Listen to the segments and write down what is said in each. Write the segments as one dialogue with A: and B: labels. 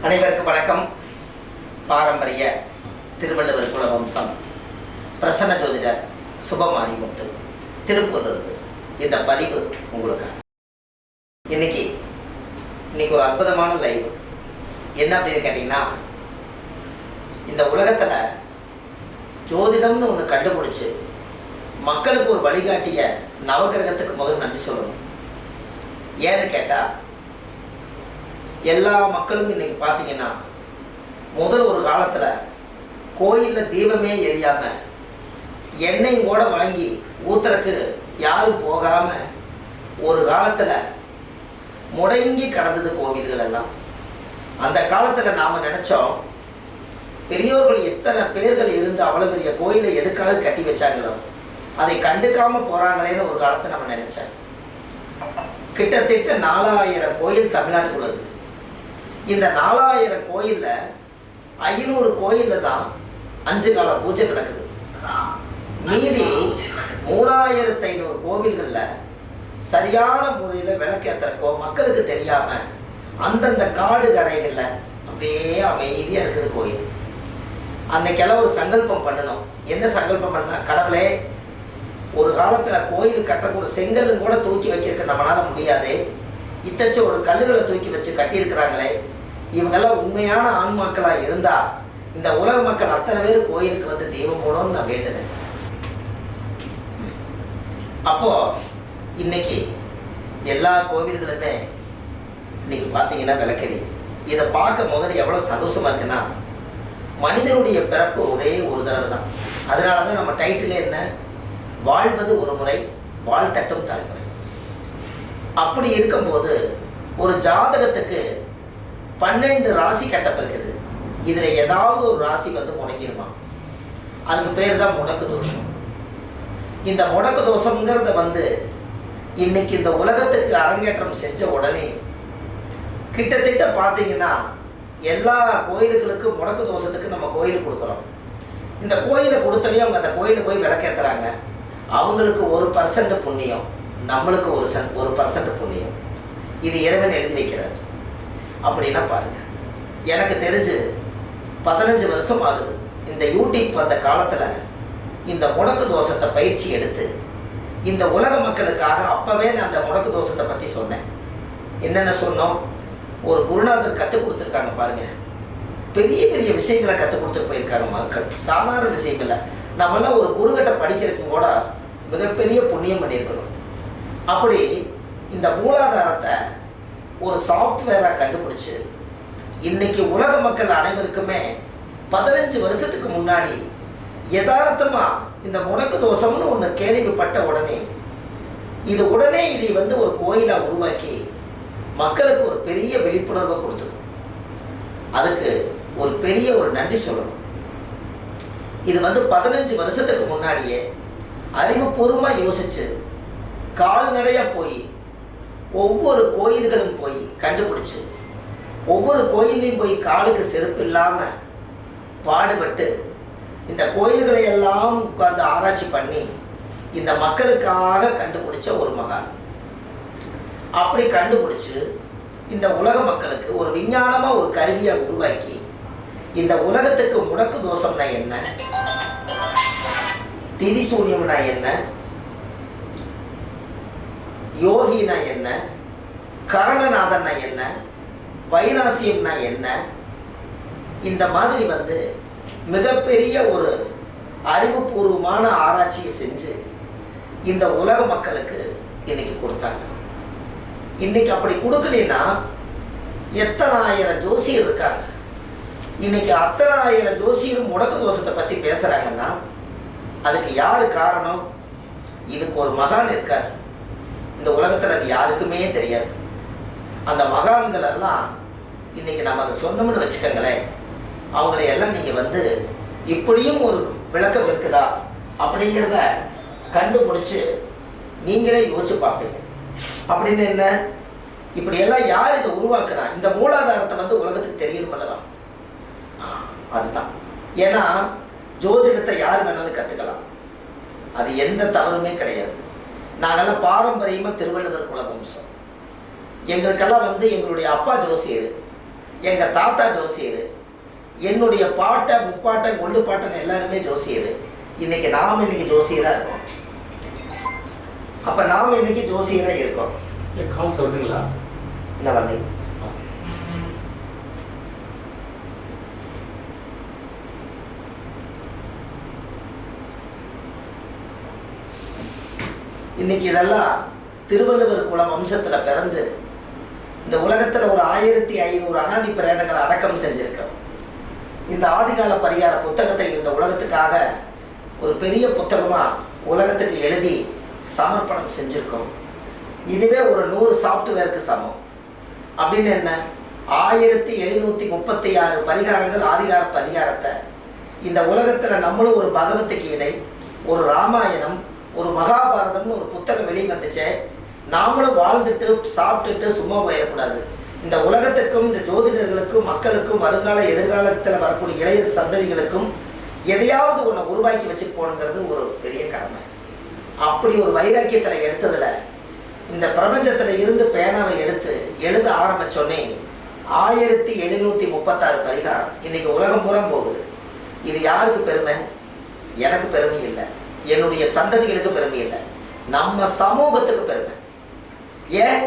A: அனைவருக்கும் வணக்கம். பாரம்பரிய திருவள்ளுவர் குல வம்சம் பிரசன்ன ஜோதிடர் சுபமாரிமுத்து திருப்பூர்லிருந்து இந்த பதிவு உங்களுக்காக. இன்னைக்கு ஒரு அற்புதமான லைவ். என்ன அப்படின்னு கேட்டிங்கன்னா, இந்த உலகத்தில் ஜோதிடம்னு ஒன்று கண்டுபிடிச்சி மக்களுக்கு ஒரு வழிகாட்டிய நவகிரகத்துக்கு முதல் நன்றி சொல்லணும். ஏன்னு கேட்டால், எல்லா மக்களும் இன்னைக்கு பார்த்தீங்கன்னா, முதல் ஒரு காலத்தில் கோயிலில் தீபமே எரியாமல் எண்ணெயும் கூட வாங்கி ஊத்துறக்கு யாரும் போகாமல் ஒரு காலத்தில் முடங்கி கடந்தது கோவில்கள் எல்லாம். அந்த காலத்தில் நாம் நினச்சோம், பெரியோர்கள் எத்தனை பேர்கள் இருந்து அவ்வளோ பெரிய கோயிலை எதுக்காக கட்டி வச்சாங்களோ அதை கண்டுக்காமல் போகிறாங்களேன்னு ஒரு காலத்தை நம்ம நினச்சேன். கிட்டத்தட்ட 4000 கோயில் தமிழ்நாட்டுக்குள்ள இருக்குது. இந்த 4000 கோயிலில் 500 கோயிலில் தான் 5 கால பூஜை நடக்குது. மீதி 3500 கோவில்களில் சரியான முறையில் விளக்கேற்றுறக்கோ மக்களுக்கு தெரியாமல் அந்தந்த காடு கரைகளில் அப்படியே அமைதியாக இருக்குது கோயில். அன்னைக்கெல்லாம் ஒரு சங்கல்பம் பண்ணணும். என்ன சங்கல்பம் பண்ணால், கடவுளே, ஒரு காலத்தில் கோயில் கட்டுறக்கு ஒரு செங்கல்லும் கூட தூக்கி வைக்கிறதுக்கு நம்மளால் முடியாது, இத்தச்சு ஒரு கல்லுகளை தூக்கி வச்சு கட்டியிருக்கிறாங்களே, இவங்கெல்லாம் உண்மையான ஆன்மாக்களாக இருந்தால் இந்த உலக மக்கள் அத்தனை பேர் கோயிலுக்கு வந்து தெய்வம் போடணும்னு நான் வேண்டுனேன். அப்போது இன்னைக்கு எல்லா கோவில்களுமே இன்னைக்கு பார்த்தீங்கன்னா விளக்கெரி. இதை பார்க்க முதல்ல எவ்வளோ சந்தோஷமாக இருக்குன்னா, மனிதனுடைய பிறப்பு ஒரே ஒரு தடவை தான். அதனால தான் நம்ம டைட்டில் என்ன, வாழ்வது ஒரு முறை, வாழ்த்தட்டும் தலைமுறை. அப்படி இருக்கும்போது ஒரு ஜாதகத்துக்கு 12 ராசி கட்டப்பட்டிருக்குது. இதில் ஏதாவது ஒரு ராசி வந்து முடங்கிருமா, அதுக்கு பேர் தான் முடக்கு தோஷம். இந்த முடக்கு தோஷங்கிறத வந்து இன்னைக்கு இந்த உலகத்துக்கு அரங்கேற்றம் செஞ்ச உடனே கிட்டத்தட்ட பார்த்தீங்கன்னா எல்லா கோயில்களுக்கும் முடக்கு தோஷத்துக்கு நம்ம கோயிலுக்கு கொடுக்குறோம். இந்த கோயிலை கொடுத்தோடனே அவங்க அந்த கோயிலுக்கு போய் விளக்கேற்றுறாங்க. அவங்களுக்கு 1% புண்ணியம், நம்மளுக்கு 1% புண்ணியம். இது இறைவன் எழுதி வைக்கிறார். அப்படின்னா பாருங்கள், எனக்கு தெரிஞ்சு 15 வருஷம் ஆகுது இந்த யூடியூப் வந்த காலத்தில் இந்த முடக்கு தோஷத்தை பயிற்சி எடுத்து இந்த உலக மக்களுக்காக அப்போவே நான் அந்த முடக்கு தோஷத்தை பற்றி சொன்னேன். என்னென்ன சொன்னோம், ஒரு குருநாதர் கற்றுக் கொடுத்துருக்காங்க பாருங்கள், பெரிய பெரிய விஷயங்களை கற்றுக் கொடுத்துட்டு போயிருக்காங்க மக்கள். சாதாரண விஷயம் இல்லை. நம்மளாம் ஒரு குருகிட்ட படிக்கிறதுக்கு கூட மிகப்பெரிய புண்ணியம் பண்ணியிருக்கணும். அப்படி இந்த மூலாதாரத்தை ஒரு சாஃப்ட்வேராக கண்டுபிடிச்சு இன்னைக்கு உலக மக்கள் அனைவருக்குமே 15 வருஷத்துக்கு முன்னாடி யதார்த்தமாக இந்த முடக்கு தோஷம்னு ஒன்று கேள்விப்பட்ட உடனே இதை வந்து ஒரு கோயிலாக உருவாக்கி மக்களுக்கு ஒரு பெரிய விழிப்புணர்வை கொடுத்தது. அதுக்கு ஒரு பெரிய ஒரு நன்றி சொல்லணும். இது வந்து 15 வருஷத்துக்கு முன்னாடியே அறிவுபூர்வமாக யோசிச்சு கால்நடையாக போய் ஒவ்வொரு கோயில்களும் போய் கண்டுபிடிச்சு ஒவ்வொரு கோயிலையும் போய் காலுக்கு செருப்பு இல்லாமல் பாடுபட்டு இந்த கோயில்களை எல்லாம் உட்கார்ந்து ஆராய்ச்சி பண்ணி இந்த மக்களுக்காக கண்டுபிடிச்ச ஒரு மகான். அப்படி கண்டுபிடிச்சு இந்த உலக மக்களுக்கு ஒரு விஞ்ஞானமாக ஒரு கருவியை உருவாக்கி இந்த உலகத்துக்கு முடக்கு தோஷம்னா என்ன, திரிசூன்யம்னா என்ன, யோகினா என்ன, கரணநாதன்னா என்ன, வைநாசியம்னா என்ன, இந்த மாதிரி வந்து மிகப்பெரிய ஒரு அறிவுபூர்வமான ஆராய்ச்சியை செஞ்சு இந்த உலக மக்களுக்கு இன்னைக்கு கொடுத்தாங்க. இன்னைக்கு அப்படி கொடுக்கலன்னா எத்தனை ஆயிரம் ஜோசியர் இருக்காங்க. இன்னைக்கு அத்தனை ஆயிரம் ஜோசியரும் முடக்கு தோஷத்தை பற்றி பேசுகிறாங்கன்னா அதுக்கு யார் காரணம்? இதுக்கு ஒரு மகான் இருக்கார். இந்த உலகத்தில் அது யாருக்குமே தெரியாது. அந்த மகான்கள் எல்லாம் இன்னைக்கு நம்ம அதை சொன்னோம்னு வச்சுக்கோங்களேன், அவங்கள எல்லாம் நீங்கள் வந்து இப்படியும் ஒரு விளக்கம் இருக்குதா அப்படிங்கிறத கண்டுபிடிச்சி நீங்களே யோசிச்சு பார்ப்பீங்க. அப்படின்னு என்ன, இப்படியெல்லாம் யார் இதை உருவாக்குனா, இந்த மூலாதாரத்தை வந்து உலகத்துக்கு தெரியணும் அல்லவா? அதுதான். ஏன்னா ஜோதிடத்தை யார் வேணாலும் கற்றுக்கலாம், அது எந்த தவறுமே கிடையாது. நாங்கள்லாம் பாரம்பரியமாக திருவள்ளுவர் குல வம்சம். எங்களுக்கெல்லாம் வந்து எங்களுடைய அப்பா ஜோசியர், எங்கள் தாத்தா ஜோசியர், என்னுடைய பாட்டை முப்பாட்டை கொள்ளு பாட்டன் எல்லாருமே ஜோசியர். இன்னைக்கு நாம் இன்னைக்கு ஜோசியராக இருக்கோம். அப்போ நாம் இன்னைக்கு ஜோசியராக இருக்கோம்.
B: கால்ஸ் வருதுங்களா?
A: என்ன வரலை? இன்னைக்கு இதெல்லாம் திருவள்ளுவர் குல வம்சத்தில் பிறந்து இந்த உலகத்தில் ஒரு 1500 அனாதி பிரேதங்களை அடக்கம் செஞ்சிருக்கோம். இந்த ஆதிகால பரிகார புத்தகத்தை இந்த உலகத்துக்காக ஒரு பெரிய புத்தகமாக உலகத்துக்கு எழுதி சமர்ப்பணம் செஞ்சுருக்கோம். இதுவே ஒரு 100 சாஃப்ட்வேருக்கு சமம். அப்படின்னு என்ன, 1736 பரிகாரங்கள், ஆதிகார பரிகாரத்தை இந்த உலகத்தில் நம்மளும் ஒரு பகவத்கீதை, ஒரு ராமாயணம், ஒரு மகாபாரதம்னு ஒரு புத்தகம் வெளியே வந்துச்சு. நாமளும் வாழ்ந்துட்டு சாப்பிட்டுட்டு சும்மா போயிடக்கூடாது. இந்த உலகத்துக்கும் இந்த ஜோதிடர்களுக்கும் மக்களுக்கும் வருங்கால எதிர்காலத்தில் வரக்கூடிய இளைய சந்ததிகளுக்கும் எதையாவது ஒன்று உருவாக்கி வச்சுட்டு போகணுங்கிறது ஒரு பெரிய கடமை. அப்படி ஒரு வைராக்கியத்தில் எடுத்ததில் இந்த பிரபஞ்சத்தில் இருந்து பேனாவை எடுத்து எழுத ஆரம்பித்தோன்னே 1736 பரிகாரம் இன்னைக்கு உலகம் பூரா போகுது. இது யாருக்கு பெருமை? எனக்கு பெருமை இல்லை, என்னுடைய சந்ததிகளுக்கு பெருமை இல்லை, நம்ம சமூகத்துக்கு பெருமை. ஏன்?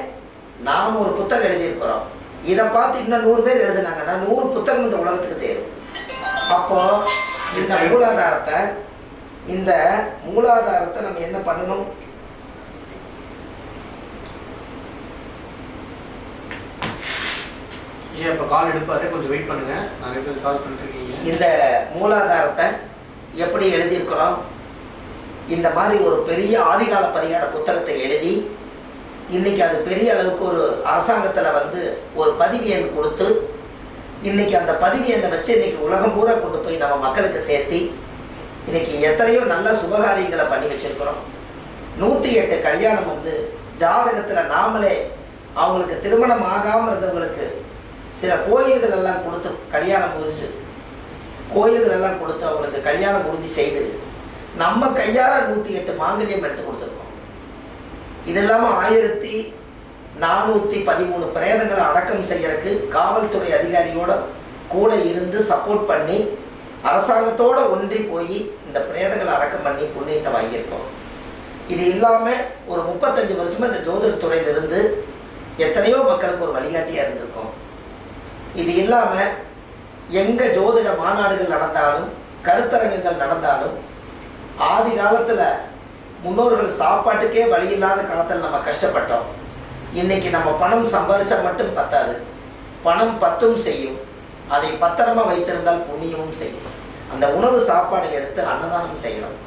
A: நாம் ஒரு புத்தகம் எழுதியிருக்கிறோம், இதை பார்த்து இன்னும் 100 பேர் எழுதுனாங்கன்னா 100 புத்தகம் இந்த உலகத்துக்கு தேரும். அப்போ இந்த மூலாதாரத்தை நம்ம என்ன பண்ணணும்?
B: இப்போ கால் எடுப்பாரு, கொஞ்சம் வெயிட் பண்ணுங்க. நிறைய பேர் கால் பண்ணிருக்கீங்க.
A: இந்த மூலாதாரத்தை எப்படி எழுதியிருக்கிறோம்? இந்த மாதிரி ஒரு பெரிய ஆதிகால பரிகார புத்தகத்தை எழுதி இன்னைக்கு அது பெரிய அளவுக்கு ஒரு அரசாங்கத்தில் ஒரு பதிவு எண் கொடுத்து இன்னைக்கு அந்த பதிவு எண்ணை வச்சு இன்னைக்கு உலகம் பூரா கொண்டு போய் நம்ம மக்களுக்கு சேர்த்தி இன்னைக்கு எத்தனையோ நல்ல சுபகாரியங்களை பண்ணி வச்சிருக்கிறோம். 108 கல்யாணம் ஜாதகத்தில் நாமளே அவங்களுக்கு திருமணம் ஆகாமல் இருந்தவங்களுக்கு சில கோயில்கள் எல்லாம் கொடுத்து கல்யாணம் முடிஞ்சு கோயில்கள் எல்லாம் கொடுத்து அவங்களுக்கு கல்யாணம் உறுதி செய்து நம்ம கையால் 108 மாங்கல்யம் எடுத்து கொடுத்துருக்கோம். இது இல்லாமல் 1413 பிரேதங்களை அடக்கம் செய்யறதுக்கு காவல்துறை அதிகாரியோட கூட இருந்து சப்போர்ட் பண்ணி அரசாங்கத்தோட ஒன்றி போய் இந்த பிரேதங்களை அடக்கம் பண்ணி புண்ணியத்தை வாங்கியிருக்கோம். இது இல்லாமல் ஒரு 35 வருஷமா இந்த ஜோதிட துறையிலிருந்து எத்தனையோ மக்களுக்கு ஒரு வழிகாட்டியாக இருந்திருக்கோம். இது இல்லாமல் எங்கே ஜோதிட மாநாடுகள் நடந்தாலும் கருத்தரங்குகள் நடந்தாலும் ஆதி காலத்தில் முன்னோர்கள் சாப்பாட்டுக்கே வழி இல்லாத காலத்தில் நம்ம கஷ்டப்பட்டோம். இன்னைக்கு நம்ம பணம் சம்பாதிச்சா மட்டும் பத்தாது, பணம் பத்தும் செய்யும், அதை பத்திரமா வைத்திருந்தால் புண்ணியமும் செய்யும். அந்த உணவு சாப்பாடை எடுத்து அன்னதானம் செய்கிறோம்.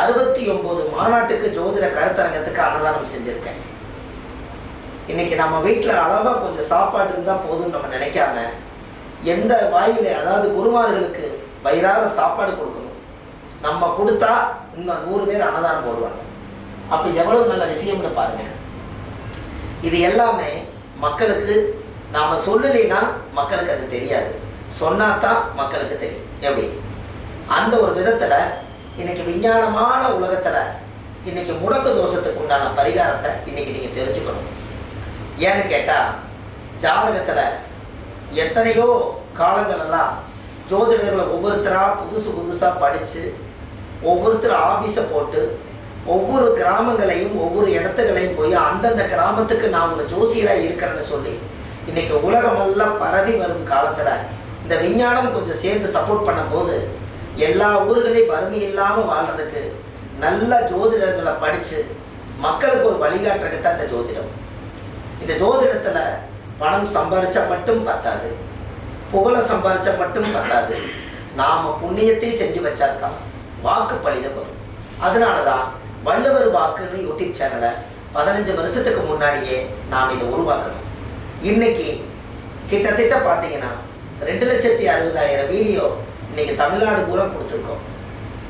A: 69 மாநாட்டுக்கு ஜோதிட கருத்தரங்கத்துக்கு அன்னதானம் செஞ்சுருக்கேன். இன்னைக்கு நம்ம வீட்டில் அளவாக கொஞ்சம் சாப்பாடு இருந்தால் போதும் நம்ம நினைக்காம எந்த வாயில, அதாவது குருமார்களுக்கு வயிறார சாப்பாடு கொடுக்கணும். நம்ம கொடுத்தா இன்னும் 100 பேர் அன்னதானம் போடுவாங்க. அப்போ எவ்வளவு நல்ல விஷயம்னு பாருங்க. இது எல்லாமே மக்களுக்கு நாம் சொல்லலைன்னா மக்களுக்கு அது தெரியாது, சொன்னாதான் மக்களுக்கு தெரியும். எப்படி? அந்த ஒரு விதத்தில் இன்னைக்கு விஞ்ஞானமான உலகத்தில் இன்னைக்கு முடக்கு தோஷத்துக்கு உண்டான பரிகாரத்தை இன்னைக்கு நீங்கள் தெரிஞ்சுக்கணும். ஏன்னு கேட்டால் ஜாதகத்தில் எத்தனையோ காலங்களெல்லாம் ஜோதிடர்களை ஒவ்வொருத்தராக புதுசாக படித்து ஒவ்வொருத்தர் ஆஃபீஸை போட்டு ஒவ்வொரு கிராமங்களையும் ஒவ்வொரு இடத்துகளையும் போய் அந்தந்த கிராமத்துக்கு நான் ஒரு ஜோசியராக இருக்கிறேன்னு சொல்லி இன்னைக்கு உலகமெல்லாம் பரவி வரும் காலத்தில் இந்த விஞ்ஞானம் கொஞ்சம் சேர்ந்து சப்போர்ட் பண்ணும்போது எல்லா ஊர்களையும் வறுமை இல்லாமல் வாழ்கிறதுக்கு நல்ல ஜோதிடர்களை படித்து மக்களுக்கு ஒரு வழிகாட்டுறது தான் இந்த ஜோதிடம். இந்த ஜோதிடத்தில் பணம் சம்பாதிச்சா மட்டும் பத்தாது, புகழை சம்பாதிச்சா மட்டும் பத்தாது, நாம் புண்ணியத்தை செஞ்சு வச்சா தான் வாக்கு பலிதம் வரும். அதனால தான் வள்ளுவர் வாக்குன்னு யூடியூப் சேனலை 15 வருஷத்துக்கு முன்னாடியே நாம் இதை உருவாக்கணும். இன்னைக்கு கிட்டத்தட்ட பார்த்தீங்கன்னா 2,60,000 வீடியோ இன்னைக்கு தமிழ்நாடு பூரா கொடுத்துருக்கோம்.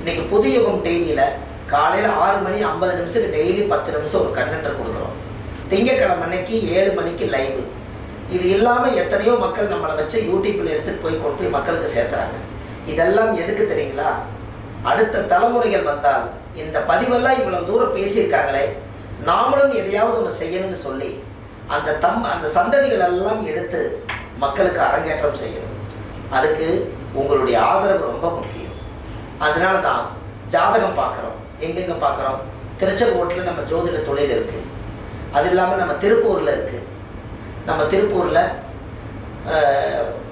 A: இன்னைக்கு புதுயுகம் டிவியில் காலையில் 6 மணி 50 நிமிஷத்துக்கு டெய்லி 10 நிமிஷம் ஒரு கண்டென்ட் கொடுக்குறோம். திங்கக்கிழமை அன்னைக்கு 7 மணிக்கு லைவு. இது இல்லாமல் எத்தனையோ மக்கள் நம்மளை வச்சு யூடியூப்பில் எடுத்துகிட்டு போய் கொண்டு போய் மக்களுக்கு சேர்த்துறாங்க. இதெல்லாம் எதுக்கு தெரியுங்களா? அடுத்த தலைமுறைகள் வந்தால் இந்த பதிவெல்லாம் இவ்வளவு தூரம் பேசியிருக்காங்களே, நாமளும் எதையாவது ஒன்று செய்யணும்னு சொல்லி அந்த சந்ததிகள் எல்லாம் எடுத்து மக்களுக்கு அரங்கேற்றம் செய்யணும். அதுக்கு உங்களுடைய ஆதரவு ரொம்ப முக்கியம். அதனால தான் ஜாதகம் பார்க்குறோம். எங்கெங்கே பார்க்குறோம்? திருச்செங்கோட்டில் நம்ம ஜோதிட தொழில் இருக்குது. அது இல்லாமல் நம்ம திருப்பூரில் இருக்குது. நம்ம திருப்பூரில்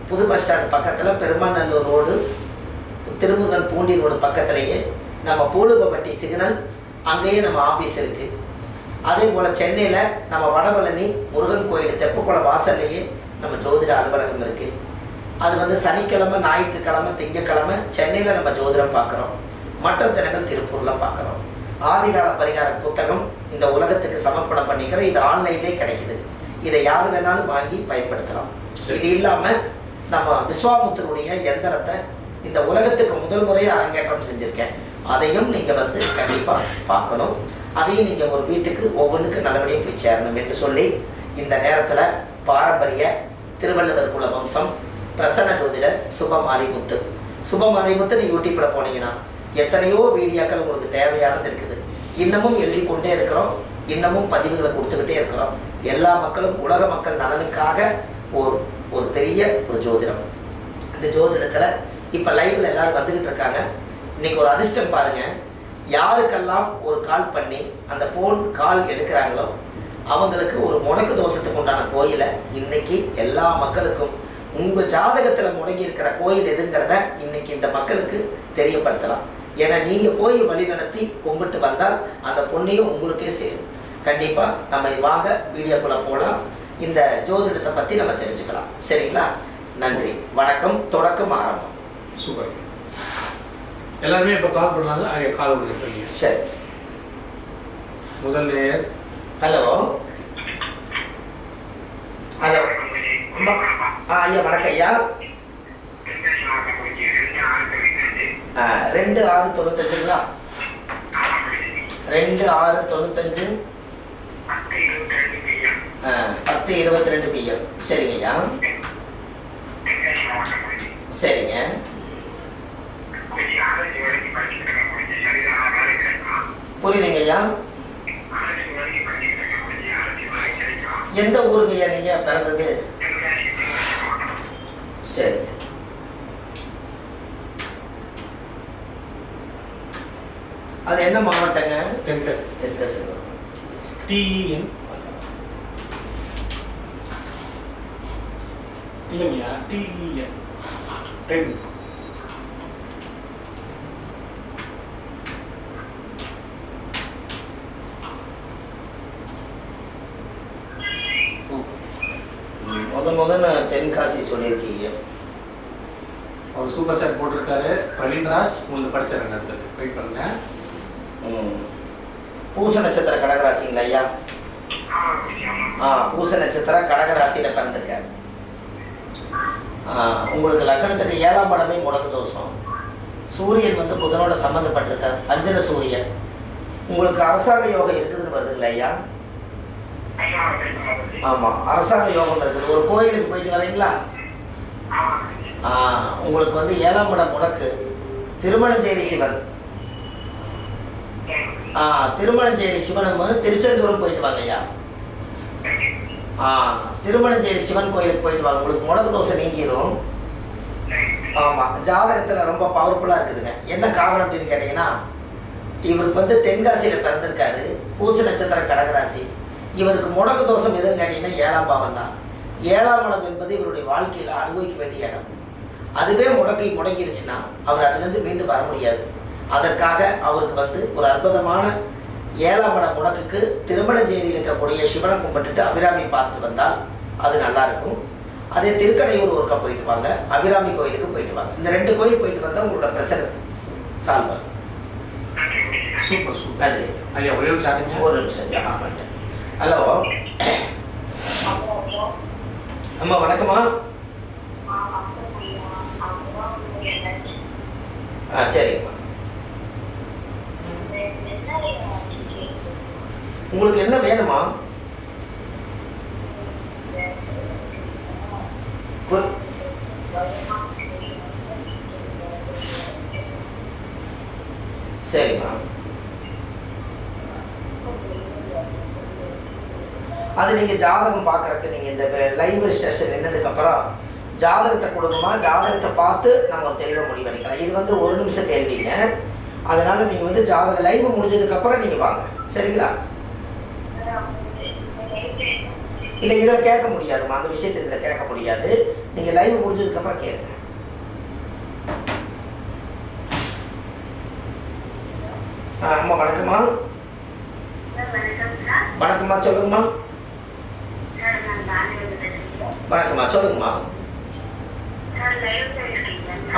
A: புது பஸ் ஸ்டாண்ட் பக்கத்தில் பெருமாநல்லூர் ரோடு, திருமுருகன் பூண்டி ரோடு பக்கத்துலேயே நம்ம பூலுவப்பட்டி சிக்னல், அங்கேயே நம்ம ஆஃபீஸ் இருக்குது. அதே போல் சென்னையில் நம்ம வடபழனி முருகன் கோயில் தெப்பக்குளம் வாசல்லையே நம்ம ஜோதிட அலுவலகம் இருக்குது. அது வந்து சனிக்கிழமை, ஞாயிற்றுக்கிழமை, திங்கக்கிழமை சென்னையில் நம்ம ஜோதிடம் பார்க்குறோம். மற்ற தினங்கள் திருப்பூரில் பார்க்குறோம். ஆதிகால பரிகார புத்தகம் இந்த உலகத்துக்கு சமர்ப்பணம் பண்ணிக்கிற இது ஆன்லைன்லேயே கிடைக்குது. இதை யார் வேணாலும் வாங்கி பயன்படுத்தலாம். இது இல்லாமல் நம்ம விஸ்வாமுத்தருடைய எந்திரத்தை இந்த உலகத்துக்கு முதல் முறையாக அரங்கேற்றம் செஞ்சுருக்கேன். அதையும் நீங்கள் வந்து கண்டிப்பாக பார்க்கணும். அதையும் நீங்கள் ஒரு வீட்டுக்கு ஒவ்வொன்றுக்கு நல்லபடியாக போய் சேரணும் என்று சொல்லி இந்த நேரத்தில் பாரம்பரிய திருவள்ளுவர் குல வம்சம் பிரசன்ன ஜோதிட சுபமாரிமுத்து. சுபமாரிமுத்துன்னு யூடியூப்பில் போனீங்கன்னா எத்தனையோ வீடியோக்கள் உங்களுக்கு தேவையானது இருக்குது. இன்னமும் எழுதி கொண்டே இருக்கிறோம். இன்னமும் பதிவுகளை கொடுத்துக்கிட்டே இருக்கிறோம். எல்லா மக்களும் உலக மக்கள் நலனுக்காக ஒரு பெரிய ஒரு ஜோதிடம். இந்த ஜோதிடத்தில் இப்போ லைவில் எல்லாரும் வந்துக்கிட்டு இருக்காங்க. இன்றைக்கி ஒரு அதிர்ஷ்டம் பாருங்கள். யாருக்கெல்லாம் ஒரு கால் பண்ணி அந்த ஃபோன் கால் எடுக்கிறாங்களோ அவங்களுக்கு ஒரு முடக்கு தோஷத்துக்கு உண்டான கோயிலை இன்னைக்கு எல்லா மக்களுக்கும் உங்கள் ஜாதகத்தில் முடங்கி இருக்கிற கோயில் எதுங்கிறத இன்னைக்கு இந்த மக்களுக்கு தெரியப்படுத்தலாம். ஏன்னா நீங்கள் போய் வழி நடத்தி கும்பிட்டு வந்தால் அந்த புண்ணியம் உங்களுக்கே சேரும். கண்டிப்பாக நம்ம வாங்க வீடியோக்குள்ளே போகலாம். இந்த ஜோதிடத்தை பற்றி நம்ம தெரிஞ்சுக்கலாம். சரிங்களா? நன்றி, வணக்கம். தொடக்கம் ஆரம்பம்.
B: சூப்பர். எல்லாருமே இப்போ கால் பண்ணாங்க. அங்கே கால் கொடுத்துருக்கீங்க.
A: சரி,
B: முதல் நேயர்.
A: ஹலோ ஹலோ ஐயா, வணக்கம் ஐயா. 2695ங்களா? 2695 10:22 PM. சரிங்க ஐயா. சரிங்க. புரியுதுங்க ஐயா. எந்த ஊருங்க ஐயா நீங்க பிறந்தது? சரிங்க. அது என்ன மாவட்டங்க?
B: தென்காசி.
A: தென்காசி.
B: டிஎன் இல்லையா? டிஎன் 10.
A: முதல்ல தென்காசி சொல்லியிருக்கீங்க.
B: அவர் சூப்பர் சாட் போட்டிருக்காரு. பிரவீன் ராஜ் உங்களுக்கு படிச்சாரு. அடுத்தது வெயிட் பண்ணுங்க.
A: பூச நட்சத்திர கடகராசிங்களா ஐயா? பூச நட்சத்திர கடகராசியில் பிறந்திருக்காரு. உங்களுக்கு லக்கணத்துக்கு 7ஆம் படமே முடக்கு தோஷம். சூரியன் வந்து புதனோட சம்மந்தப்பட்டிருக்கார். அஞ்சன சூரியன். உங்களுக்கு அரசாங்க யோகம் இருக்குதுன்னு வருதுங்களா ஐயா? ஆமாம், அரசாங்க யோகம் இருக்குது. ஒரு கோயிலுக்கு போயிட்டு வரீங்களா? உங்களுக்கு வந்து 7ஆம் இடம் முடக்கு. திருமணஞ்சேரி சிவன். திருமணஞ்சேரி சிவனும் திருச்செந்தூரும் போயிட்டு வாங்க ஐயா. திருமணஞ்சேரி சிவன் கோயிலுக்கு போயிட்டு வாங்க. உங்களுக்கு முடக்கு தோசை நீங்கிடும். ஆமாம், ஜாதகத்தில் ரொம்ப பவர்ஃபுல்லாக இருக்குதுங்க. என்ன காரணம் அப்படின்னு கேட்டிங்கன்னா, இவருக்கு வந்து தென்காசியில் பிறந்திருக்காரு. பூச நட்சத்திரம் கடகராசி. இவருக்கு முடக்கு தோஷம் எதுன்னு கேட்டிங்கன்னா 7ஆம் பாவம் தான். 7ஆம் இடம் என்பது இவருடைய வாழ்க்கையில் அனுபவிக்க வேண்டிய இடம். அதுவே முடங்கிருச்சுன்னா அவர் அதுலேருந்து மீண்டும் வர முடியாது. அதற்காக அவருக்கு வந்து ஒரு அற்புதமான 7ஆம் இடம் முடக்குக்கு திருமணஞ்சேரியில் இருக்கக்கூடிய சிவனை கும்பிட்டுட்டு அபிராமி பார்த்துட்டு வந்தால் அது நல்லாயிருக்கும். அதே திருக்கடையூர் ஒருக்கா போயிட்டு வாங்க, அபிராமி கோயிலுக்கு போயிட்டு வாங்க. இந்த 2 கோயில் போயிட்டு வந்தால் உங்களோட பிரச்சனை சால்வ் ஆகும்.
B: Super super.
A: நன்றி
B: ஐயா. ஒரே ஒரு சார்ஜ்.
A: ஒரு நிமிஷம். ஹலோ அம்மா, வணக்கம்மா. சரிங்கம்மா. உங்களுக்கு என்ன வேணுமா? சரிம்மா. அது நீங்கள் ஜாதகம் பார்க்குறக்கு நீங்கள் இந்த லைவ் செஷன் நின்னதுக்கப்புறம் ஜாதகத்தை கொடுக்குமா, ஜாதகத்தை பார்த்து நம்ம ஒரு தெளிவாக முடிவெடுக்கலாம். இது வந்து 1 நிமிஷம் கேள்விங்க. அதனால் நீங்கள் வந்து ஜாதக லைவ் முடிஞ்சதுக்கப்புறம் நீங்கள் வாங்க, சரிங்களா? இல்லை இதில் கேட்க முடியாதுமா, அந்த விஷயத்தை இதில் கேட்க முடியாது. நீங்கள் லைவ் முடிஞ்சதுக்கப்புறம் கேளுங்க. அம்மா வணக்கம்மா. வணக்கம்மா, சொல்லுங்கம்மா. வணக்கம்மா, சொல்லுங்கம்மா.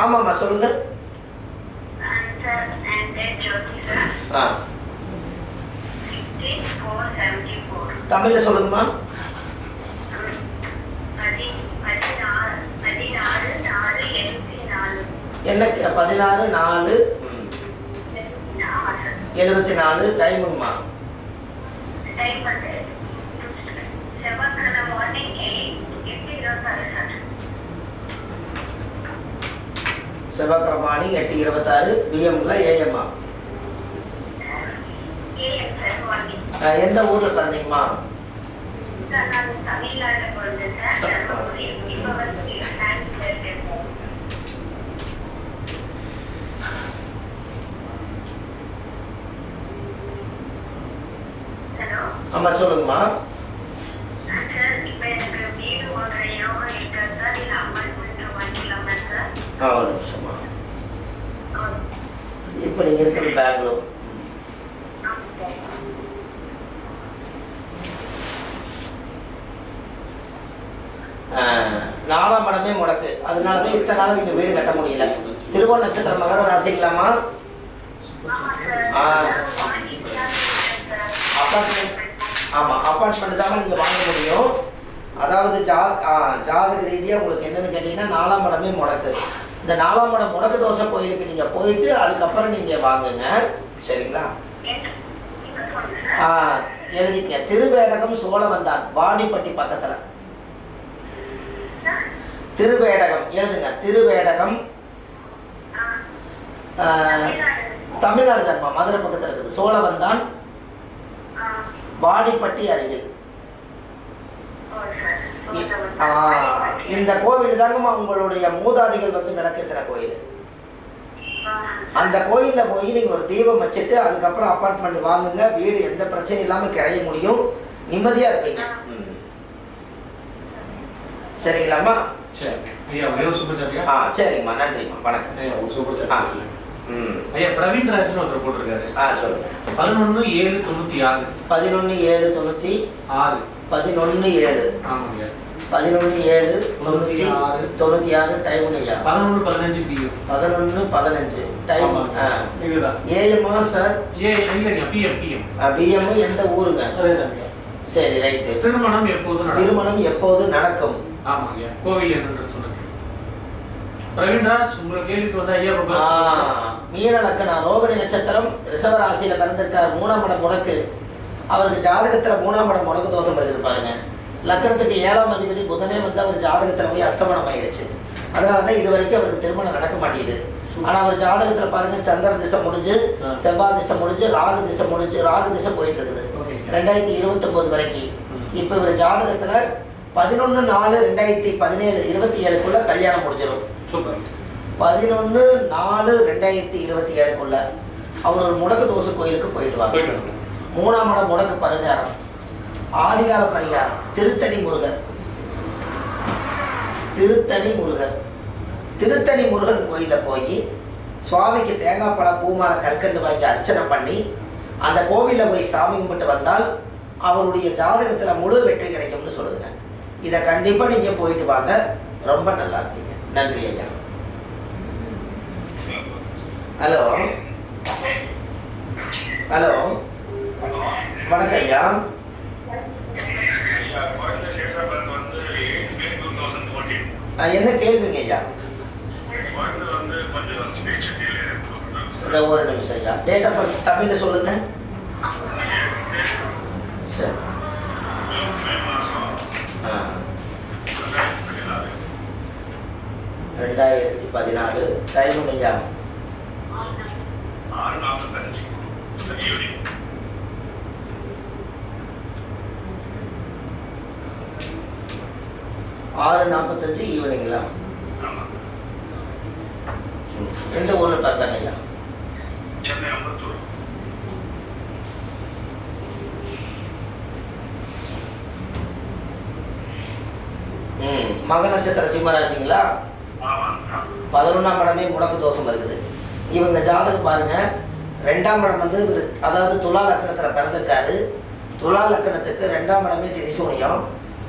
A: ஆமாம்மா, சொல்லுங்க. தமிழில் சொல்லுங்கம்மா. என்ன 16/4/74 டைமுங்கம்மா? செவ்வாய்க்கிழமை மார்னிங் 8:26 பிஎம்ல ஏஎம்மா? எந்த ஊரில் பிறந்தீங்கம்மா? அம்மா சொல்லுங்கம்மா. ஒரு நிமிஷமா. இப்போ நீங்கள் இருக்கிறது பெங்களூர். நாலாம் படமே முடக்கு, அதனால தான் இத்தனை நாள் நீங்கள் வீடு கட்ட முடியல. திருவோண நட்சத்திரம் மகர ராசிக்கலாமா? அப்பார்ட்மெண்ட். ஆமாம், அப்பார்ட்மெண்ட் தாங்க நீங்கள் வாங்க முடியும். அதாவது ஜாதக ரீதியாக உங்களுக்கு என்னென்னு கேட்டிங்கன்னா 4ஆம் இடமே முடக்கு. இந்த 4ஆம் இடம் முடக்கு தோசை கோயிலுக்கு நீங்கள் போயிட்டு அதுக்கப்புறம் நீங்கள் வாங்குங்க, சரிங்களா? எழுதிக்கங்க. திருவேடகம் சோழவந்தான், வாடிப்பட்டி பக்கத்தில். திருவேடகம் எழுதுங்க. திருவேடகம் தமிழ்நாடு தான்மா, மதுரை பக்கத்தில் இருக்குது. சோழவந்தான், வாடிப்பட்டி அருகில். இந்த கோவில் தாங்கம்மா உங்களுடைய மூதாதிகள் வந்து விளக்கேற்றுற கோயில். அந்த கோயிலில் போய் நீங்கள் ஒரு தீபம் வச்சுட்டு அதுக்கப்புறம் அப்பார்ட்மெண்ட் வாங்குங்க. வீடு எந்த பிரச்சனையும் இல்லாமல் கிரைய முடியும், நிம்மதியாக இருப்பீங்க. சரிங்களாம்மா? சரிங்கம்மா, நன்றிம்மா, வணக்கம்.
B: ஐயா பிரவீன் ராஜ்னு ஒருத்தர் போட்டிருக்காரு.
A: சொல்லுங்க.
B: 11/7/96.
A: 11/7/96. 11/7.
B: ஆமாங்க.
A: 11/7/96 டைமுங்க ஐயா?
B: 11:15 PM.
A: 11:15 டைம்.
B: இதுதான்
A: ஏஎம்மா சார்?
B: இல்லைங்க, PM.
A: பிஎம். எந்த ஊருங்க? சரி, ரைட்டு.
B: திருமணம்
A: எப்போது நடக்கும்?
B: ஆமாங்க. கோவில் என்னன்னு சொன்னேன். பிரவீன்ராஜ், உங்க கேள்விக்கு வந்து ஐயா
A: மீன லக்கணம், ரோகிணி நட்சத்திரம், ரிஷப ராசியில பிறந்திருக்கார். 3ஆம் இடம் முடக்கு. அவருக்கு ஜாதகத்துல 3ஆம் இடம் முடக்கு தோஷம் இருக்குது பாருங்க. லக்கணத்துக்கு 7ஆம் அதிபதி புதனே வந்து அவர் ஜாதகத்துல போய் அஸ்தமனம் ஆயிருச்சு. அதனாலதான் இது வரைக்கும் அவருக்கு திருமணம் நடக்க மாட்டேங்குது. ஆனா அவர் ஜாதகத்துல பாருங்க, சந்திர திசை முடிஞ்சு, செவ்வாய் திசை முடிஞ்சு, ராகு திசை முடிஞ்சு, ராகு திசை போயிட்டு இருக்குது 2029 வரைக்கும். இப்ப இவர் ஜாதகத்துல 11/4/2017 27க்குள்ள கல்யாணம் முடிஞ்சிடும். 11/4/2027க்குள்ள அவர் ஒரு முடக்கு தோசை கோயிலுக்கு போயிட்டு வாங்க. 3ஆம் இடம் முடக்கு பரிகாரம், ஆதிகால பரிகாரம், திருத்தணி முருகன் கோயிலில் போய் சுவாமிக்கு தேங்காய் பழம், பூமாலை, கற்கண்டு வாங்கி அர்ச்சனை பண்ணி அந்த கோவிலில் போய் சாமி கும்பிட்டு வந்தால் அவருடைய ஜாதகத்தில் முழு வெற்றி கிடைக்கும்னு சொல்லுங்க. இதை கண்டிப்பாக நீங்கள் போயிட்டு வாங்க, ரொம்ப நல்லா இருப்பீங்க. நன்றி ஐயா. ஹலோ வணக்கம் ஐயா. என்ன கேள்விங்க ஐயா? ஒரு நிமிஷம் ஐயா. டேட் ஆஃப் பர்த் தமிழில் சொல்லுங்க. சரி. 2014 டைமுங்க ஐயா?
C: 6:45.
A: 6:45 ஈவினிங்களா? எந்த ஊரில் பார்த்தாங்க ஐயா?
C: சென்னை அம்பத்தூர்.
A: மக நட்சத்திர சிம்மராசிங்களா? 11ஆம் இடமே முடக்கு தோஷம் இருக்குது. இவங்க ஜாதகம் பாருங்க, 2ஆம் இடம் வந்து அதாவது துலா லக்கணத்தில் பிறந்திருக்காரு. துலா லக்கணத்துக்கு 2ஆம் இடமே திரிசூனியம்.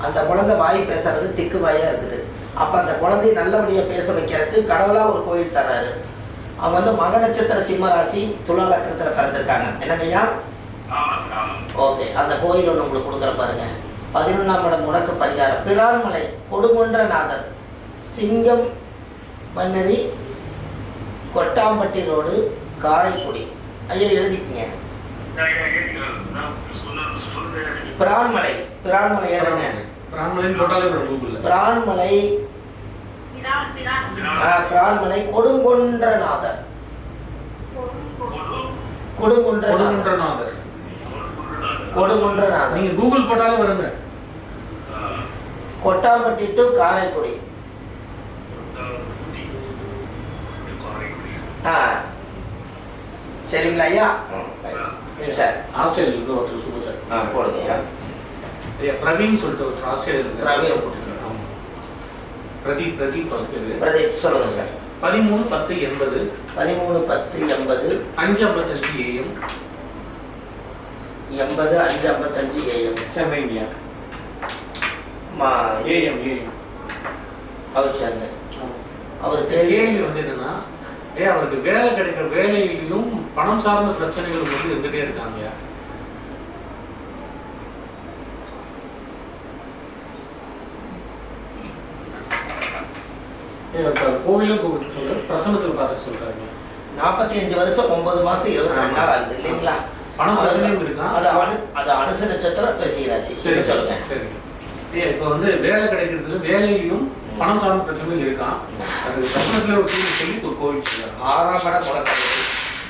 A: அந்த குழந்தை வாய் பேசுறது திக்கு வாயாக இருக்குது. அப்போ அந்த குழந்தைய நல்லபடியாக பேச வைக்கிறதுக்கு கடவுளாக ஒரு கோயில் தர்றாரு. அவங்க வந்து மக நட்சத்திர சிம்மராசி துலா லக்கணத்தில் பிறந்திருக்காங்க. என்னங்கய்யா? ஓகே, அந்த கோயில் ஒன்று உங்களுக்கு கொடுக்குற பாருங்க. 11ஆம் இடம் முடக்கு பரிகாரம். பிரான்மலை கொடுங்குன்றநாதர், சிங்கம் மன்னரி, கொட்டாம்பட்டி ரோடு, காரைக்குடி. ஐயா எழுதிக்குங்க. பிரான்மலை எழுதுங்க. பிரான்மலை கொடுங்குன்றநாதர். கொடுங்குன்றநாதர்
B: நீங்க கூகுள் போட்டாலே வருங்க.
A: கொட்டாம்பட்டி டு காரைக்குடி. சரிங்களா ஐயா? சரி,
B: ஆஸ்திரேலியாவில் ஒருத்தர் சூப்பர் சாட்
A: போடுங்க ஐயா.
B: பிரவீன் சொல்லிட்டு ஒரு ஆஸ்திரேலியா
A: பிரவீன்
B: போட்டுருக்காங்க. பிரதீப் பேரு.
A: பிரதீப் சொல்லுங்க சார்.
B: 13/10/80
A: 13/10/80
B: 5:55 AM
A: 5:55 AM
B: சென்னை இல்லையா? AM
A: அவர் சென்னை. அவர்
B: கேள்வி வந்து என்னன்னா, அவருக்கு வேலை கிடைக்கிற வேலையிலும் பணம் சார்ந்த பிரச்சனைகள் வந்து இருந்துட்டே இருக்காங்க. கோவிலும் சொல்ற பிரசனத்தில் பார்த்து சொல்றாங்க.
A: 45 வருஷம் 9 மாசம் 22 நாள் ஆகுது இல்லைங்களா?
B: பணம் பிரச்சனையும் இருக்கா?
A: அது அனுச நட்சத்திரம் பெருச்சி ராசி.
B: சரி
A: சொல்லுங்க.
B: சரி, இப்போ வந்து வேலை கிடைக்கிறதுல வேலையிலையும் பணம் சார்ந்த பிரச்சனையும் இருக்கான். அது பிரச்சனத்துல ஒரு சொல்லி ஒரு கோவில் சொல்றாங்க.
A: 6ஆம் இடம்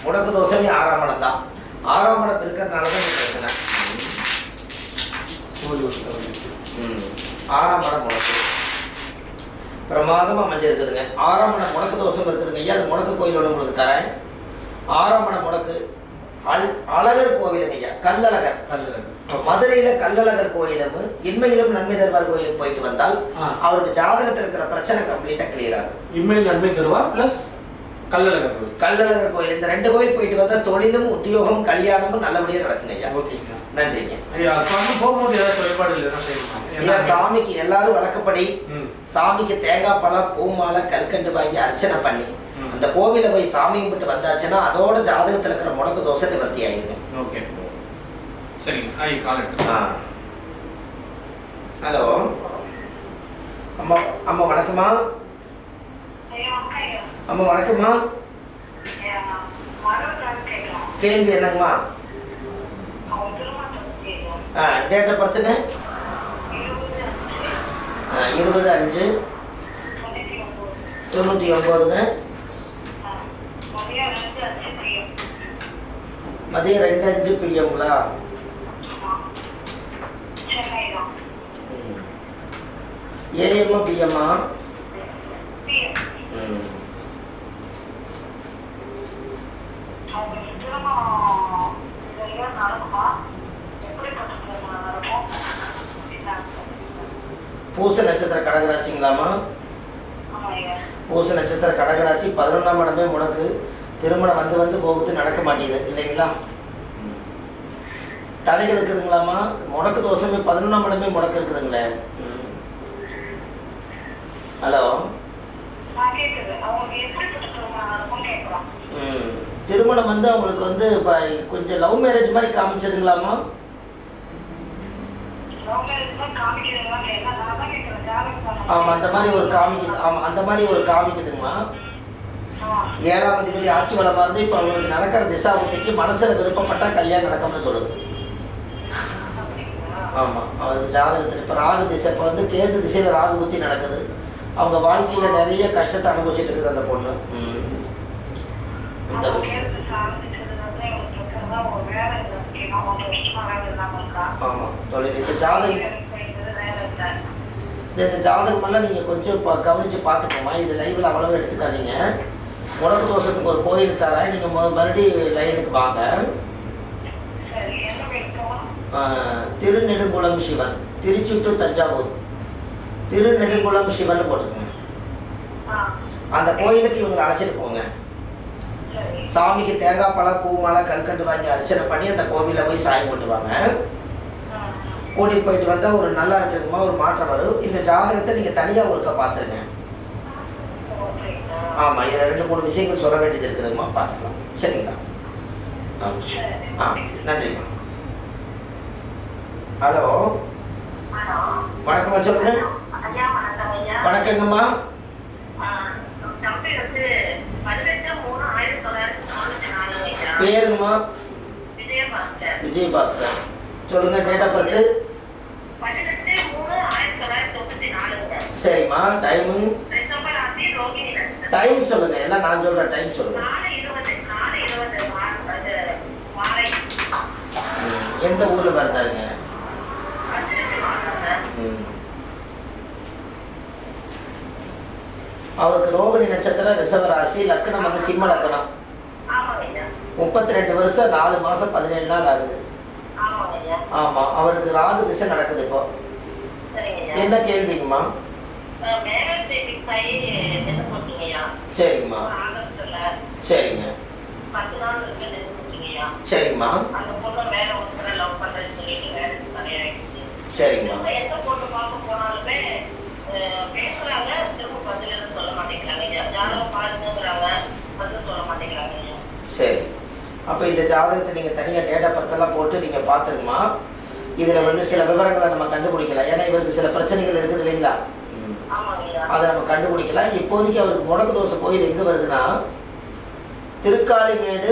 A: முடக்கு தோஷமே 6ஆம் இடம் தான். 6ஆம் இடம் இருக்கிறதுனால தான் இந்த பிரச்சனை. 6ஆம் இடம் முடக்கு பிரமாதமாக அமைஞ்சிருக்குதுங்க. 6ஆம் இடம் முடக்கு தோஷம் இருக்குதுங்க ஐயா. அது முடக்கு கோயிலோட உங்களுக்கு தரேன். 6ஆம் இடம் முடக்கு அழகர் கோவிலுங்க ஐயா. கல்லழகர். மதுரையில கல்லழகர் கோயிலும் இன்மையிலும் நன்மை தருவார் கோயிலுக்கு போயிட்டு வந்தால் அவருக்கு ஜாதகத்தில் இருக்கிற பிரச்சனை கம்ப்ளீட்டா கிளியர் ஆகும்.
B: இன்மையில் நன்மை தருவார் பிளஸ்
A: கல்லழகர் கோயில். இந்த 2 கோயில் போயிட்டு வந்தா தொழிலும் உத்தியோகம் கல்யாணமும் நல்லபடியா நடக்குங்க ஐயா. நன்றிங்க ஐயா. சாமிக்கு எல்லாரும் வழக்கப்படி சாமிக்கு தேங்காய் பழம் பூமாலை கல்கண்டு வாங்கி அர்ச்சனை பண்ணி அந்த கோவில போய் சாமி கும்பிட்டு வந்தாச்சுன்னா அதோட ஜாதகத்தில் இருக்கிற முடக்கு தோசை நிவர்த்தி ஆயிருங்க. ஹலோ அம்மா. அம்மா வணக்கம்மா. அம்மா வணக்கம்மா. கேள்வி என்னங்கம்மா? டேட்டை படுத்துங்க. 20/5/99ங்க. மதியம் 2:05 PM-ங்களா? AM PM-ஆ? பூச நட்சத்திர கடகராசிங்களாமா? பூச நட்சத்திர கடகராசி 11ஆம் இடமே முடக்கு. திருமணம் வந்து போகுது, நடக்க மாட்டேங்குது இல்லைங்களா? தடைகள் இருக்குதுங்களாமா? முடக்கு தோஷமே 11ஆம் இடமே முடக்கு இருக்குதுங்களே. ஹலோ. திருமணம் வந்து அவங்களுக்கு வந்து கொஞ்சம் லவ் மேரேஜ் மாதிரி காமிச்சதுங்களாமா? ஆமாம், அந்த மாதிரி ஒரு காமிக்குது. ஆமாம், அந்த மாதிரி ஒரு காமிக்குதுங்கம்மா. 7ஆம் அதிபதி ஆட்சி வளமாக இருந்து இப்போ அவங்களுக்கு நடக்கிற திசாபுத்திக்கு மனசில் விருப்பப்பட்டால் கல்யாணம் நடக்கும்னு சொல்லுது. ஆமாம், அவருக்கு ஜாதகத்தில் இப்போ ராகு திசை, இப்போ வந்து கேது திசையில் ராகு புத்தி நடக்குது. அவங்க வாழ்க்கையில் நிறைய கஷ்டத்தை அனுபவிச்சுட்டு இருக்குது அந்த பொண்ணு. இந்த ஆமாம் தொழில் இந்த ஜாதகம் இந்த ஜாதகமெல்லாம் நீங்கள் கொஞ்சம் கவனித்து பார்த்துக்கோமா. இது லைவில் அவ்வளவு எடுத்துக்காதீங்க. முடக்கு தோஷத்துக்கு ஒரு கோயில் தரேன், நீங்கள் மறுபடியும் லைனுக்கு வாங்க. திருநெடுங்குளம் சிவன், திருச்சி டு தஞ்சாவூர். திருநெடுங்குளம் சிவன் போட்டுக்கோங்க. அந்த கோயிலுக்கு இவங்களை அழைச்சிட்டு போங்க. சாமிக்கு தேங்காய் பழம், பூ மாலை, கல்கண்டு வாங்கி அர்ச்சனை பண்ணி அந்த கோவிலில் போய் சாயம் போட்டுவாங்க. கூட்டிகிட்டு போயிட்டு வந்தால் ஒரு நல்லா இருக்குங்கம்மா, ஒரு மாற்றம் வரும். இந்த ஜாதகத்தை நீங்கள் தனியாக ஒருக்க பார்த்துருங்க. ஆமாம், இதில் 2-3 விஷயங்கள் சொல்ல வேண்டியது இருக்குதுங்கம்மா, பார்த்துக்கலாம். சரிங்களா? நன்றிம்மா. ஹலோ, வணக்கம்மா, சொல்லுங்க. வணக்கங்கம்மா. பேருங்கம்மா? விஜயபாஸ்கர். சொல்லுங்க. Date of birth? சரிம்மா. டைமிங் டைம் சொல்லுங்க. எல்லாம் நான் சொல்ற டைம் சொல்லுங்க. எந்த ஊர்ல பிறந்தாருங்க? அவருக்கு ரோகிணி நட்சத்திரம், ரிஷபராசி, லக்னம் வந்து சிம்ம லக்னம். 32 வருஷம் 4 மாசம் 17 நாள் ஆகுது. ஆமா, அவருக்கு ராகு திசை நடக்குது இப்போ. என்ன கேள்விங்கம்மா? சரிங்கம்மா. சரிங்க. சரிங்கம்மா. சரிங்கம்மா. சரி. அப்போ இந்த ஜாதகத்தை நீங்கள் தனியாக டேட்டா பர்த்தெல்லாம் போட்டு நீங்கள் பார்த்துருங்கம்மா. இதில் வந்து சில விவரங்களை நம்ம கண்டுபிடிக்கலாம். ஏன்னா இவருக்கு சில பிரச்சனைகள் இருக்குது இல்லைங்களா, அதை நம்ம கண்டுபிடிக்கலாம். இப்போதைக்கு அவருக்கு முடக்கு தோசை கோயில் எங்கே வருதுன்னா, திருக்காளிமேடு,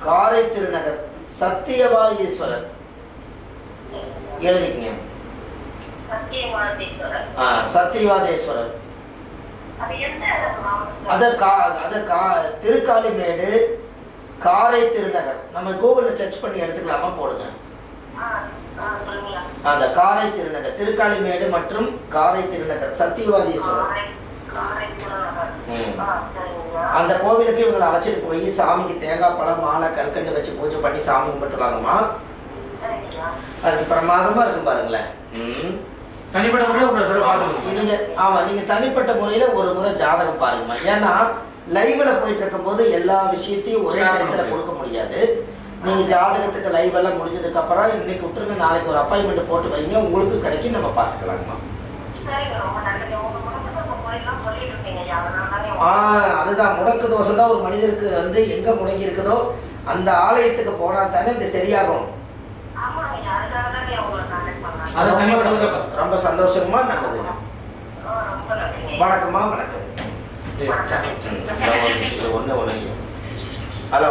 A: காரை திருநகர், சத்தியவாதீஸ்வரர். எழுதிக்கங்க. சத்தியவாதேஸ்வரர். திருக்காளிமேடு, காரை திருநகர். நம்ம கூகுளில் சர்ச் பண்ணி எடுத்துக்கலாமா? போடுங்க. அந்த காரை திருநகர், திருக்காளிமேடு மற்றும் காரை திருநகர், சத்தியவாதீஸ்வரர். அந்த கோவிலுக்கு இவங்களை அழைச்சிட்டு போய் சாமிக்கு தேங்காய் பழம், மாலை, கல்கண்டு வச்சு பூஜை பண்ணி சாமி கும்பிட்டு வாங்கம்மா. அதுக்கு பிரமாதமா இருக்கும் பாருங்களேன்.
B: தனிப்பட்ட முறையில்
A: நீங்க தனிப்பட்ட முறையில ஒரு முறை ஜாதகம் பாருங்கம்மா. ஏன்னா லைவ்ல போயிட்டு இருக்கும் போது எல்லா விஷயத்தையும் ஒரே நேரத்துல கொடுக்க முடியாது. நீங்க ஜாதகத்துக்கு லைவ் எல்லாம் முடிஞ்சதுக்கு அப்புறம் இன்னைக்கு விட்டுருங்க, நாளைக்கு ஒரு அப்பாயின்மெண்ட் போட்டு வைங்க, உங்களுக்கு கிடைக்கும், நம்ம பார்த்துக்கலாங்கம்மா. அதுதான் முடக்கு தோசை தான் ஒரு மனிதருக்கு வந்து எங்க முடங்கி இருக்குதோ அந்த ஆலயத்துக்கு போனா தானே இது சரியாகும். ரொம்ப சந்தோஷமா, நல்லதுங்க. வணக்கம்மா. வணக்கம். ஒன்று. ஹலோ,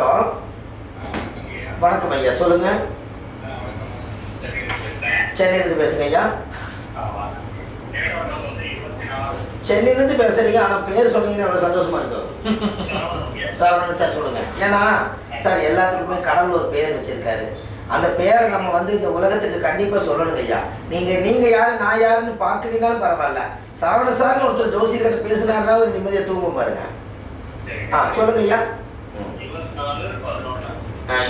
A: வணக்கம் ஐயா, சொல்லுங்க. சென்னையிலிருந்து பேசுங்க ஐயா. சென்னையிலிருந்து பேசுறீங்க, ஆனால் பேர் சொன்னீங்கன்னா எவ்வளோ சந்தோஷமா இருக்கும். சரவணன் சார் சொல்லுங்க. ஏன்னா சார் எல்லாத்துக்குமே கடவுள் ஒரு பேர் வச்சிருக்காரு. அந்த பேரை நம்ம வந்து இந்த உலகத்துக்கு கண்டிப்பாக சொல்லணுங்க ஐயா. நீங்கள் யாரு நான் யாருன்னு பார்க்கலீங்கனாலும் பரவாயில்ல, சரவண சார்னு ஒருத்தர் ஜோசியர்கிட்ட பேசினாருன்னா ஒரு நிம்மதியாக தூங்கும் பாருங்க. சொல்லுங்க ஐயா.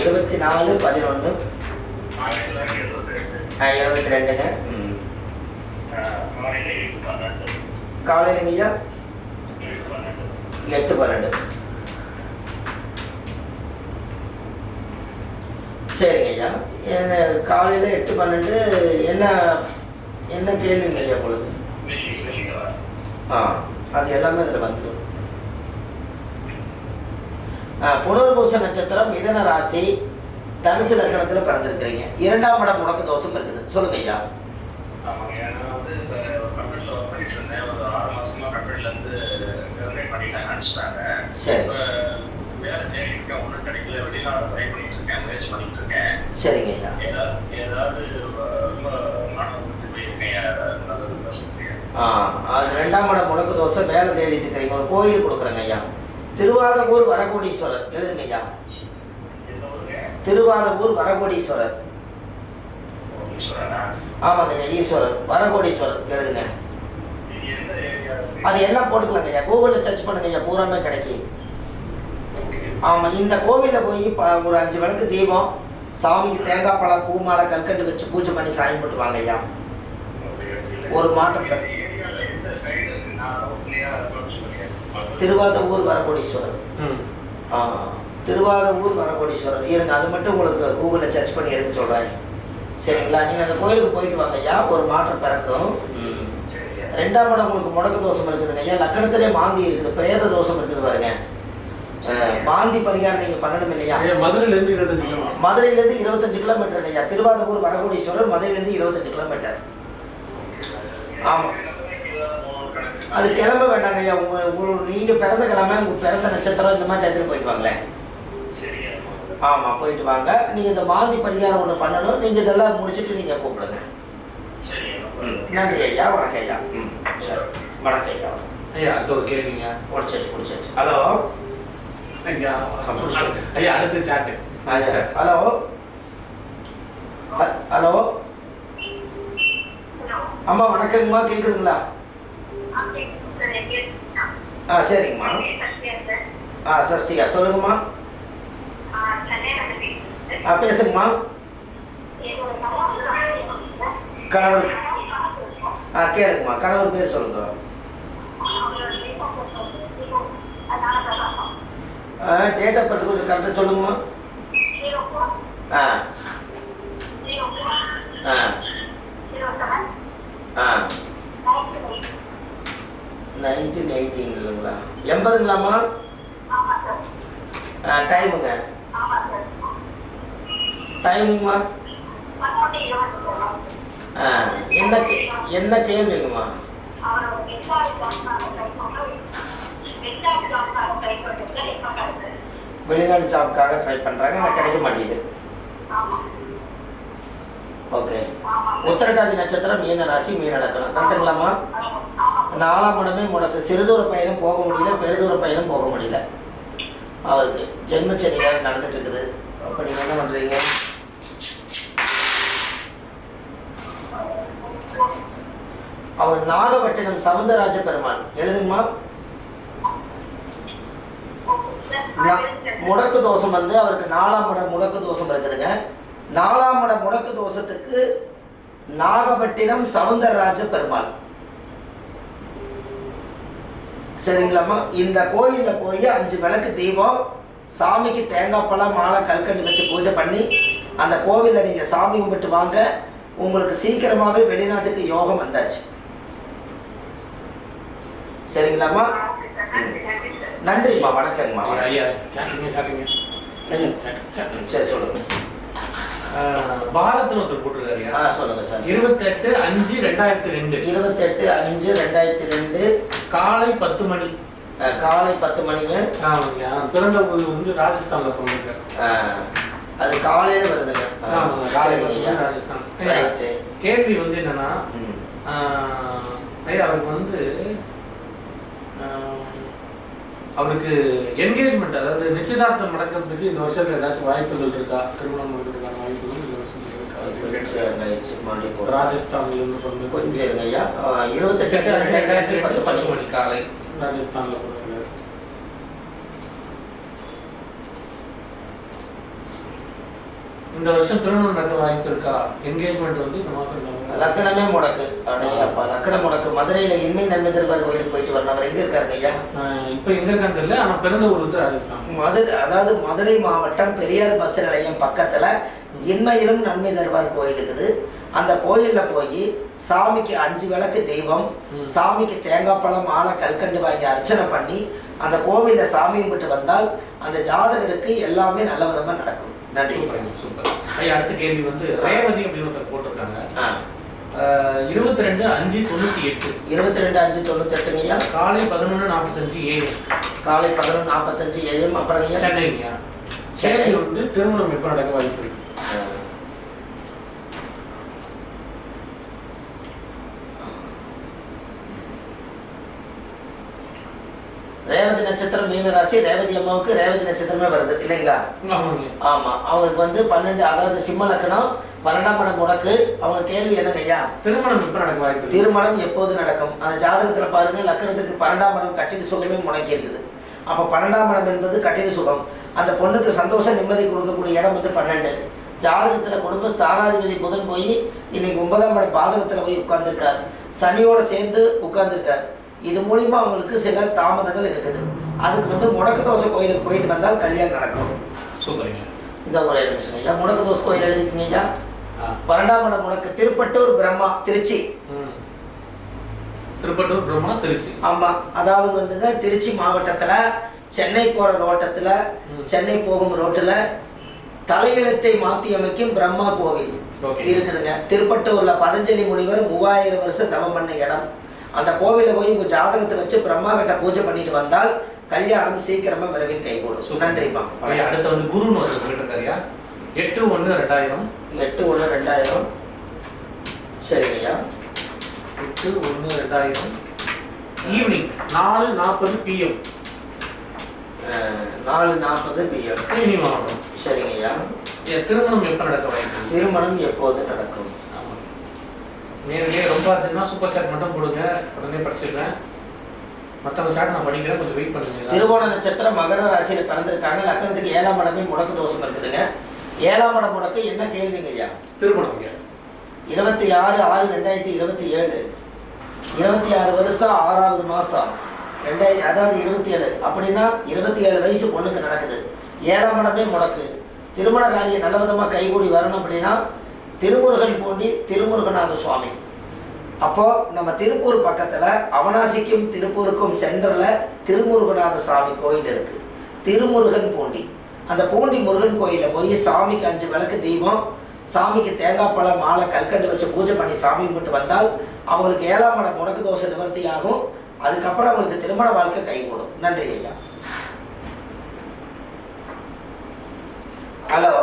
A: 24/11/72ங்க. காலையிலங்க ஐயா 8/12. சரிங்க ஐயா. காலையில் 8/12 என்ன என்ன கேள்விங்க ஐயா உங்களுக்கு? அது எல்லாமே அதில் வந்துடும். புனர்பூச நட்சத்திரம், மிதன ராசி, தனுசு லக்னத்தில் பிறந்திருக்கிறீங்க. 2ஆம் இடம் முடக்கு தோஷம் இருக்குது. சொல்லுங்க ஐயா. சரி. சரிங்க ஐயா. அது 2ஆம் இடம் முடக்கு தோசை, வேலை தேடி இருக்கிறீங்க. ஒரு கோயில் கொடுக்குறேங்க ஐயா. திருவாதவூர் வரகோடீஸ்வரர். எழுதுங்க ஐயா. திருவாதவூர் வரகோடீஸ்வரர்.
C: ஈஸ்வரனா?
A: ஆமாங்க ஐயா, ஈஸ்வரர் வரகோடீஸ்வரர் எழுதுங்க.
C: இது எந்த ஏரியா?
A: அது எல்லாம் போட்டுக்கலாங்க ஐயா, கூகுளில் சர்ச் பண்ணுங்க ஐயா, பூராமே கிடைக்கும். ஆமாம், இந்த கோவிலில் போய் ஒரு 5 விளக்கு தீபம், சாமிக்கு தேங்காய் பழம் பூ மாலை கற்கண்டு வச்சு பூஜை பண்ணி சாமி போட்டு வாங்க ஐயா. ஒரு மாற்றம் திருவாதூர் வரகோடீஸ்வரர். திருவாதூர் வரகோடீஸ்வரர் இருங்க, அது மட்டும் உங்களுக்கு கூகுளில் சர்ச் பண்ணி எடுக்க சொல்கிறேன். சரிங்களா? நீங்கள் அந்த கோயிலுக்கு போயிட்டு வாங்க ஐயா, ஒரு மாற்றம் பிறக்கும். 2ஆம் இடம் உங்களுக்கு முடக்கு தோஷம் இருக்குதுங்க ஐயா, லக்கணத்திலே மாந்தி இருக்குது, பிரேத தோஷம் இருக்குது பாருங்க. மாந்தி பரிகாரம் நீங்கள் பண்ணணும் இல்லையா?
B: மதுரையிலேருந்து 25 கிலோமீட்டர்.
A: மதுரையிலேருந்து 25 கிலோமீட்டர் ஐயா. திருவாதூர் வரகோடீஸ்வரர் மதுரையிலேருந்து 25 கிலோமீட்டர். ஆமாம், அது கிளம்ப வேண்டாங்க ஐயா. உங்களோட நீங்கள் பிறந்த கிழமை, உங்கள் பிறந்த நட்சத்திரம் இந்த மாதிரி டயத்தில் போயிட்டு வாங்களேன். ஆமாம், போயிட்டு வாங்க. நீங்கள் இந்த மாந்தி பரிகாரம் ஒன்று பண்ணணும். நீங்கள் இதெல்லாம் முடிச்சுட்டு நீங்கள் கூப்பிடுங்க. நன்றி ஐயா, வணக்கம் ஐயா. சரி, வணக்கம் ஐயா.
B: ஐயா அடுத்த ஒரு கேள்விங்க.
A: பிடிச்சாச்சு. ஹலோ
B: ஐயா, ஐயா அடுத்து சாட்டு.
A: ஹலோ ஹலோ அம்மா வணக்கங்கம்மா, கேட்குதுங்களா? சரிங்கம்மா. சஷ்டிகா சொல்லுங்கம்மா. பேசுங்கம்மா. கணவர் கேளுங்கம்மா, கணவர் பேர் சொல்லுங்க. டேட் ஆஃப் பர்த் கொஞ்சம் கரெக்டாக சொல்லுங்கம்மா. 1918 இல்லைங்களா? 80ங்களாம்மா? டைமுங்க டைமுங்கம்மா? என்ன கேள்விங்கம்மா? வெளிநாடு ஜாப்காக ட்ரை பண்ணுறாங்க, ஆனால் கிடைக்க மாட்டேங்குது. ஓகே, உத்திரட்டாதி நட்சத்திரம், மீன ராசி, மீன லக்னம், கரெக்டுங்களாம்மா? 4ஆம் இடமே முடக்கு, சிறுதூர பயணம் போக முடியல, பெருதூர பயணம் போக முடியல. அவருக்கு ஜென்மச்சனி வேறு நடந்துட்டு இருக்குது. அப்போ நீங்கள் என்ன பண்ணுறீங்க? அவர் நாகப்பட்டினம் சவுந்தரராஜ பெருமாள் எழுதுங்கம்மா. முடக்கு தோஷம் வந்து அவருக்கு 4ஆம் இட முடக்கு தோஷம் இருக்குதுங்க. 4ஆம் இட முடக்கு தோஷத்துக்கு நாகப்பட்டினம் சவுந்தரராஜ பெருமாள். சரிங்களாம்மா? இந்த கோயிலில் போய் 5 விளக்கு தீபம், சாமிக்கு தேங்காய் பழம் மாலை கல்கண்டு வச்சு பூஜை பண்ணி அந்த கோவிலில் நீங்கள் சாமி கும்பிட்டு வாங்க. உங்களுக்கு சீக்கிரமாகவே வெளிநாட்டுக்கு யோகம் வந்தாச்சு. சரிங்களாம்மா? நன்றிம்மா, வணக்கங்கம்மா.
B: ஐயா சாப்பிட்டீங்க.
A: சரி சொல்லுங்க.
B: பாரத்னு ஒருத்தர் போட்டிருக்காரு.
A: சொல்லுங்க சார்.
B: 28/5/2002.
A: 28/5/2002
B: காலை 10 மணி.
A: காலை 10 மணிங்க.
B: ஆமாங்க. பிறந்த ஊர் வந்து ராஜஸ்தான்ல பிறந்திருக்காரு.
A: அது காலையில வருதுங்க.
B: ராஜஸ்தான். கேள்வி வந்து என்னன்னா, ஐயா அவருக்கு வந்து அவருக்கு என்கேஜ்மெண்ட், அதாவது நிச்சயதார்த்தம் நடக்கிறதுக்கு இந்த வருஷத்துல ஏதாச்சும் வாய்ப்புகள் இருக்கா? திருமணம் நடக்கிறதுக்கான வாய்ப்புகள் இந்த வருஷத்துல இருக்கா? ராஜஸ்தான்ல இருந்து பிறந்து
A: கொஞ்சம் ஐயா 28/5/2010
B: மணி காலை ராஜஸ்தான்ல பிறந்தாரு. இந்த வருஷம் திருமணம் நடக்க வாய்ப்பு இருக்கா? என்கேஜ்மெண்ட் வந்து இந்த மாசம்
A: லக்கணமே முடக்கு. அடையப்பா லக்கணம் முடக்கு. மதுரையில இன்மை நன்மை தருவார் கோயிலுக்கு போயிட்டு வரணும். அவர் எங்க இருக்காருங்க ஐயா?
B: இப்போ எங்க இருக்கான்னு தெரியல, ஆனா பிறந்த ஊர் வந்து ராஜஸ்தான்.
A: அதாவது மதுரை மாவட்டம் பெரியார் பஸ் நிலையம் பக்கத்துல இன்மையிலும் நன்மை தருவார் கோயில் இருக்குது. அந்த கோயில்ல போய் சாமிக்கு 5 விளக்கு தெய்வம், சாமிக்கு தேங்காய் பழம் மாலை கல்கண்டு வாங்கி அர்ச்சனை பண்ணி அந்த கோவில்ல சாமி கும்பிட்டு வந்தால் அந்த ஜாதகருக்கு எல்லாமே நல்ல விதமா நடக்கும். நன்றி.
B: சூப்பர். ஐயா அடுத்த கேள்வி வந்து ரேவதி அப்படின்னு ஒருத்தர் போட்டிருக்காங்க. 22/5/98.
A: 22/5/98
B: காலை 11:45 AM.
A: காலை 11:45 AM. அப்புறம்
B: சென்னைங்கய்யா. சென்னை வந்து திருமணம் எப்போ நடக்க வாய்ப்பு இருக்கு?
A: ரேவதி நட்சத்திரம் மீன ராசி. ரேவதி அம்மாவுக்கு ரேவதி நட்சத்திரமே வருது இல்லைங்களா? ஆமா, அவங்களுக்கு வந்து 12, அதாவது சிம்ம லக்கணம் 12ஆம் இடம் முடக்கு. அவங்க கேள்வி என்னங்க ஐயா?
B: திருமணம் எப்ப நடக்க வாய்ப்பு இருக்கு?
A: திருமணம் எப்போது நடக்கும்? அந்த ஜாதகத்துல பாருங்க, லக்னத்துக்கு 12ஆம் இடம் கட்டில் சுகமே முடக்கி இருக்குது. அப்போ 12ஆம் இடம் என்பது கட்டில் சுகம். அந்த பொண்ணுக்கு சந்தோஷம் நிம்மதி கொடுக்கக்கூடிய இடம் வந்து 12. ஜாதகத்துல குடும்ப ஸ்தானாதிபதி புதன் போய் இன்னைக்கு 9ஆம் இடம் பாதகத்துல போய் உட்கார்ந்துருக்கார், சனியோட சேர்ந்து உட்கார்ந்துருக்கார். இது மூலியமா அவங்களுக்கு சில தாமதங்கள் இருக்குது. அதுக்கு வந்து முடக்கு தோசை கோயிலுக்கு போயிட்டு வந்தால் கல்யாணம் நடக்கும்.
B: சூப்பருங்க.
A: இந்த ஒரே நிமிஷம் ஐயா, முடக்கு தோசை கோயில் எழுதிக்கிங்க ஐயா. 12ஆம் இடம் முடக்கு திருப்பட்டூர் பிரம்மா திருச்சி.
B: திருப்பட்டூர் பிரம்மா திருச்சி.
A: ஆமா, அதாவது வந்துங்க திருச்சி மாவட்டத்துல சென்னை போற ரோட்டத்துல, சென்னை போகும் ரோட்டுல தலையெழுத்தை மாற்றி அமைக்கும் பிரம்மா கோவில் இருக்குதுங்க. திருப்பட்டூர்ல பதஞ்சலி முனிவர் 3000 வருஷம் தவம் பண்ண இடம். அந்த கோவில போய் உங்க ஜாதகத்தை வச்சு பிரம்மா கிட்ட பூஜை பண்ணிட்டு வந்தால் கல்யாணம் சீக்கிரமா விரைவில் கைகூடும். நன்றிப்பா.
B: அடுத்து வந்து குருன்னு வச்சுருக்காரியா. 8/1/2000.
A: 8/1/2000. சரிங்கய்யா.
B: 8/1/2000 ஈவினிங் 4:40 PM.
A: 4:40 PM. சரிங்கய்யா.
B: திருமணம் எப்போ நடக்க வாய்ப்பு?
A: திருமணம் எப்போது நடக்கும்?
B: நேரிலே ரொம்ப அர்ஜென்ட்னா சூப்பர் சாட் மட்டும் கொடுங்க, உடனே படிச்சிருக்கேன். மற்றவங்க சாட் நான் படிக்கிறேன், கொஞ்சம் வெயிட் பண்ணுங்க.
A: திருவோண நட்சத்திரம் மகர ராசியில பிறந்திருக்காங்க. லக்னத்துக்கு 7ஆம் இடமே முடக்கு தோஷம் இருக்குதுங்க. 7ஆம் இடம் முடக்கு. என்ன கேள்விங்க ஐயா?
B: திருமணம்
A: 26/6/2027. 26 வருஷம் 6வது மாசம் அதாவது 27. அப்படின்னா 27 வயசு பொண்ணுக்கு நடக்குது. 7ஆம் இடமே முடக்கு. திருமண காரியம் நல்ல விதமாக கைகூடி வரணும் அப்படின்னா திருமுருகன் பூண்டி திருமுருகநாத சுவாமி. அப்போ நம்ம திருப்பூர் பக்கத்துல அவனாசிக்கும் திருப்பூருக்கும் சென்டர்ல திருமுருகநாத சாமி கோயில் இருக்கு, திருமுருகன் பூண்டி. அந்த பூண்டி முருகன் கோயில போய் சாமிக்கு 5 விளக்கு தீபம், சாமிக்கு தேங்காய் பழம் மாலை கல்கண்டு வச்சு பூஜை பண்ணி சாமி கும்பிட்டு வந்தால் அவங்களுக்கு 7ஆம் இடம் முடக்கு தோஷ நிவர்த்தி ஆகும். அதுக்கப்புறம் அவங்களுக்கு திருமண வாழ்க்கை கைகூடும். நன்றி ஐயா. ஹலோ.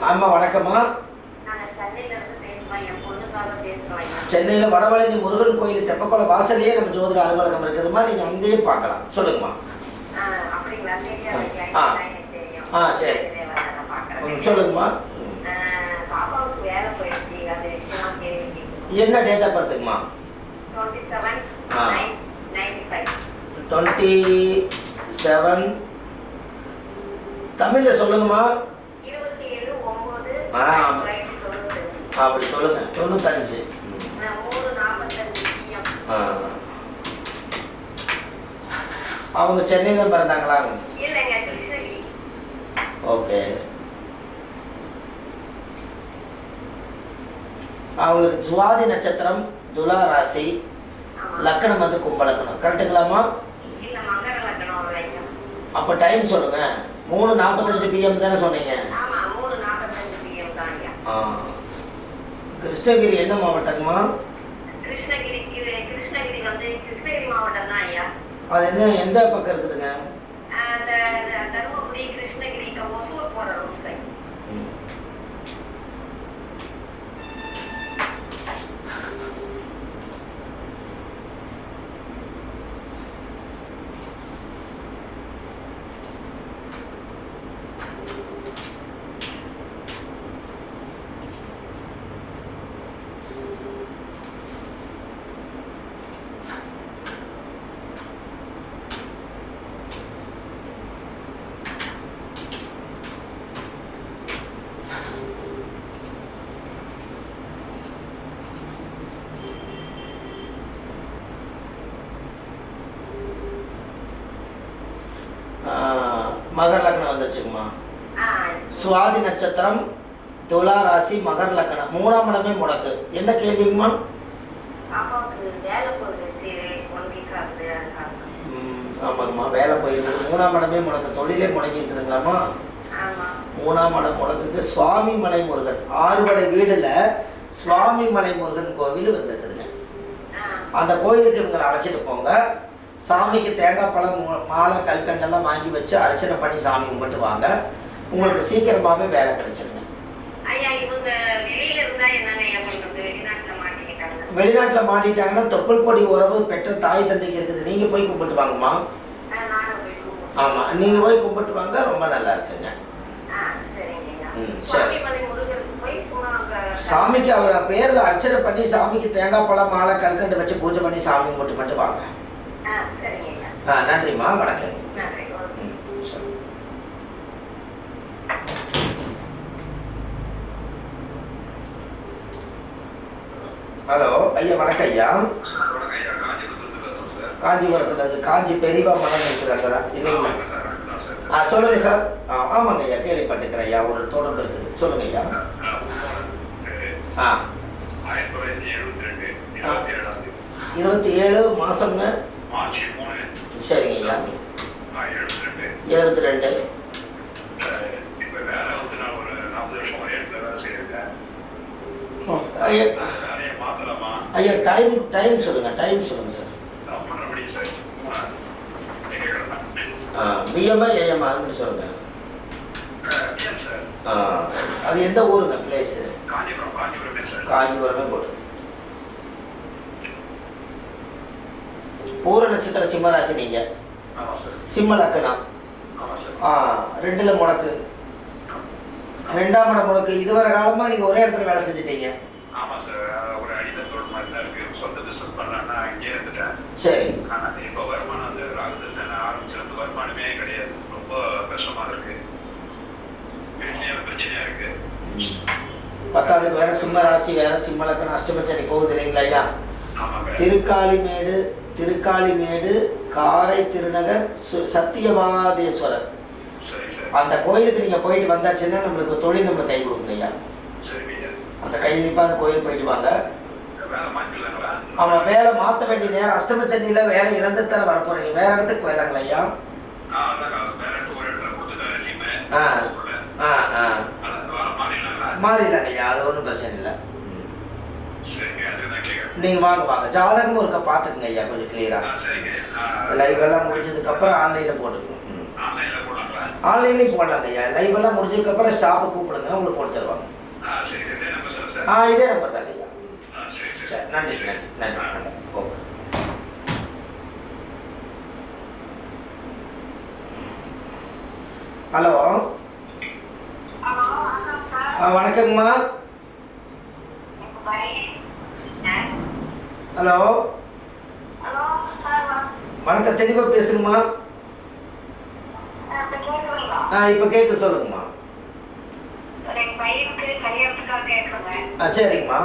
A: ஆமா வணக்கம்மா. சென்னையில வடவழனி முருகன் கோயில் தெப்பக்குள வாசலையே நம்ம ஜோதிட அலுவலகம் இருக்குதுமா, நீங்க அங்கேயே பார்க்கலாம். சொல்லுங்கம்மா. சரி சொல்லுங்கம்மா. என்ன டேட் ஆஃப் பர்த்துக்குமா? 27 தமிழ்ல சொல்லுங்கம்மா. அப்படி சொல்லுங்க. 95. அவங்க சென்னையில பிறந்தாங்களா? ஓகே. அவங்களுக்கு சுவாதி நட்சத்திரம், துலா ராசி, லக்கணம் வந்து கும்ப லக்கணம். கரெக்டுங்களாமா? அப்ப டைம் சொல்லுங்க. 3:45 PM தானே சொன்னீங்க? கிருஷ்ணகிரி என்ன மாவட்டங்கம்மா?
D: கிருஷ்ணகிரி வந்து கிருஷ்ணகிரி மாவட்டம் தான் ஐயா.
A: அது என்ன எந்த பக்கம் இருக்குதுங்க?
D: தருமபுரி கிருஷ்ணகிரி ஒசூர் போற ரோட் சைடு.
A: மகர் லக்னம் வந்துருச்சுங்கம்மா. சுவாதி நட்சத்திரம், துலா ராசி, மகர் லக்னம். 3ஆம் இடமே முடக்கு. என்ன கேள்விங்கம்மா? ஆமாங்கம்மா, வேலை போயிருக்குது. 3ஆம் இடமே முடக்கு. தொழிலே முடங்கிட்டுதுங்களாம்மா? 3ஆம் இடம் முடக்குக்கு சுவாமி மலை முருகன் 6 வீடுல சுவாமி மலை முருகன் கோவில் வந்திருக்குதுங்க. அந்த கோயிலுக்கு இவங்களை அழைச்சிட்டு போங்க. சாமிக்கு தேங்காய் பழம் மாலை கல்கண்டெல்லாம் வாங்கி வச்சு அர்ச்சனை பண்ணி சாமி கும்பிட்டு வாங்க. உங்களுக்கு சீக்கிரமாகவே வேலை கிடைச்சிருங்க. வெளிநாட்டில் மாட்டிட்டாங்கன்னா தொப்புள் கொடி உறவு பெற்ற தாய் தந்தைக்கு இருக்குது. நீங்கள் போய் கும்பிட்டு வாங்கம்மா. ஆமாம், நீங்கள் போய் கும்பிட்டு வாங்க. ரொம்ப நல்லா இருக்குங்க. சரி.
D: சுவாமிமலை முருகருக்கு போய் சும்மா அங்க
A: சாமிக்கு அவர் பேர்ல அர்ச்சனை பண்ணி சாமிக்கு தேங்காய் பழம் மாலை கல்கண்டு வச்சு பூஜை பண்ணி சாமி கும்பிட்டு மட்டும் வாங்க.
D: சரிங்க ஐயா.
A: நன்றிம்மா, வணக்கம்.
D: நன்றி. ஓகே.
A: சரி. ஹலோ ஐயா, வணக்கம் ஐயா. காஞ்சிபுரத்துல இருந்து காஞ்சி பெரியவா மடம் இருக்குது, அங்கதான் இல்லைங்களா? சொல்லுங்க சார். ஆமாங்க ஐயா, கேள்விப்பட்டிருக்கிறேன் ஐயா, ஒரு தொடர்பு இருக்குது, சொல்லுங்க ஐயா. 27 மாசம்ங்க. சரிங்க ஐயா. 72. ஐயா டைம் சொல்லுங்க சார். பிஎம்ஐ ஏஎம்ஐ சொல்லுங்க. அது எந்த ஊருங்க பிளேஸ்? காஞ்சிபுரமே போட்டு. பூர நட்சத்திர சிம்மராசி நீங்க. சிம்ம லக்கணம். 2ல முடக்கு. 2ஆம் இடம் முடக்கு. இதுவரை காலமா நீங்க ஒரே இடத்துல வேலை செஞ்சுட்டீங்க.
C: ஆமா சார், ஒரு அடிமை தொழில் மாதிரி தான் இருக்கு. சொந்த பிசினஸ் பண்ணலாம்னா அங்கேயே இருந்துட்டேன்.
A: சரி.
C: ஆனா இப்போ வருமானம் அந்த ராகுதசனை ஆரம்பிச்சிருந்து வருமானமே கிடையாது. ரொம்ப கஷ்டமா இருக்கு. வீட்லயும் பிரச்சனையா இருக்கு.
A: 10வது வேற சிம்ம ராசி, வேற சிம்ம லக்கணம், அஷ்டமச்சனி போகுது இல்லைங்களா ஐயா? திருக்காளிமேடு காரை திருநகர் சத்தியவாதேஸ்வரர். அந்த கோயிலுக்கு நீங்க போயிட்டு வந்தாச்சுன்னா நம்மளுக்கு தொழில் நம்மளுக்கு கை கொடுக்குங்க ஐயா. அந்த கையிலிப்பா அந்த கோயில் போயிட்டு வாங்க. ஆமா, வேலை மாற்ற வேண்டிய நேரம். அஷ்டமச்சனியில வேலை இழந்து தர வர போறீங்க. வேற இடத்துக்கு போயிடலாங்களா ஐயா? மாறிடலாங்க ஐயா, அது ஒன்றும் பிரச்சனை இல்லை. நீங்க வாங்க. ஜாதகமும் இருக்க பாத்துக்குங்க ஐயா, கொஞ்சம் கிளியரா. லைவ் எல்லாம் முடிச்சதுக்கு அப்புறம் ஆன்லைன்ல போட்டுக்கணும். ஆன்லைன்லயும் போடலாங்க ஐயா. லைவ் எல்லாம் முடிஞ்சதுக்கு அப்புறம் ஸ்டாஃபை கூப்பிடுங்க, உங்களுக்கு போட்டு தருவாங்க. இதே நம்பர் தாங்க ஐயா. நன்றி. ஓகே. ஹலோ. வணக்கங்கம்மா. ஹலோ. வணக்கம், தெளிவா பேசுங்கம்மா. இப்ப கேட்க சொல்லுங்கம்மா. சரிங்கம்மா.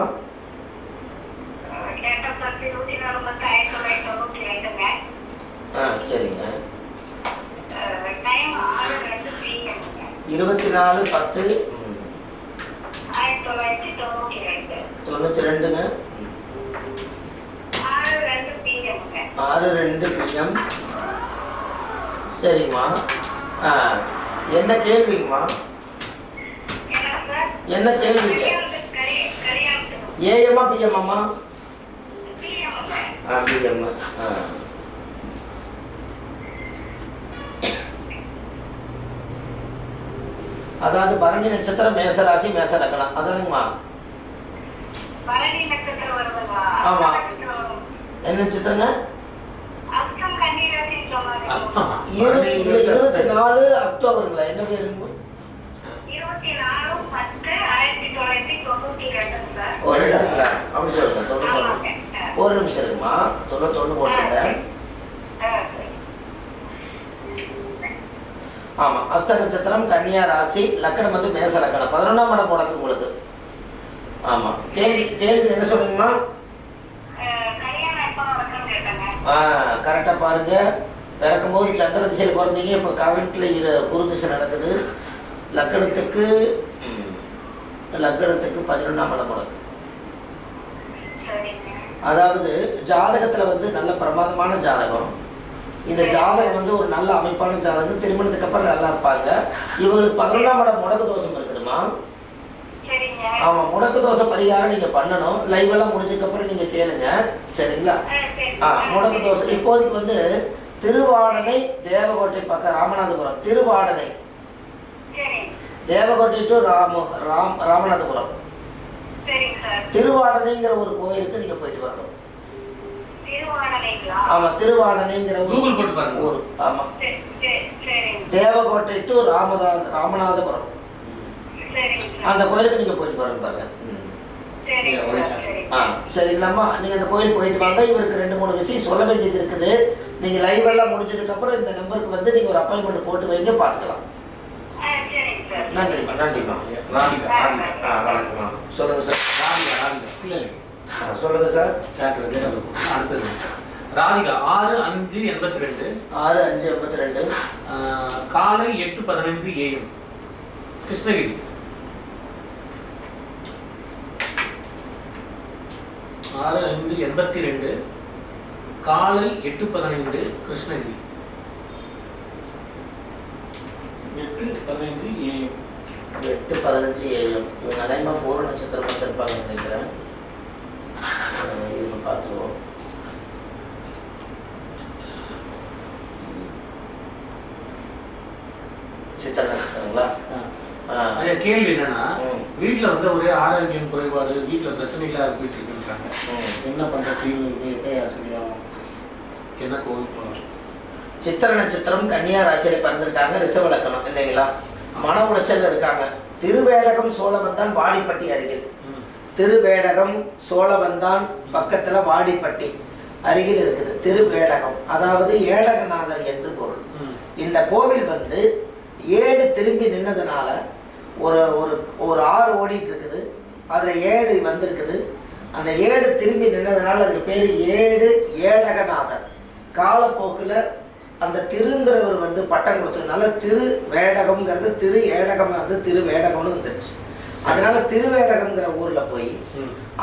A: சரிங்க. 24/10/92ங்க. 6:02 PM. சரிங்கம்மா. என்ன கேள்விங்கம்மா? என்ன கேள்விங்க? ஏஎம்மா பிஎம்மா? பிஎம். அதாவது பரணி நட்சத்திரம், மேசராசி, மேச லக்கணம், அதானுங்கம்மா? ஆமா. என்ன நட்சத்திரங்க? 24 அக்டோபருங்களா? என்ன பேருங்க? ஒரு இடத்துங்களா? அப்படி சொல்லுங்க. 91. ஒரு நிமிஷம் இருக்குமா? 91 போட்டுருந்தேன். ஆமா, அஸ்த நட்சத்திரம், கன்னியா ராசி, லக்கணம் வந்து மேச லக்கணம். 11ஆம் இடம் முடக்கு உங்களுக்கு. ஆமா. கேள்வி என்ன சொல்றீங்கம்மா? கரெக்டா பாருங்க. பிறக்கும்போது சந்திர திசையில் பிறந்தீங்க. இப்போ கரண்ட்ல குரு திசை நடக்குது. லக்கணத்துக்கு 11ஆம் இடம் முடக்கு. அதாவது ஜாதகத்துல வந்து நல்ல பிரமாதமான ஜாதகம். இந்த ஜாதகம் வந்து ஒரு நல்ல அமைப்பான ஜாதகம். திருமணத்துக்கு அப்புறம் நல்லா இருப்பாங்க. இவங்களுக்கு 11ஆம் இடம் முடக்கு தோஷம் இருக்குதுமா? ஆமா, முடக்கு தோஷ பரிகாரம் நீங்க பண்ணணும். லைவ் எல்லாம் முடிஞ்சதுக்கு அப்புறம் நீங்க கேளுங்க, சரிங்களா? முடக்கு தோஷம் இப்போதைக்கு வந்து திருவாடனை, தேவகோட்டை பக்கம் ராமநாதபுரம். திருவாடனை, தேவகோட்டை டு ராமநாதபுரம். திருவாடனைங்கிற ஒரு கோயிலுக்கு நீங்க போயிட்டு வரணும். ஆமா, திருவாடனைங்கிற ஊர். ஆமா, தேவகோட்டை டு ராமநாதபுரம்.
D: சரிங்க சார்.
A: அந்த கோயிலுக்கு நீங்கள் போயிட்டு வரணும் பாருங்க.
D: சரிங்க சார், சரிங்க.
A: சரிங்களாம்மா, நீங்கள் அந்த கோயில் போயிட்டு வாங்க. இவருக்கு 2-3 விஷயம் சொல்ல வேண்டியது இருக்குது. நீங்கள் லைவ் எல்லாம் முடிஞ்சதுக்கப்புறம் இந்த நம்பருக்கு வந்து நீங்கள் ஒரு அப்பாயின்மெண்ட் போட்டு வைங்க, பார்த்துக்கலாம்.
D: சரிங்க சார்.
A: நன்றிம்மா, நன்றிம்மா.
B: ராதிகா
A: வணக்கம்மா. சொல்லுங்கள் சார்.
B: ராதிகா இல்லை
A: சொல்லுங்கள் சார்.
B: அடுத்தது ராதிகா 6/5/82
A: 6/5/82
B: காலை 8:15 AM கிருஷ்ணகிரி. 6/5/82 காலை 8:15 கிருஷ்ணகிரி. 8:15 AM
A: 8:15 AM. இவங்க அநேகமாக பூர நட்சத்திரம் வந்திருப்பாங்கன்னு நினைக்கிறேன். இதுக்கு பார்த்துருவோம். சித்திரை நட்சத்திரங்களா?
B: கேள்வி என்னன்னா, வீட்டுல வந்து ஒரே ஆரோக்கியம் குறைபாடு, வீட்டுல பிரச்சனைகளா போயிட்டு இருக்குன்றாங்க. என்ன பண்ற, தீர்வு எப்ப சரியாகும், என்ன கோவில் போகலாம்?
A: சித்திரை நட்சத்திரம் கன்னியா ராசியில பிறந்திருக்காங்க. ரிஷப லக்னம் இல்லைங்களா? மன உளைச்சல் இருக்காங்க. திருவேடகம் சோழவந்தான் வாடிப்பட்டி அருகில். திருவேடகம் சோழவந்தான் பக்கத்துல வாடிப்பட்டி அருகில் இருக்குது திருவேடகம். அதாவது ஏடகநாதர் என்று பொருள். இந்த கோவில் வந்து ஏடு திரும்பி நின்னதுனால ஒரு ஒரு ஒரு ஆறு ஓடிட்டு இருக்குது. அதில் ஏடு வந்திருக்குது. அந்த ஏடு திரும்பி நின்னதுனால அதுக்கு பேர் ஏடு ஏடகநாதர். காலப்போக்கில் அந்த திருங்கிறவர் வந்து பட்டம் கொடுத்ததுனால திரு வேடகம்ங்கிறது திரு ஏடகம் வந்து திரு வேடகம்னு வந்துருச்சு. அதனால திருவேடகம்ங்கிற ஊரில் போய்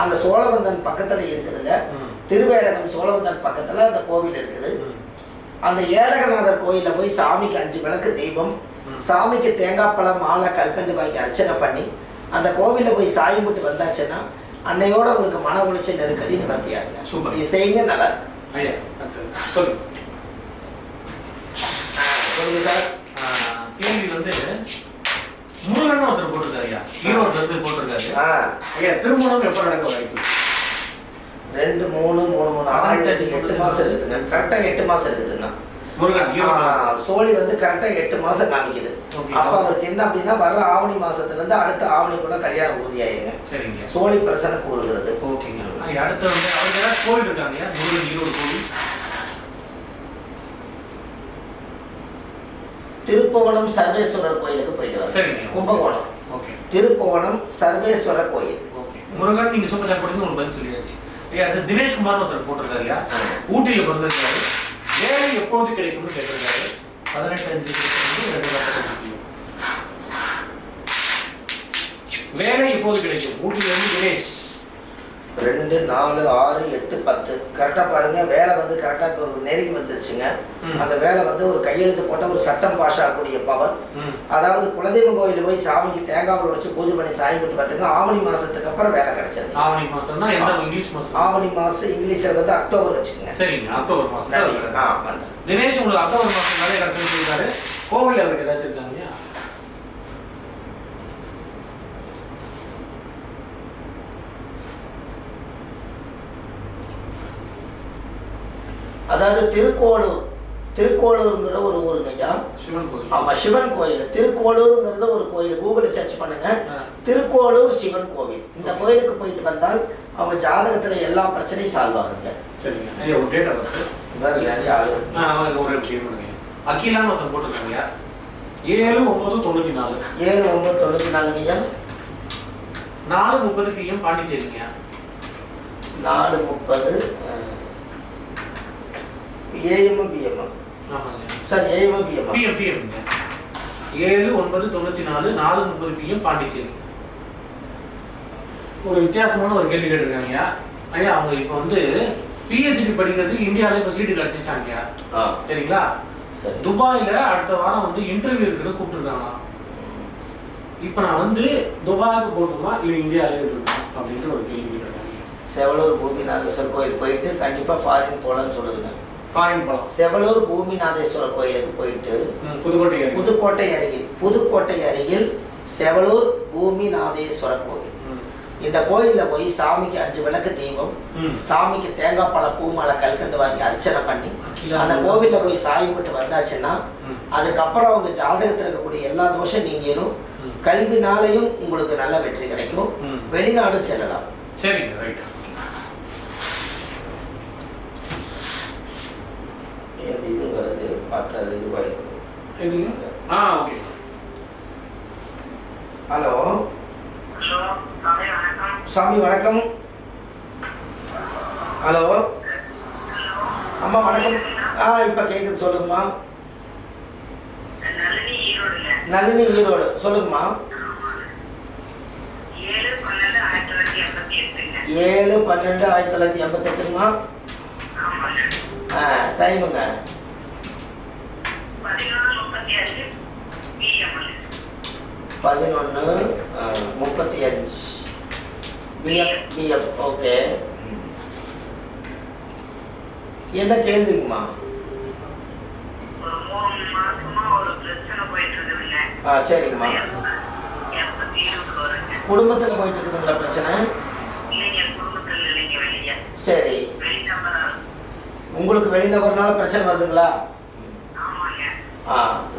A: அந்த சோழவந்தன் பக்கத்தில் இருக்குதுங்க. திருவேடகம் சோழவந்தன் பக்கத்தில் அந்த கோவில் இருக்குது. அந்த ஏடகநாதர் கோயிலில் போய் சாமிக்கு 5 விளக்கு தீபம், சாமிக்கு தேங்காய் பழம் மாலை கல்கண்டு வாங்கி அர்ச்சனை பண்ணி அந்த கோவிலில் போய் சாய் கும்பிட்டு வந்தாச்சுன்னா அன்னையோட உங்களுக்கு மன உளைச்சல் நெருக்கடி நிவர்த்தியாகுங்க.
B: சூப்பர்.
A: இது செய்யுங்க, நல்லா இருக்கு.
B: ஐயா சொல்லுங்க.
A: சொல்லுங்க சார்.
B: கேள்வி வந்து முருகன் ஒருத்தர் போட்டிருக்காரு ஐயா, ஈரோடு வந்து போட்டிருக்காரு. ஐயா திருமணம் எப்போ நடக்க வாய்ப்பு?
A: 2 3 3 3 6 8 மாசம் இருக்குதுங்க. கரெக்டா 8 மாசம் இருக்குதுன்னா சோழி வந்து கரெக்டா 8 மாசம் காமிக்குது. அப்ப அவருக்கு என்ன அப்படின்னா வர்ற ஆவணி மாசத்துல இருந்து அடுத்த ஆவணிக்குள்ள கல்யாணம் உறுதியாயிருங்க.
B: சரிங்க.
A: சோழி பிரசனை கூறுகிறது.
B: ஓகேங்க. அடுத்து வந்து அவருக்கு ஏதாவது கோயில் இருக்காங்க முருகன் ஈரோடு கோயில்?
A: திருப்புவனம் சர்வேஸ்வரர் கோயிலுக்கு போயிட்டு வரோம்.
B: சரிங்க.
A: கும்பகோணம்.
B: ஓகே.
A: திருப்புவனம் சர்வேஸ்வரர் கோயில்.
B: ஓகே. முருகன் நீங்க சூப்பர் சாட் போடுங்க, உங்களுக்கு பதில் சொல்லியாச்சு. ஐயா அடுத்து தினேஷ் குமார் ஒருத்தர் போட்டிருக்காரு ஐயா, ஊட்டியில பிறந்திருக்காரு. வேலை எப்போது கிடைக்கும்னு கேட்டிருக்காரு. 18/5/2015 வேலை எப்போது கிடைக்கும்? ஊட்டியில இருந்து தினேஷ்.
A: 2 4 6 8 10 கரெக்டா பாருங்க. வேலை வந்து கரெக்டா இப்போ ஒரு நெருங்கி வந்துருச்சுங்க. அந்த வேலை வந்து ஒரு கையெழுத்து போட்ட ஒரு சட்டம் பாஸ் ஆகக்கூடிய பவர். அதாவது குலதெய்வம் கோயில போய் சாமிக்கு தேங்காய் உடைச்சு பூஜை பண்ணி சாமி போட்டு பார்த்துங்க. ஆவணி மாசத்துக்கு அப்புறம் வேலை கிடைச்சது.
B: ஆவணி மாசம்னா எந்த இங்கிலீஷ் மாசம்?
A: ஆவணி மாசம் இங்கிலீஷ்ல வந்து அக்டோபர் வச்சுக்கோங்க.
B: சரிங்க, அக்டோபர் மாசம். தினேஷ் உங்களுக்கு அக்டோபர் மாசம் வேலை கிடைச்சுன்னு சொல்லிட்டாரு. கோவில் அவருக்கு ஏதாச்சும் இருக்காங்க?
A: அதாவது திருக்கோளூர்ங்கிற ஒரு ஊருங்கய்யா.
B: சிவன் கோயில்.
A: ஆமா, சிவன் கோயில். திருக்கோளூர்ங்கிறது ஒரு கோயில். கூகுளில் சர்ச் பண்ணுங்க, திருக்கோளூர் சிவன் கோவில். இந்த கோயிலுக்கு போயிட்டு வந்தால் அவங்க ஜாதகத்துல எல்லா பிரச்சனையும் சால்வ் ஆகுங்க.
B: சரிங்க. ஐயா ஒரு டேட் ஆஃப் பர்த்
A: நிறைய ஆளு
B: ஒரு விஷயம் பண்ணுங்க. அகிலான்னு ஒருத்தர் போட்டிருக்காங்க 7/9/94.
A: 7/9/94ங்கய்யா.
B: 4:30 PM பாண்டிச்சேரிங்க.
A: 4:30 AM PM.
B: ஆமாங்க
A: sir, AM PM.
B: PM 7/9/94 4:30 PM Pondicherry. ஒரு வித்தியாசமான ஒரு கேள்வி கேட்டிருக்காங்க ஐயா. அவங்க இப்போ வந்து PhD படிக்கிறது இந்தியாவில இப்போ சீட்டு கிடைச்சிச்சாங்க. சரிங்களா? துபாயில அடுத்த வாரம் வந்து இன்டர்வியூ இருக்குன்னு கூப்பிட்டுருக்காங்க. இப்போ நான் வந்து துபாய்க்கு போகணுமா இல்லை இந்தியாவிலே இருக்கணுமா அப்படின்ற ஒரு கேள்வி கேட்டிருக்காங்க.
A: செவலூர் பூமிநாதேஸ்வரர் கோயில் போயிட்டு கண்டிப்பா ஃபாரின் போகலான்னு சொல்லுதுங்க.
B: ஃபாரின் போகலாம்.
A: செவலூர் பூமிநாதேஸ்வரர் கோயிலுக்கு போயிட்டு புதுக்கோட்டை அருகில் செவலூர் பூமிநாதேஸ்வரர் கோயில். இந்த கோயில்ல போய் சாமிக்கு 5 விளக்கு தீபம், சாமிக்கு தேங்காய் பழ பூ மாலை கல்கண்டு வாங்கி அர்ச்சனை பண்ணி அந்த கோவில்ல போய் சாமி கும்பிட்டு வந்தாச்சுன்னா அதுக்கப்புறம் அவங்க ஜாதகத்தில் இருக்கக்கூடிய எல்லா தோஷம் நீங்கிரும். கல்வினாலையும் உங்களுக்கு நல்ல வெற்றி கிடைக்கும். வெளிநாடு செல்லலாம்.
B: சரிங்க, ரைட்.
A: இது வருது பார்த்தது இது
B: ஓகே.
A: ஹலோ சாமி வணக்கம். ஹலோ அம்மா வணக்கம். இப்போ கேட்குது, சொல்லுங்கம்மா. நளினி ஈரோடு, சொல்லுங்கம்மா. 7/12/1988ங்கம்மா. டைமுங்க 11:35 PM. ஓகே. என்ன கேள்விங்கம்மா? சரிங்கம்மா. குடும்பத்தில் போயிட்டு இருக்குதுங்களா பிரச்சனை? சரி, உங்களுக்கு வெளிநபர்னால பிரச்சனை வருதுங்களா?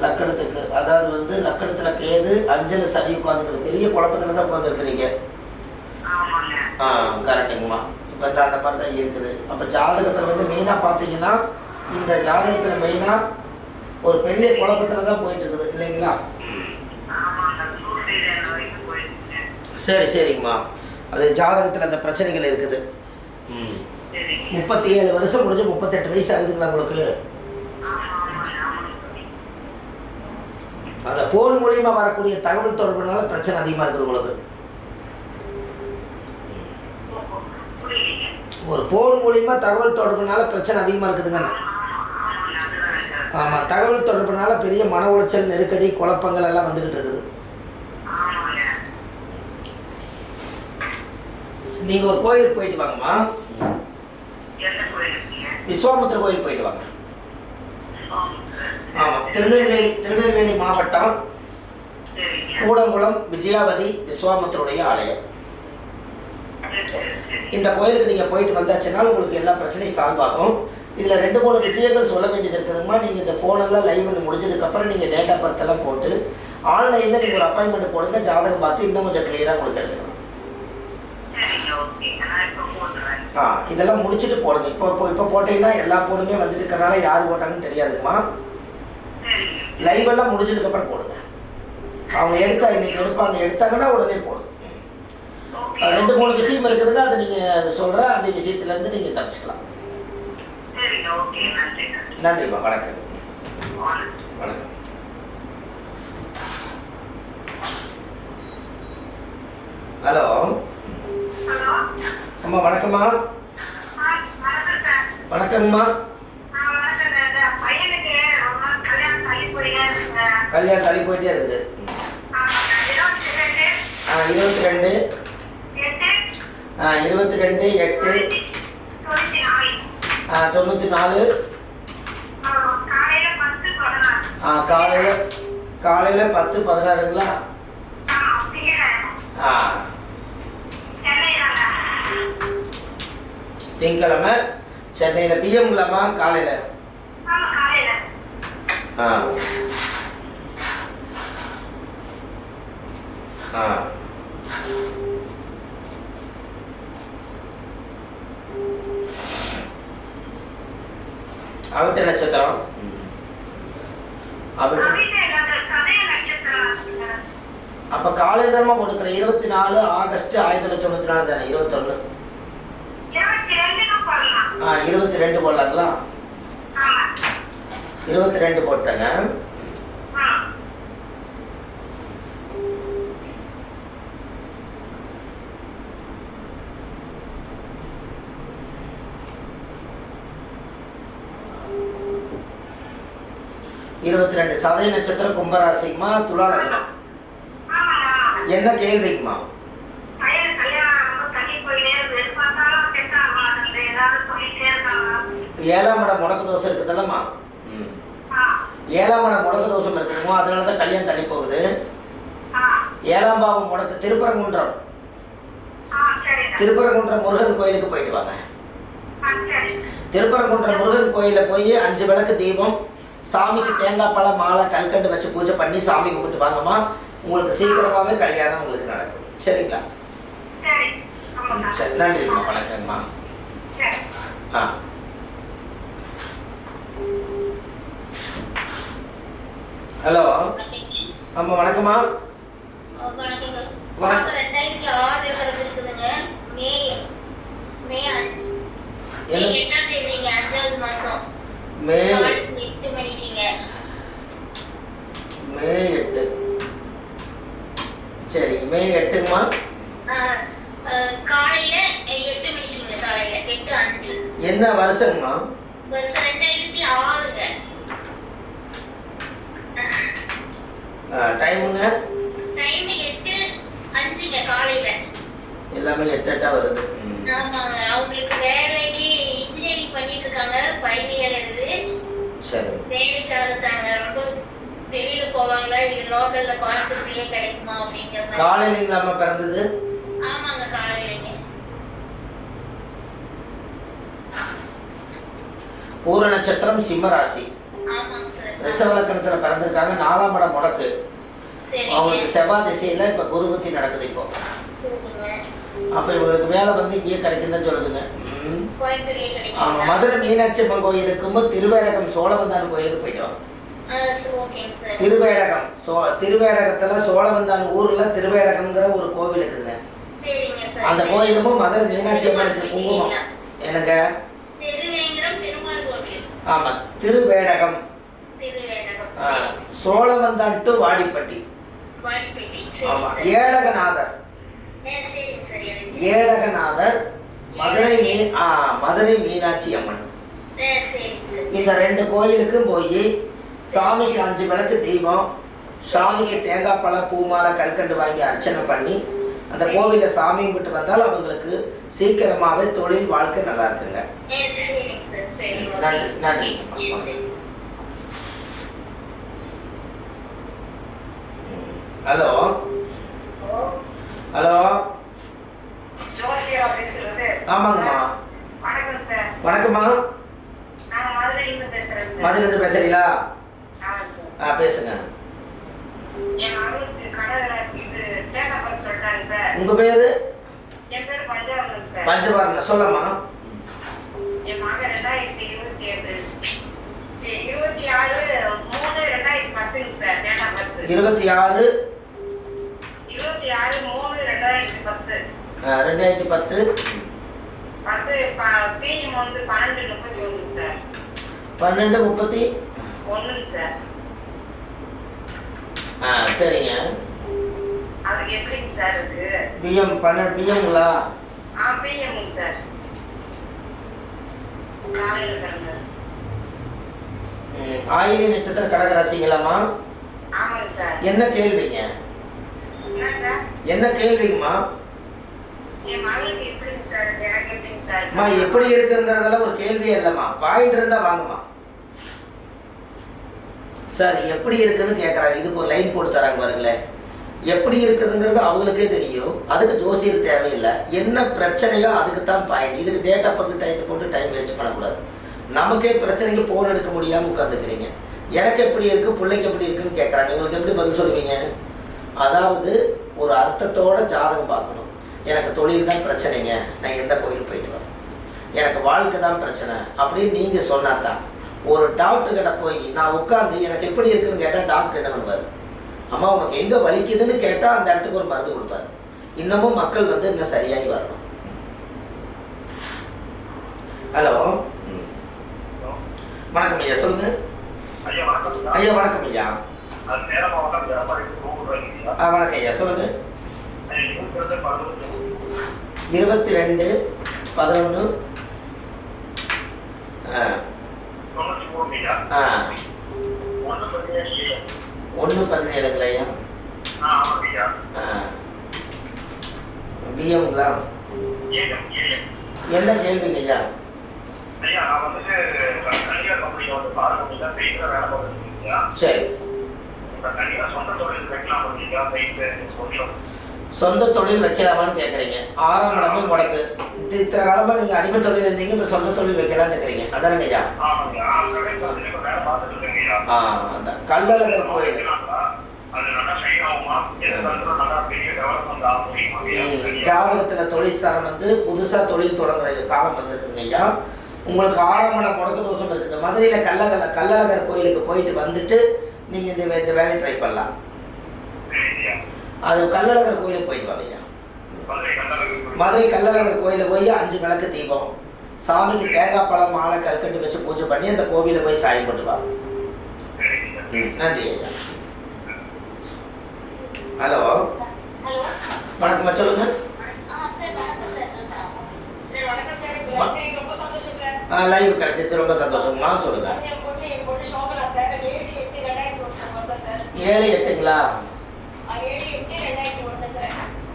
A: லக்கணத்துக்கு, அதாவது வந்து லக்கணத்தில் கேது, அஞ்சல சனி உட்காந்துக்குது. பெரிய குழப்பத்தில் தான் உட்காந்துருக்குறீங்க. கரெக்டுங்கம்மா. இப்போ இந்த அந்த மாதிரி தான் இருக்குது. அப்போ ஜாதகத்தில் வந்து மெயினாக பார்த்தீங்கன்னா, இந்த ஜாதகத்தில் மெயினாக ஒரு பெரிய குழப்பத்தில் தான் போயிட்டு இருக்குது இல்லைங்களா? சரி சரிங்கம்மா. அது ஜாதகத்தில் அந்த பிரச்சனைகள் இருக்குது. 37 வருஷம் முடிஞ்சு 38 வயசு ஆகுதுங்களா உங்களுக்கு? அந்த போன் மூலியமாக வரக்கூடிய தகவல் தொடர்புனால பிரச்சனை அதிகமாக இருக்குது உங்களுக்கு. ஒரு போன் மூலியமாக தகவல் தொடர்புனால பிரச்சனை அதிகமாக இருக்குதுங்க. ஆமாம், தகவல் தொடர்புனால பெரிய மன உளைச்சல், நெருக்கடி, குழப்பங்கள் எல்லாம் வந்துக்கிட்டு இருக்குது. நீங்கள் ஒரு கோயிலுக்கு போயிட்டு வாங்கம்மா. விஸ்வாமித்திர கோயில் போயிட்டு வாங்க. ஆமாம், திருநெல்வேலி மாவட்டம் கூடங்குளம் விஜயாவதி விஸ்வாமித்திரருடைய ஆலயம். இந்த கோயிலுக்கு நீங்கள் போயிட்டு வந்தாச்சுன்னா உங்களுக்கு எல்லா பிரச்சனையும் சால்வ் ஆகும். இதில் 2-3 விஷயங்கள் சொல்ல வேண்டியது இருக்குதுங்கம்மா. நீங்கள் இந்த ஃபோனெல்லாம் லைவ் பண்ணி முடிஞ்சதுக்கப்புறம் நீங்கள் டேட் ஆஃப் பர்த் எல்லாம் போட்டு ஆன்லைனில் நீங்கள் ஒரு அப்பாயின்மெண்ட் போடுங்க. ஜாதகம் பார்த்து இன்னும் கொஞ்சம் கிளியராக உங்களுக்கு எடுத்துக்கலாம். இதெல்லாம் முடிச்சுட்டு போடுங்க. இப்போ போட்டீங்கன்னா எல்லா போனுமே வந்துட்டு இருக்கிறனால யார் போட்டாங்கன்னு தெரியாதுங்கம்மா. லைவ் எல்லாம் முடிஞ்சதுக்கப்புறம் போடுங்க. அவங்க இன்னைக்கு எடுத்தாங்கன்னா உடனே போடுங்க. 2-3 விஷயம் இருக்குதுங்க, அதை நீங்கள் சொல்கிற அந்த விஷயத்துலேருந்து நீங்கள் தப்பிச்சுக்கலாம். நன்றிம்மா, வணக்கம். வணக்கம். ஹலோ அம்மா வணக்கம்மா. வணக்கங்கம்மா. கல்யாணம் தள்ளி போயிட்டே இருக்குது. 22 8 94 காலையில் 10-16ங்களா? திங்கக்கிழமை சென்னையில் பிஎம்லாமா? காலையில் அவிட்ட நட்சத்திரம். அப்ப காலையில் தான் கொடுக்குறேன். 24 ஆகஸ்ட் 1994 தானே? 21 22 போடலாங்களா? 22 போட்டேங்க. சதய நட்சத்திரம், கும்பராசிக்குமா, துலா லக்னம். என்ன கேள்விக்குமா? 7ஆம் இடம் முடக்கு தோஷம் இருக்குதுல்லம்மா? 7ஆம் இடம் முடக்கு தோஷம் இருக்குதுமோ, அதனால தான் கல்யாணம் தள்ளி போகுது. 7ஆம் பாவம் முடக்கு. திருப்பரங்குன்றம் முருகன் கோயிலுக்கு போயிட்டு வாங்க. திருப்பரங்குன்றம் முருகன் கோயிலில் போய் 5 விளக்கு தீபம், சாமிக்கு தேங்காய் பழம் மாலை கல்கண்டு வச்சு பூஜை பண்ணி சாமி கும்பிட்டு வாங்கம்மா. உங்களுக்கு சீக்கிரமாகவே கல்யாணம் உங்களுக்கு நடக்கும். சரிங்களா?
D: சரி. ஆமாங்க.
A: சரி, நன்றிம்மா, வணக்கங்கம்மா.
D: சரி.
A: ஆ ஹலோ, ஆமாம், வணக்கம்மா.
E: வணக்கங்க.
A: வணக்கம்.
E: 2006 பிறந்திருக்குதுங்க. மே 5 மே 8ஆம் தேதிங்க, 5வது மாசம்.
A: மே
E: காலை 8 மணிக்குங்க.
A: மே 8. சரி, மே 8ங்கம்மா.
E: காலையில 8 மணிக்குங்க. காலையில 8:05.
A: என்ன வருஷங்கம்மா?
E: வருஷம் 2006ங்க.
A: டைமுங்க?
E: டைம் 8:05ங்க காலையில.
A: எல்லாமே 8 வருது.
E: ஆமாங்க. அவங்களுக்கு வேலைக்கு இன்ஜினியரிங் பண்ணிட்டு இருக்காங்க. ஃபைனல் இயர் எழுது.
A: சரி.
E: வேலைக்காக தாங்க. ரொம்ப வெளியில போவாங்களா இல்ல லோக்கல்ல கோயம்புத்தூர்லயே கிடைக்குமா அப்படிங்கிற மாதிரி.
A: காலையிலங்களாம்மா பிறந்தது?
E: ஆமாங்க, காலையிலங்க.
A: பூர நட்சத்திரம், சிம்ம ராசி,
E: ஆமாங்க சார்.
A: ரிஷபலக்கணத்துல பிறந்திருக்காங்க. 4ஆம் இடம் முடக்கு.
E: சரிங்க.
A: அவங்களுக்கு செவ்வாய் திசையில இப்ப குரு புத்தி நடக்குது இப்போ.
E: சரிங்க.
A: அப்ப இவங்களுக்கு வேலை வந்து இங்கேயே கிடைக்குதுன்னு சொல்லுதுங்க.
E: கோயம்புத்தூர்லயே
A: ஆமா,
E: கிடைக்குமா?
A: மதுரை மீனாட்சி அம்மன் கோயில் இருக்கும்போது திருவேடகம் சோழவந்தான் கோயிலுக்கு போயிட்டு வாங்க.
E: ஓகேங்க சார்.
A: திருவேடகம் திருவேடகத்துல சோழவந்தான் ஊர்ல திருவேடகம்ங்கிற ஒரு கோவில் இருக்குதுங்க.
E: சரிங்க சார்.
A: அந்த கோயிலும் மதுரை மீனாட்சி அம்மனுக்கு குங்குமம். என்னங்க?
E: திருவேங்கடம் பெருமாள் கோவில்.
A: ஆமா, திருவேடகம்.
E: திருவேங்கடம்.
A: சோழவந்தான் டு வாடிப்பட்டி.
E: வாடிப்பட்டி.
A: ஆமா,
E: சரி.
A: ஏடகநாதர்.
E: சரிங்க சார்.
A: ஏடகநாதர், மதுரை மீனாட்சி அம்மன்.
E: சரிங்க சார்.
A: இந்த 2 கோயிலுக்கும் போய் சாமிக்கு 5 விளக்கு தீபம், சாமிக்கு தேங்காய் பழ பூமாலை கல்கண்டு வாங்கி அர்ச்சனை பண்ணி அந்த கோவில சாமி கும்பிட்டு வந்தால் அவங்களுக்கு சீக்கிரமாவே தொழில் வாழ்க்கை நல்லா இருக்குங்க.
E: சரிங்க சார். சரி.
A: நன்றி, நன்றி. Hello, hello.
D: ஜோசியா பேசுறது.
A: ஆமாங்கம்மா.
D: வணக்கம் சார்.
A: வணக்கம்மா.
D: நாங்க மதுரையிலிருந்து பேசுறேன் சார்.
A: மதுரையிலிருந்து பேசுறீங்களா?
D: ஆமாங்க சார்.
A: பேசுங்க.
D: என் மகளுக்கு கடகராசி இது டேட் ஆஃப் பர்த் சொல்லிட்டாங்க சார்.
A: உங்க பேரு?
D: என் பேர் பஞ்சவர்ணன் சார்.
A: பஞ்சவர்ணன். சொல்லம்மா.
D: என் மகன் 2027 26/3/2010 sir date of birth.
A: 26/3/2010.
D: 2010 PM வந்து 12:31 சார்.
A: 12:31
D: சார்.
A: சரிங்க.
D: அதுக்கு எப்படிங்க சார் இருக்கு?
A: பிஎம் பிஎம்ங்களா?
D: PM sir. காலையில கிளம்புங்க.
A: ஆயிலி நட்சத்திர கடகராசிங்களாம்மா?
D: ஆமாங்க சார்.
A: என்ன கேள்விங்க?
D: என்ன சார்?
A: என்ன கேள்விங்கம்மா?
D: என் மகளுக்கு எப்படிங்க சார் இருக்கு? எனக்கு எப்படிங்க சார்
A: அம்மா, எப்படி இருக்குங்கிறதெல்லாம் ஒரு கேள்வியே இல்லைம்மா. பாயிண்ட் இருந்தா வாங்கம்மா. சார், எப்படி இருக்குன்னு கேட்குறாங்க. இதுக்கு ஒரு லைன் போட்டு தராங்க பாருங்களேன். எப்படி இருக்குதுங்கிறது அவங்களுக்கே தெரியும். அதுக்கு ஜோசியர் தேவையில்லை. என்ன பிரச்சனையோ அதுக்கு தான் பாயிண்ட். இதுக்கு டேட் ஆஃப் பர்த் டைத்தை போட்டு டைம் வேஸ்ட் பண்ணக்கூடாது. நமக்கே பிரச்சனைக்கு போன் எடுக்க முடியாமல் உட்காந்துக்கிறீங்க. எனக்கு எப்படி இருக்குது, பிள்ளைக்கு எப்படி இருக்குன்னு கேட்குறாங்க. உங்களுக்கு எப்படி பதில் சொல்லுவீங்க? அதாவது ஒரு அர்த்தத்தோட ஜாதகம் பார்க்கணும். எனக்கு தொழில் தான் பிரச்சனைங்க, நான் எந்த கோயில் போயிட்டு வரேன், எனக்கு வாழ்க்கை தான் பிரச்சனை அப்படின்னு நீங்கள் சொன்னா தான். ஒரு டாக்டர்கிட்ட போய் நான் உட்காந்து எனக்கு எப்படி இருக்குன்னு கேட்டால் டாக்டர் என்ன பண்ணுவார்? அம்மா உனக்கு எங்கே வலிக்குதுன்னு கேட்டால் அந்த இடத்துக்கு ஒரு மருந்து கொடுப்பார். இன்னமும் மக்கள் வந்து இன்னும் சரியாகி வரணும். ஹலோ, வணக்கம் ஐயா, சொல்லுங்க. ஐயா வணக்கம் ஐயா. வணக்கம் ஐயா, சொல்லுங்க. 22/11 1/17 ஐயா. பிஎம்ங்களா? என்ன கேள்விங்க ஐயா? சரி, சொந்த தொழில் வைக்கலாமான்னு கேட்குறீங்க. 6ஆம் இடமே முடக்கு. இத்தனை காலமாக நீங்கள் அடிமை தொழில் இருந்தீங்க, இப்போ சொந்த தொழில் வைக்கலான்னு இருக்கிறீங்க. அதானங்க ஐயா? அதான் கள்ளழகர் கோயில்.
C: அது நல்லா சைன் ஆகுமா? எதிர்காலத்துல நல்லா பெரிய டெவலப்மெண்ட் ஆக முடியுமா?
A: ஜாதகத்துல தொழில்ஸ்தானம் வந்து புதுசா தொழில் தொடங்குற காலம் வந்திருக்குங்க ஐயா. உங்களுக்கு ஆரம்பண முடக்க தோஷம் இருக்குது. மதுரையில கள்ளழகர் கோயிலுக்கு போயிட்டு வந்துட்டு நீங்க இந்த வேலையை ட்ரை பண்ணலாம். அது கள்ளழகர் கோயிலுக்கு போயிட்டு வாங்க ஐயா. மதுரை கள்ளழகர் கோயிலுக்கு போய் 5 விளக்கு தீபம், சாமிக்கு தேங்காய் பழம் மாலை கற்கண்டு வச்சு பூஜை பண்ணி அந்த கோவில போய் சாயம் போட்டு வாங்க. நன்றி ஐயா. ஹலோ
E: ஹலோ
A: வணக்கம்மா, சொல்லுங்க. லைவ் கிடைச்சிச்சு, ரொம்ப சந்தோஷமா. சொல்லுங்க. 7-8ங்களா?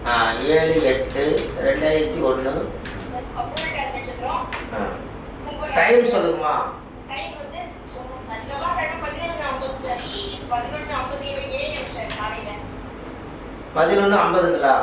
A: 7-8-2001. டைம் சொல்லுங்கம்மா. 11:50ங்களா?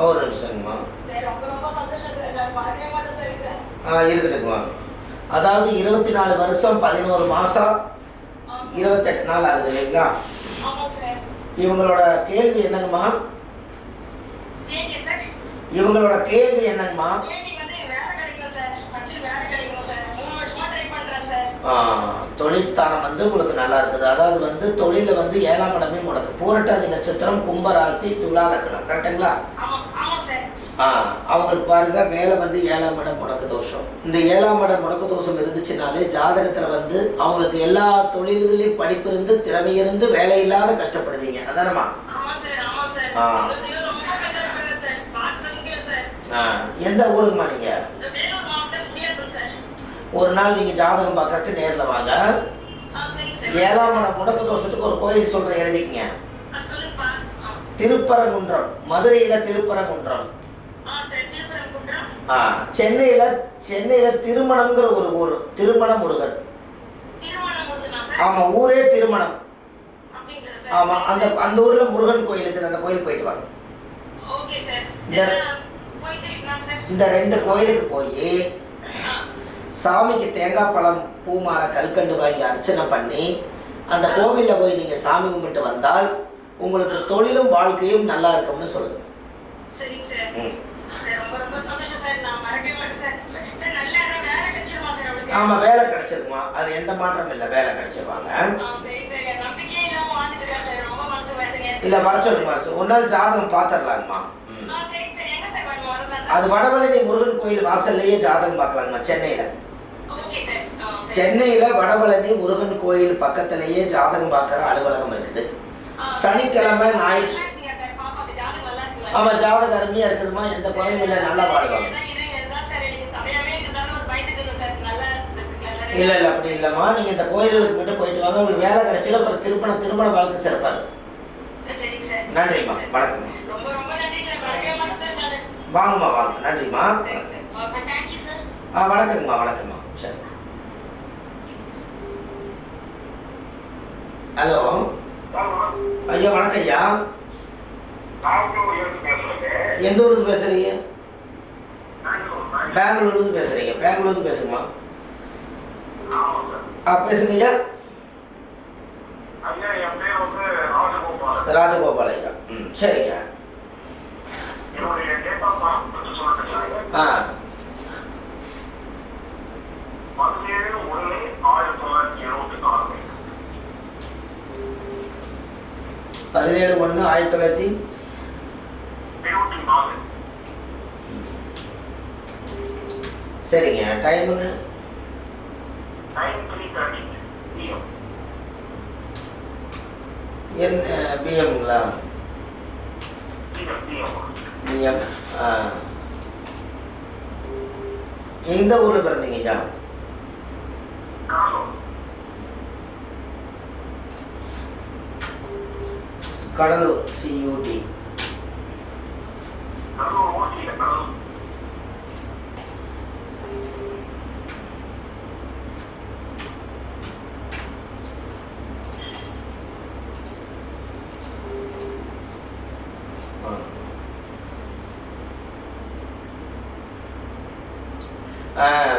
A: ஒரு நிமிஷங்கம்மா. இருக்கட்டுங்கம்மா. அதாவது 24 வருஷம் 11 மாதம் 28 நாள் ஆகுது இல்லைங்களா? இவங்களோட கேள்வி என்னங்கம்மா? இவங்களோட கேள்வி என்னங்கம்மா? தொழில்ஸ்தானம் வந்து உங்களுக்கு நல்லா இருக்குது. அதாவது வந்து தொழில வந்து 7ஆம் இடமே முடக்கு. பூரட்டாதி நட்சத்திரம், கும்பராசி, துலா லக்னம், கரெக்டுங்களா? அவங்களுக்கு பாருங்க வேலை வந்து 7ஆம் இடம் முடக்கு தோஷம். இந்த 7ஆம் இடம் முடக்கு தோஷம் இருந்துச்சுனாலே ஜாதகத்துல வந்து அவங்களுக்கு எல்லா தொழில்களையும் படிப்பு இருந்து திறமை இருந்து வேலை இல்லாத கஷ்டப்படுவீங்க. அதானமா? எந்த ஊருக்குமா நீங்க? ஒரு நாள் நீங்க ஜாதகம் பார்க்கறதுக்கு நேரில் வாங்க. 7ஆம் இடம் முடக்கு தோஷத்துக்கு ஒரு கோயில் சொல்றேன், எழுதிக்கங்க. திருப்பரங்குன்றம், மதுரையில திருப்பரங்குன்றம். சென்னையில திருமணம்ங்கிற ஒரு ஊர், திருமண முருகன். ஆமா, ஊரே திருமணம். ஆமா, அந்த ஊர்ல முருகன் கோயில் இருக்குது, அந்த கோயில் போயிட்டு வாங்க. இந்த 2 கோயிலுக்கு போய் சாமிக்கு தேங்காய் பழம் பூமாலை கல்கண்டு வாங்கி அர்ச்சனை பண்ணி அந்த கோவிலில் போய் நீங்கள் சாமி கும்பிட்டு வந்தால் உங்களுக்கு தொழிலும் வாழ்க்கையும் நல்லா இருக்கும்னு சொல்லுது. ஆமாம், வேலை கிடைச்சிருக்குமா? அது எந்த மாற்றம் இல்லை, வேலை கிடைச்சிருவாங்க. இல்லை, வர சொல்லுங்க. ஒரு நாள் ஜாதகம் பார்த்துடலாங்கம்மா. அது வடபழனி முருகன் கோயில் வாசல்லையே ஜாதகம் பார்க்கலாங்கம்மா. சென்னையில வடபழனி முருகன் கோயில் பக்கத்திலேயே ஜாதகம் பார்க்குற அலுவலகம் இருக்குது. சனிக்கிழமை ஞாயிற்று. ஆமா, ஜாதகம் அருமையா இருக்குதுமா, எந்த குறையும் இல்லை, நல்லா வாழ்வாங்க. இல்ல அப்படி இல்லைம்மா, நீங்க இந்த கோயிலுக்கு மட்டும் போயிட்டு வாங்க, உங்களுக்கு வேலை கிடைச்சல அப்புறம் திருமண வாழ்க்கை சிறப்பா இருக்கும். நன்றிம்மா, வணக்கம்மா. வாங்கம்மா, வாங்க. நன்றிம்மா. வணக்கங்கம்மா, வணக்கம்மா. சரி. ஹலோ ஐயா, வணக்கம் ஐயா. எந்த ஊருக்கு பேசுறீங்க? பெங்களூர்லேருந்து பேசுறீங்க. பெங்களூர்லேருந்து பேசுங்கம்மா. பேசுங்க ஐயா. ராஜகோபால் ஐயா. சரிங்க. ஆ 17/1/1924. சரிங்க. டைமுங்க? என்ன பிஎம்ங்களா? பிஎம். எந்த ஊர்ல பிறந்தீங்க ஐயா? கடலூர். CUD.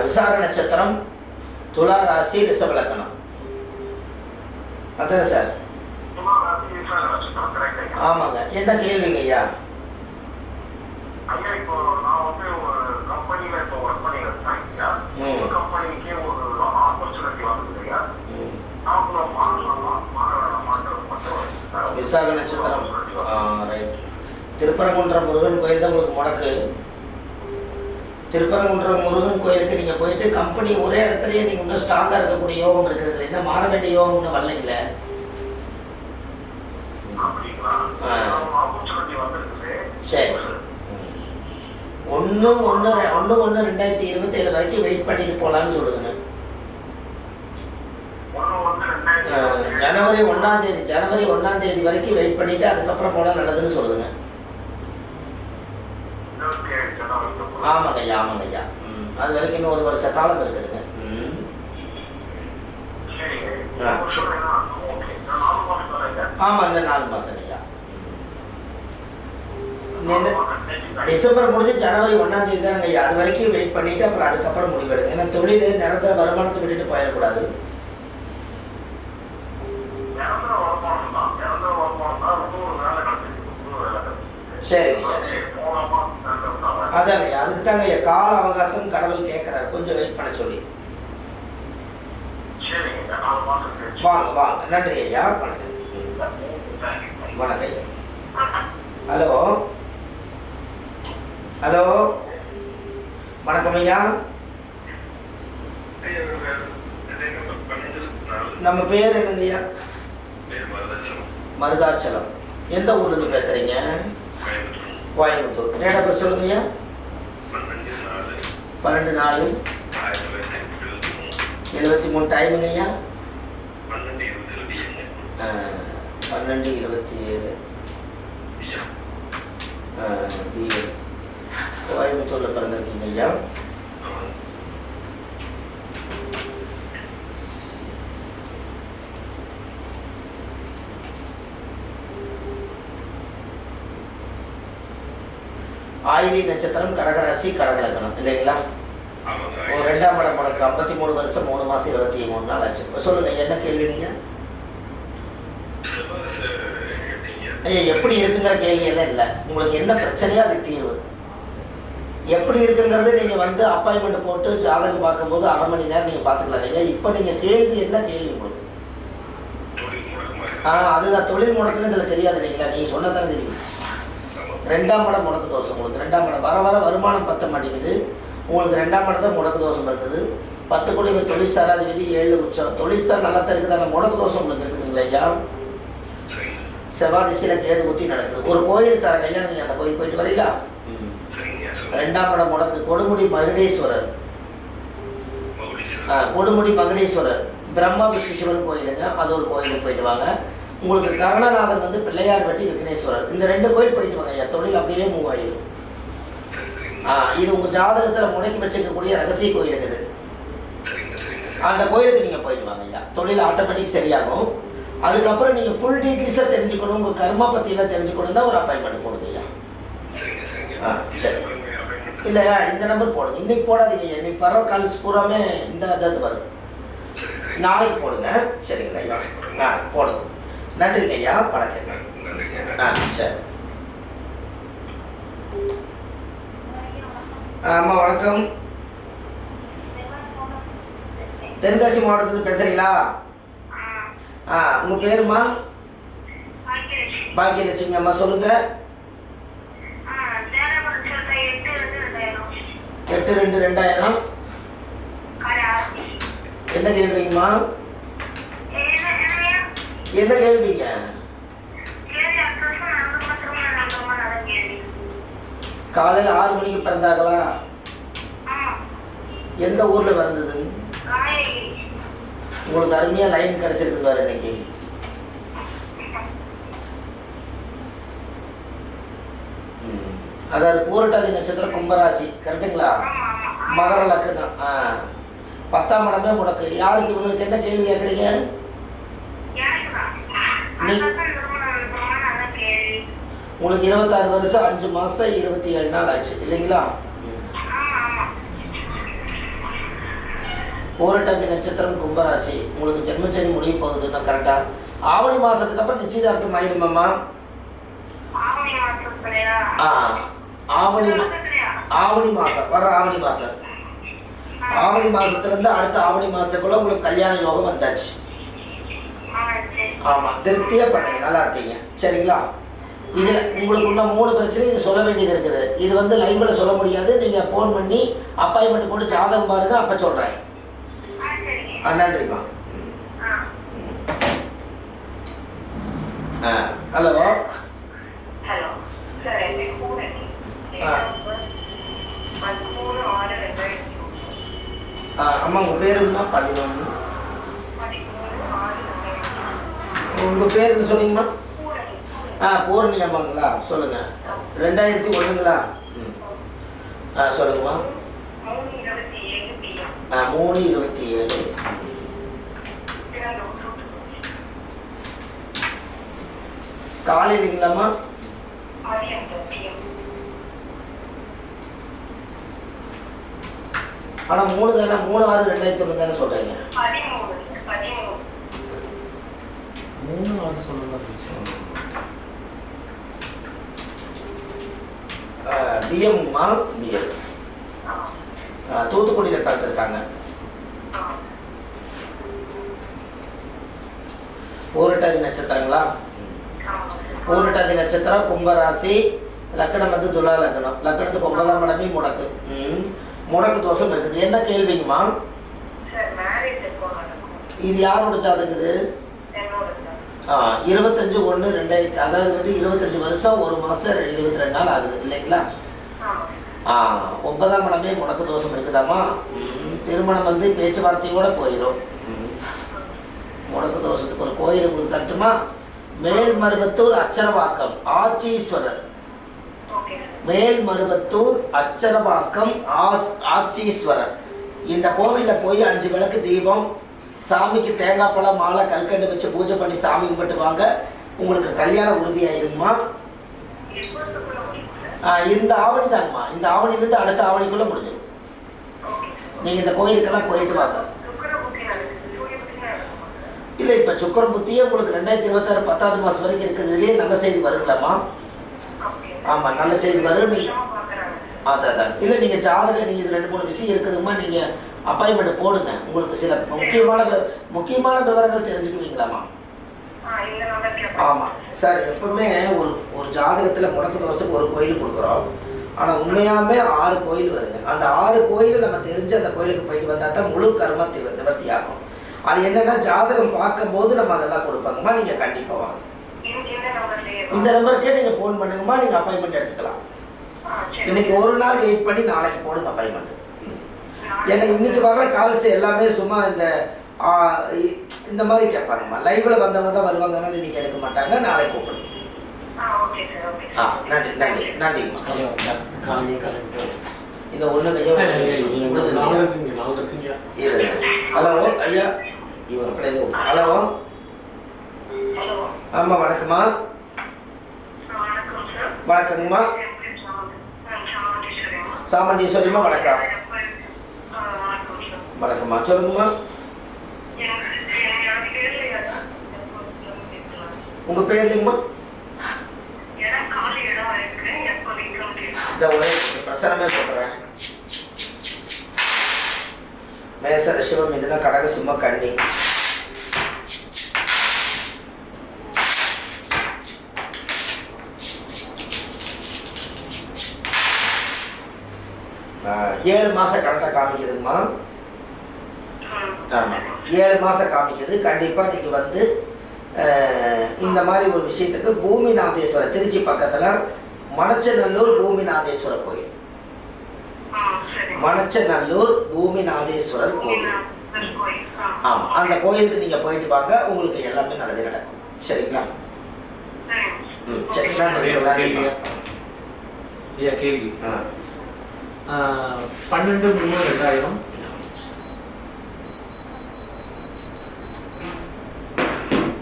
A: விசாக நட்சத்திரம், துலா ராசி, ரிஷப லக்னம். அதானே சார்? ஆமாங்க. என்ன கேள்விங்க ஐயா?
F: ஐயா, இப்போ நான் வந்து ஒரு கம்பெனில இப்போ ஒர்க் பண்ணிட்டு இருக்கேன். ஒரு கம்பெனிக்கு ஒரு ஆப்பர்ச்சுனிட்டி வந்தது ஐயா. நான் மாறலாமா மாற்ற
A: விசாக நட்சத்திரம். ரைட். திருப்பரங்குன்றம் முருகன் கோயில் தான் உங்களுக்கு முடக்கு. திருப்பரங்குன்றம் முருகன் கோயிலுக்கு நீங்கள் போயிட்டு கம்பெனி ஒரே இடத்துலயே நீங்கள் இன்னும் ஸ்ட்ராங்காக இருக்கக்கூடிய யோகம் இருக்குது. என்ன மாற வேண்டிய யோகம் இன்னும் வரலைங்களே. சரி. 1/1/2027 வரைக்கும் வெயிட் பண்ணிட்டு போகலான்னு சொல்லுதுங்க. ஜனவரி 1ஆம் தேதி வரைக்கும் வெயிட் பண்ணிட்டு அதுக்கப்புறம் போனால் நல்லதுன்னு சொல்லுதுங்க. ஆமாங்க ஐயா, ஆமாங்க ஐயா. அது வரைக்கும் இன்னும் 1 வருஷ காலம் இருக்குதுங்க. ஆமாம், இன்னும் 4 மாதம் ஐயா. டிசம்பர் முடிஞ்சு ஜனவரி 1ஆம் தேதி தானுங்க ஐயா. அது வரைக்கும் வெயிட் பண்ணிட்டு அப்புறம் அதுக்கப்புறம் முடிவெடுங்க. ஏன்னா தொழில் நிரந்தர வருமானத்தை விட்டுட்டு போயிடக்கூடாது. சரிங்க ஐயா. அதாங்க ஐயா, அதுக்கு தாங்க ஐயா கால அவகாசம் கடவுள் கேட்குறாரு, கொஞ்சம் வெயிட் பண்ண சொல்லி. வாங்க வாங்க. நன்றி ஐயா. வணக்கம். வணக்கம் ஐயா. ஹலோ ஹலோ, வணக்கம் ஐயா. நம்ம பேர் என்னங்க ஐயா? மருதாச்சலம். எந்த ஊர்லேருந்து பேசுகிறீங்க? கோயம்புத்தூர். டேட் ஆஃப் பர்த் சொல்லுங்க ஐயா. 12/4/73. டைமுங்க ஐயா? 12:27. பிஎம். கோயம்புத்தூரில் பிறந்திருக்கீங்க ஐயா. ஆயிலி நட்சத்திரம், கடகராசி, கடகலக்கணம் இல்லைங்களா? ஒரு 2ஆம் இடம் முடக்கு. 53 வருஷம் 3 மாதம் 23 நாள் ஆச்சு. சொல்லுங்க, என்ன கேள்விங்க ஐயா? எப்படி இருக்குங்கிற கேள்வி எல்லாம் இல்லை. உங்களுக்கு என்ன பிரச்சனையோ அது தீர்வு. எப்படி இருக்குங்கிறது நீங்கள் வந்து அப்பாயின்மெண்ட் போட்டு ஜாதகம் பார்க்கும்போது 1/2 மணி நேரம் நீங்கள் பார்த்துக்கலாம் ஐயா. இப்போ நீங்கள் கேள்வி என்ன கேள்வி உங்களுக்கு? அதுதான் தொழில் முடக்குன்னு இதில் தெரியாது இல்லைங்களா? நீங்கள் சொன்னதானே தெரியும். 2ஆம் இடம் முடக்கு தோஷம் உங்களுக்கு. 2ஆம் இடம் வர வர வருமானம் பத்த மாட்டேங்குது உங்களுக்கு. 2ஆம் இடம் தான் முடக்கு தோஷம் இருக்குது. 10 கோடி தொழிற்சாராதிபதி 7 உச்சம். தொழிற்சார் நல்லா தான் இருக்குது, ஆனால் முடக்கு தோஷம் உங்களுக்கு இருக்குதுங்களா ஐயா? செவ்வாய் திசையில் கேது ஊற்றி நடக்குது. ஒரு கோயில் தரங்க ஐயா, நீங்கள் அந்த கோயில் போயிட்டு வரீங்களா? 2ஆம் இடம் முடக்கு. கொடுமுடி மகுடேஸ்வரர். கொடுமுடி மகுடேஸ்வரர் பிரம்ம விஸ்வசிவன் கோயிலுங்க. அது ஒரு கோயிலுக்கு போயிட்டு வாங்க. உங்களுக்கு கருணநாதன் வந்து பிள்ளையார் வெட்டி விக்னேஸ்வரர். இந்த 2 கோயில் போயிட்டு வாங்க ஐயா. தொழில் அப்படியே மூவ் ஆயிடும். இது உங்கள் ஜாதகத்தில் முடக்கி வச்சிருக்கக்கூடிய ரகசிய கோயில் இருக்குது. அந்த கோயிலுக்கு நீங்கள் போயிட்டு வாங்க ஐயா. தொழில் ஆட்டோமேட்டிக் சரியாகும். அதுக்கப்புறம் நீங்கள் ஃபுல் டீட்டெயில்ஸாக தெரிஞ்சுக்கணும், உங்கள் கர்மா பற்றியெல்லாம் தெரிஞ்சுக்கணுன்னா ஒரு அப்பாயின்மெண்ட் போடுங்க ஐயா. சரி. இல்லையா, இந்த நம்பர் போடுங்க. இன்னைக்கு போடாதீங்க. இன்னைக்கு வர கால்ஸ் பூராமே இந்த அது வரும். நாளைக்கு போடுங்க. சரிங்க ஐயா. போடுங்க. நன்றிங்க ஐயா. வணக்கங்க. சரி. ஆமாம், வணக்கம். தென்காசி மாவட்டத்துக்கு பேசுகிறீங்களா? உங்கள் பேருமா? பாக்கியலட்சுமி அம்மா. சொல்லுங்கள். 8/2/2000. என்ன கேள்விங்கம்மா? என்ன கேள்விங்க? காலையில் 6 மணிக்கு பிறந்தாங்களா? எந்த ஊரில் பிறந்தது? உங்களுக்கு அருமையாக லைன் கிடச்சிருக்கு வேறு இன்னைக்கு. அதாவது பூரட்டாதி நட்சத்திரம், கும்பராசி. கரெக்டுங்களா? மகர லக்னம். 10ஆம் இடமே முடக்கு. யாருக்கு இவங்களுக்கு என்ன கேள்வி கேட்குறீங்க? உங்களுக்கு 26 வருஷம் 5 மாதம் 27 நாள் ஆச்சு இல்லைங்களா? பூரட்டாதி நட்சத்திரம் கும்பராசி. உங்களுக்கு ஜென்மச்சனி முடிய போகுதுன்னா கரெக்டாக ஆவணி மாதத்துக்கு அப்புறம் நிச்சயதார்த்தம் ஆயிருமாம்மா. ஆவணி மாதம் வர ஆவணி மாதம் ஆவணி மாதத்துலேருந்து அடுத்த ஆவணி மாதத்துக்குள்ள உங்களுக்கு கல்யாண யோகம் வந்தாச்சு. ஆமாம், திருப்தியாக பண்ணுங்க, நல்லா இருப்பீங்க. சரிங்களா? இதில் உங்களுக்கு இன்னும் 3 பிரச்சனை இது சொல்ல வேண்டியது இருக்குது. இது வந்து லைவில் சொல்ல முடியாது. நீங்கள் ஃபோன் பண்ணி அப்பாயின்மெண்ட் போட்டு ஜாதகம் பாருங்கள், அப்போ சொல்கிறேன். நன்றிம்மா. ஹலோ
D: ஹலோ சார், எனக்கு பூரணி.
A: அம்மா உங்கள் பேருங்கம்மா? 11. உங்கள் பேர் என்ன சொன்னீங்கம்மா? பூரணி அம்மாங்களா? சொல்லுங்கள். 2001ங்களா? சொல்லுங்கம்மா. 3/27. காலையிலங்களாம்மா? ஆனால் 3 தானே, 3/6/2001 தானே சொல்கிறீங்க?
B: 3 சொல்லுங்க.
A: பிஎம்மா? பிஎம் தூத்துக்குடியில் பார்த்துருக்காங்க. பூரட்டாதி நட்சத்திரங்களா? பூரட்டாதி நட்சத்திரம் கும்பராசி. லக்கணம் வந்து துலா லக்கணம். லக்கணத்துக்கு 9ஆம் இடமே முடக்கு. முடக்கு தோஷம் இருக்குது. என்ன கேள்விங்கம்மா? இது யாரோட ஜாதகுது? 25/1/2000, அதாவது வந்து 25 வருஷம் 1 மாதம் 22 நாள் ஆகுது இல்லைங்களா? 9ஆம் இடமே முடக்கு தோஷம் இருக்குதாம்மா. திருமணம் வந்து பேச்சுவார்த்தையோட போயிடும். முடக்கு தோஷத்துக்கு ஒரு கோயில் உங்களுக்கு தட்டுமா? மேல்மருவத்தூர் அச்சரவாக்கம் ஆச்சீஸ்வரர். மேல்மருவத்தூர் அச்சரவாக்கம் ஆச்சீஸ்வரர். இந்த கோவிலில் போய் 5 விளக்கு தீபம், சாமிக்கு தேங்காய் பழம் மாலை கல்கண்டு வச்சு பூஜை பண்ணி சாமி கும்பிட்டு வாங்க. உங்களுக்கு கல்யாணம் உறுதியாயிருங்கம்மா. இந்த ஆவணி தாங்கம்மா. இந்த ஆவணிலேருந்து அடுத்த ஆவணிக்குள்ளே முடிஞ்சிடும். நீங்கள் இந்த கோயிலுக்கெல்லாம் போயிட்டு வாங்க. இல்லை, இப்போ சுக்கர புத்தியே உங்களுக்கு 2026 10ஆவது மாதம் வரைக்கும் இருக்கிறதுலேயே நல்ல செய்தி வருங்களாம்மா? ஆமாம், நல்ல செய்தி வரும். நீங்கள் அதான் இல்லை, நீங்கள் ஜாதகம் நீங்கள் இது 2-3 விஷயம் இருக்குதுங்கம்மா. நீங்கள் அப்பாயின்மெண்ட் போடுங்க. உங்களுக்கு சில முக்கியமான விவரங்கள் தெரிஞ்சுக்குவீங்களாம்மா? ஆமாம் சார். எப்பவுமே ஒரு ஜாதகத்தில் முடக்கு தோஷத்துக்கு ஒரு கோயில் கொடுக்குறோம். ஆனால் உண்மையாகவே 6 கோயில் வருங்க. அந்த 6 கோயில் நம்ம தெரிஞ்சு அந்த கோயிலுக்கு போயிட்டு வந்தால் தான் முழு கர்ம நிவர்த்தி ஆகும். அது என்னென்னா ஜாதகம் பார்க்கும்போது நம்ம அதெல்லாம் கொடுப்பாங்கம்மா. நீங்கள் கண்டிப்பாக வாங்க. இந்த நம்பருக்கே நீங்கள் ஃபோன் பண்ணுங்கம்மா. நீங்கள் அப்பாயின்மெண்ட் எடுத்துக்கலாம். இன்னைக்கு ஒரு நாள் வெயிட் பண்ணி நாளைக்கு போடுங்க அப்பாயின்மெண்ட். ஏன்னா இன்னைக்கு வர்ற கால்ஸ் எல்லாமே சும்மா இந்த மாதிரி கேட்பாங்கம்மா. லைவ்ல வந்தவங்க தான் வருவாங்கனால இன்னைக்கு எடுக்க மாட்டாங்க. நாளைக்கு கூப்பிடுங்க. நன்றி நன்றி நன்றிம்மா. இந்த ஒன்று கையோ. ஹலோ ஐயா, ஹலோ. ஆமாம், வணக்கம்மா. வணக்கங்கம்மா. சாமண்டீஸ்வரிம்மா, வணக்கம். வணக்கம்மா, சொல்லுங்கம்மா. உங்க பேர் இல்லைங்கம்மா? இந்த ஒரே பிரசனமே சொல்றேன். மேச ரிஷபம் மிதுன கடக சிம்ம கன்னி. ஏழு மாசம் கரெக்டாக காமிக்குதுங்கம்மா. ஆமாம், 7 மாதம் காமிக்குது. கண்டிப்பாக நீங்கள் வந்து இந்த மாதிரி ஒரு விஷயத்துக்கு பூமிநாதேஸ்வரர், திருச்சி பக்கத்தில் மணச்சநல்லூர் பூமிநாதேஸ்வரர் கோயில். மணச்சநல்லூர் பூமிநாதேஸ்வரர் கோயில். ஆமாம், அந்த கோயிலுக்கு நீங்கள் போயிட்டு வாங்க. உங்களுக்கு எல்லாமே நல்லதே நடக்கும். சரிங்களா? சரி, நன்றி.
B: ஐயா, கேள்வி 12/3/2000.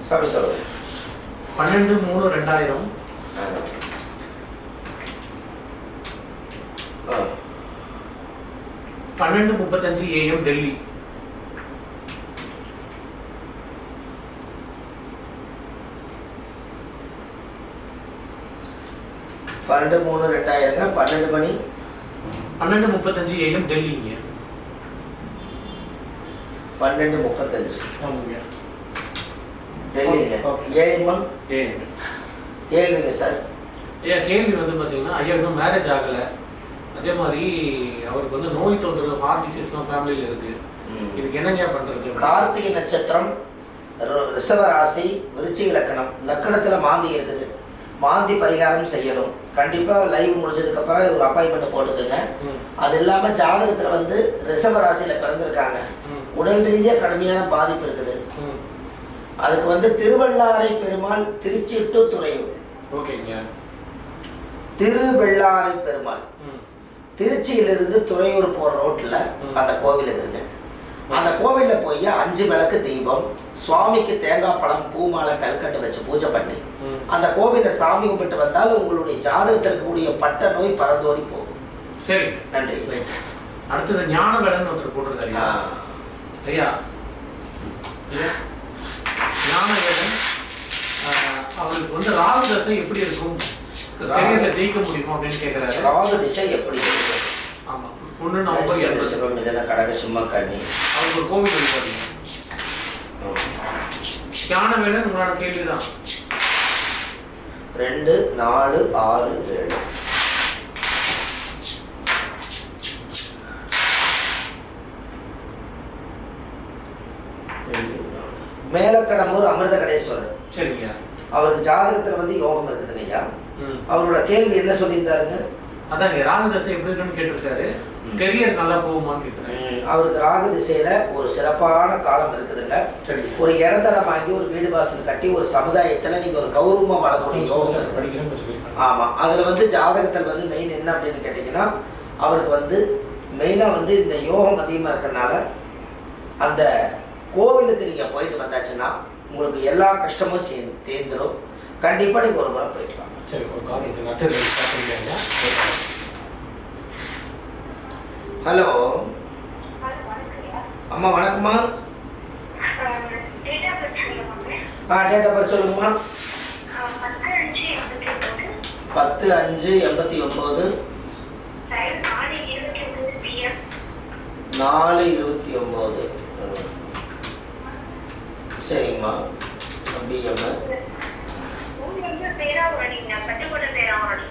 A: சாமி சொல்லுங்க.
B: 12/3/2000. 12:35 AM டெல்லி.
A: 12/3/2000ங்க. 12 மணி
B: 12:35 AM டெல்லிங்க.
A: 12:35
B: ஆமாங்க.
A: டெல்லிங்க. AM கேள்விங்க சார்.
B: ஐயா கேள்வி வந்து பார்த்தீங்கன்னா, ஐயா இன்னும் மேரேஜ் ஆகலை, அதே மாதிரி அவருக்கு வந்து நோய் தொந்தரவு, ஹார்ட் டிசீஸ்லாம் ஃபேமிலியில் இருக்குது. இதுக்கு என்னங்க பண்ணுறது?
A: கார்த்திகை நட்சத்திரம், ரிஷப ராசி, விருச்சிக லக்கணம். லக்கணத்தில் மாந்தி இருக்குது. மாந்தி பரிகாரம் செய்யணும். கண்டிப்பாக லைவ் முடிஞ்சதுக்கப்புறம் ஒரு அப்பாயின்மெண்ட் போட்டுக்குங்க. அது இல்லாமல் ஜாதகத்தில் வந்து ரிஷப ராசியில் பிறந்திருக்காங்க. உடல் ரீதியாக கடுமையான பாதிப்பு இருக்குது. அதுக்கு வந்து திருவள்ளாரை பெருமாள், திருச்சி டு துறையூர்.
B: ஓகேங்க.
A: திருவெள்ளாரை பெருமாள் திருச்சியிலிருந்து துறையூர் போகிற ரோட்டில் அந்த கோவில் இருக்குதுங்க. அந்த கோவிலில் போய் 5 விளக்கு தீபம், சுவாமிக்கு தேங்காய் பழம், பூமாலை, கல்கண்டு வச்சு பூஜை பண்ணி அந்த கோவிலில் சாமி கும்பிட்டு வந்தால் உங்களுடைய ஜாதகத்தில் இருக்கக்கூடிய பட்ட நோய் பறந்தோடி போகும்.
B: சரி,
A: நன்றி.
B: அடுத்தது ஞானவேலன் ஒருத்தர் போட்டிருக்காரு. ஐயா ஞானவேலன், அவருக்கு வந்து ராகு தசை எப்படி இருக்கும், கரியர்ல ஜெயிக்க முடியுமா அப்படின்னு கேட்கிறாரு.
A: ராகு திசை எப்படி இருக்கு?
B: ஆமா, 1 நவம்பர்
A: சிவம் இதெல்லாம் கடக சும்மா கண்ணி.
B: அவருக்கு ஒரு கோவில் வழிபாடுங்க. ஞானவேலன், உங்களோட கேள்விதான்.
A: 2, 4, 6, 7. மேலக்கடம்பூர் அமிர்த கடேஸ்வரர்.
B: சரிங்க.
A: அவருக்கு ஜாதகத்தில் வந்து யோகம் இருக்குதுங்க ஐயா. அவரோட கேள்வி என்ன சொல்லியிருந்தாருங்க?
B: அதாங்க ராகு தசை எப்படி இருக்குன்னு கேட்டிருக்காரு. கரியர் நல்லா போகுமான்னு கேட்குறேன்.
A: அவருக்கு ராகு திசையில ஒரு சிறப்பான காலம் இருக்குதுங்க. ஒரு இடத்தடம் வாங்கி ஒரு வீடு வாசல் கட்டி ஒரு சமுதாயத்துல நீங்க ஒரு கௌரவமா வாழக்கூடிய யோகம். ஆமா, அதுல வந்து ஜாதகத்தில் வந்து மெயின் என்ன அப்படின்னு கேட்டீங்கன்னா, அவருக்கு வந்து மெயினா வந்து இந்த யோகம் அதிகமா இருக்கிறதுனால அந்த கோவிலுக்கு நீங்க போயிட்டு வந்தாச்சுன்னா உங்களுக்கு எல்லா கஷ்டமும் தேர்ந்துடும். கண்டிப்பா நீங்க ஒரு முறை போயிட்டு வாங்க.
B: சரி, ஒரு காரணத்துக்கு
A: ஹலோ அம்மா, வணக்கம்மா. டேட் ஆஃப் பர்த் சொல்லுங்கம்மா. 10/5/89 4:29. சரிங்கம்மா. பிஎம்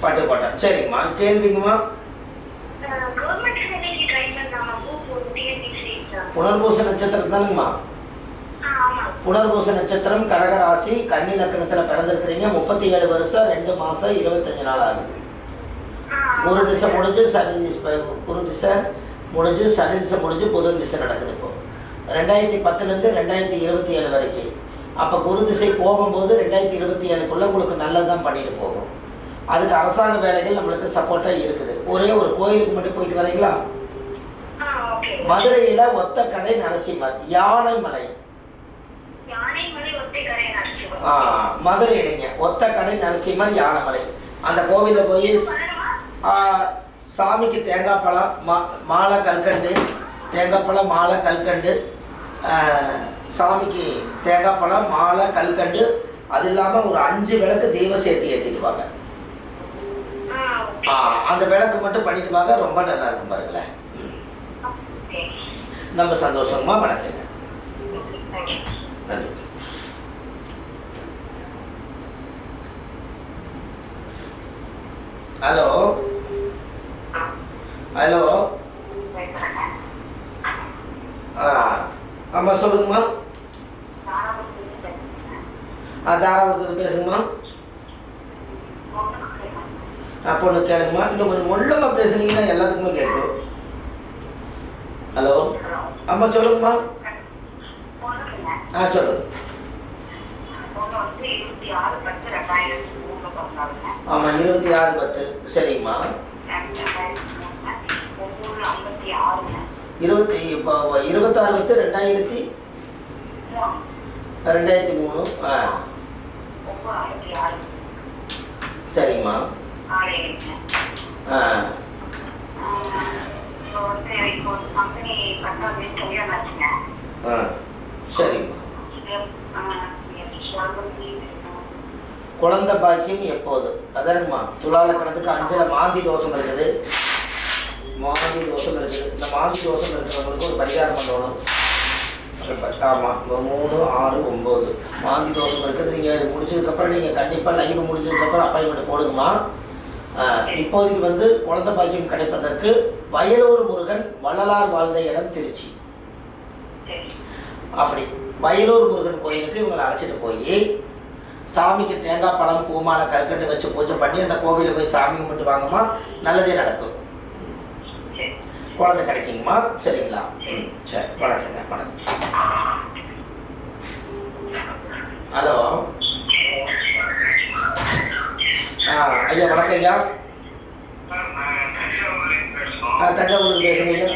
A: பட்டுக்கோட்டை. சரிங்கம்மா, கேள்விங்கம்மா. புனர்பூச நட்சத்திரம் தானுங்கம்மா. புனர்பூச நட்சத்திரம், கடகராசி, கன்னி லக்கணத்தில் பிறந்திருக்கிறீங்க. 37 வருஷம் 2 மாதம் 25 நாள் ஆகுது. குரு திசை முடிஞ்சு சனி திசை முடிஞ்சு புதன் திசை நடக்குது. இப்போ 2010லேருந்து 2027 வரைக்கும். அப்போ குரு திசை போகும்போது 2027க்குள்ள உங்களுக்கு நல்லதான் பண்ணிட்டு போகும். அதுக்கு அரசாங்க வேலைகள் நம்மளுக்கு சப்போர்ட்டாக இருக்குது. ஒரே ஒரு கோயிலுக்கு மட்டும் போயிட்டு வரீங்களா? மதுரையில ஒத்தக்கடை நரசிம்மர், யானைமலை. மதுரை இடைங்க, ஒத்தக்கடை நரசிம்மர், யானைமலை. அந்த கோவிலில் போய் சாமிக்கு தேங்காய் பழம், மாலை, கல்கண்டு, தேங்காய் பழம், மாலை, கல்கண்டு, சாமிக்கு தேங்காய் பழம், மாலை, கல்கண்டு, அது இல்லாமல் ஒரு 5 விளக்கு தெய்வம் சேர்த்து ஏற்றிடுவாங்க. அந்த விளக்கு மட்டும் பண்ணிட்டு வாங்க, ரொம்ப நல்லா இருக்கும் பாருங்களேன். நம்ம சந்தோஷமா வணக்கங்க. நன்றி. ஹலோ ஹலோ அம்மா சொல்லுங்கம்மா. தாராபுரத்தில் பேசுங்கம்மா. பொண்ணு கேளுங்கம்மா. இன்னும் கொஞ்சம் ஒழுங்கமா பேசுனீங்கன்னா எல்லாத்துக்குமே கேட்கும். ஹலோ அம்மா சொல்லுங்கம்மா. சொல்லுங்க. ஆமாம், 26/10. சரிங்கம்மா. 26/10/2003. சரிங்கம்மா. சரிங்கம்மா. குழந்தை பாக்கியம் எப்போது? அதானுங்கம்மா. துலால கணத்துக்கு 5ல் மாந்தி தோஷம் இருக்குது. மாந்தி தோஷம் இருக்குது. இந்த மாந்தி தோஷம் இருக்கிறவங்களுக்கு ஒரு பரிகாரம் பண்ணணும். ஆமாம், 3, 6, 9 மாந்தி தோஷம் இருக்குது. நீங்கள் முடிச்சதுக்கப்புறம் நீங்கள் கண்டிப்பாக லைவ் முடிச்சதுக்கப்புறம் அப்பாயின்மெண்ட் போடுங்கம்மா. இப்போதைக்கு வந்து குழந்தை பாக்கியம் கிடைப்பதற்கு வயலூர் முருகன் வள்ளலார் வாழ்ந்த இடம் திருச்சி. அப்படி வயலூர் முருகன் கோயிலுக்கு இவங்களை அழைச்சிட்டு போய் சாமிக்கு தேங்காய் பழம் பூமாலை கற்கண்டு வச்சு பூஜை பண்ணி அந்த கோவிலில் போய் சாமி கும்பிட்டு வாங்கம்மா. நல்லதே நடக்கும். குழந்தை கிடைக்குங்கம்மா. சரிங்களா? சரி, வணக்கங்க. வணக்கம். ஹலோ. ஐயா வணக்கம் ஐயா. தஞ்சாவூர் பேசுங்க ஐயா.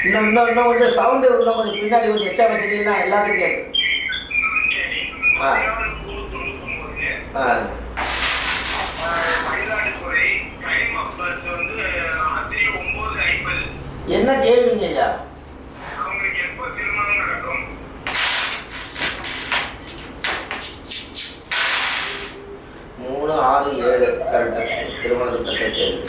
A: இன்னும் கொஞ்சம் சவுண்டு இன்னும் கொஞ்சம் பின்னாடி கொஞ்சம் எச்சா வச்சுட்டீங்கன்னா எல்லாத்துக்கும் கேட்கு. என்ன கேள்விங்க ஐயா? 3, 6, 7 கரெக்டாக திருமணத்தை பற்றிய கேள்வி.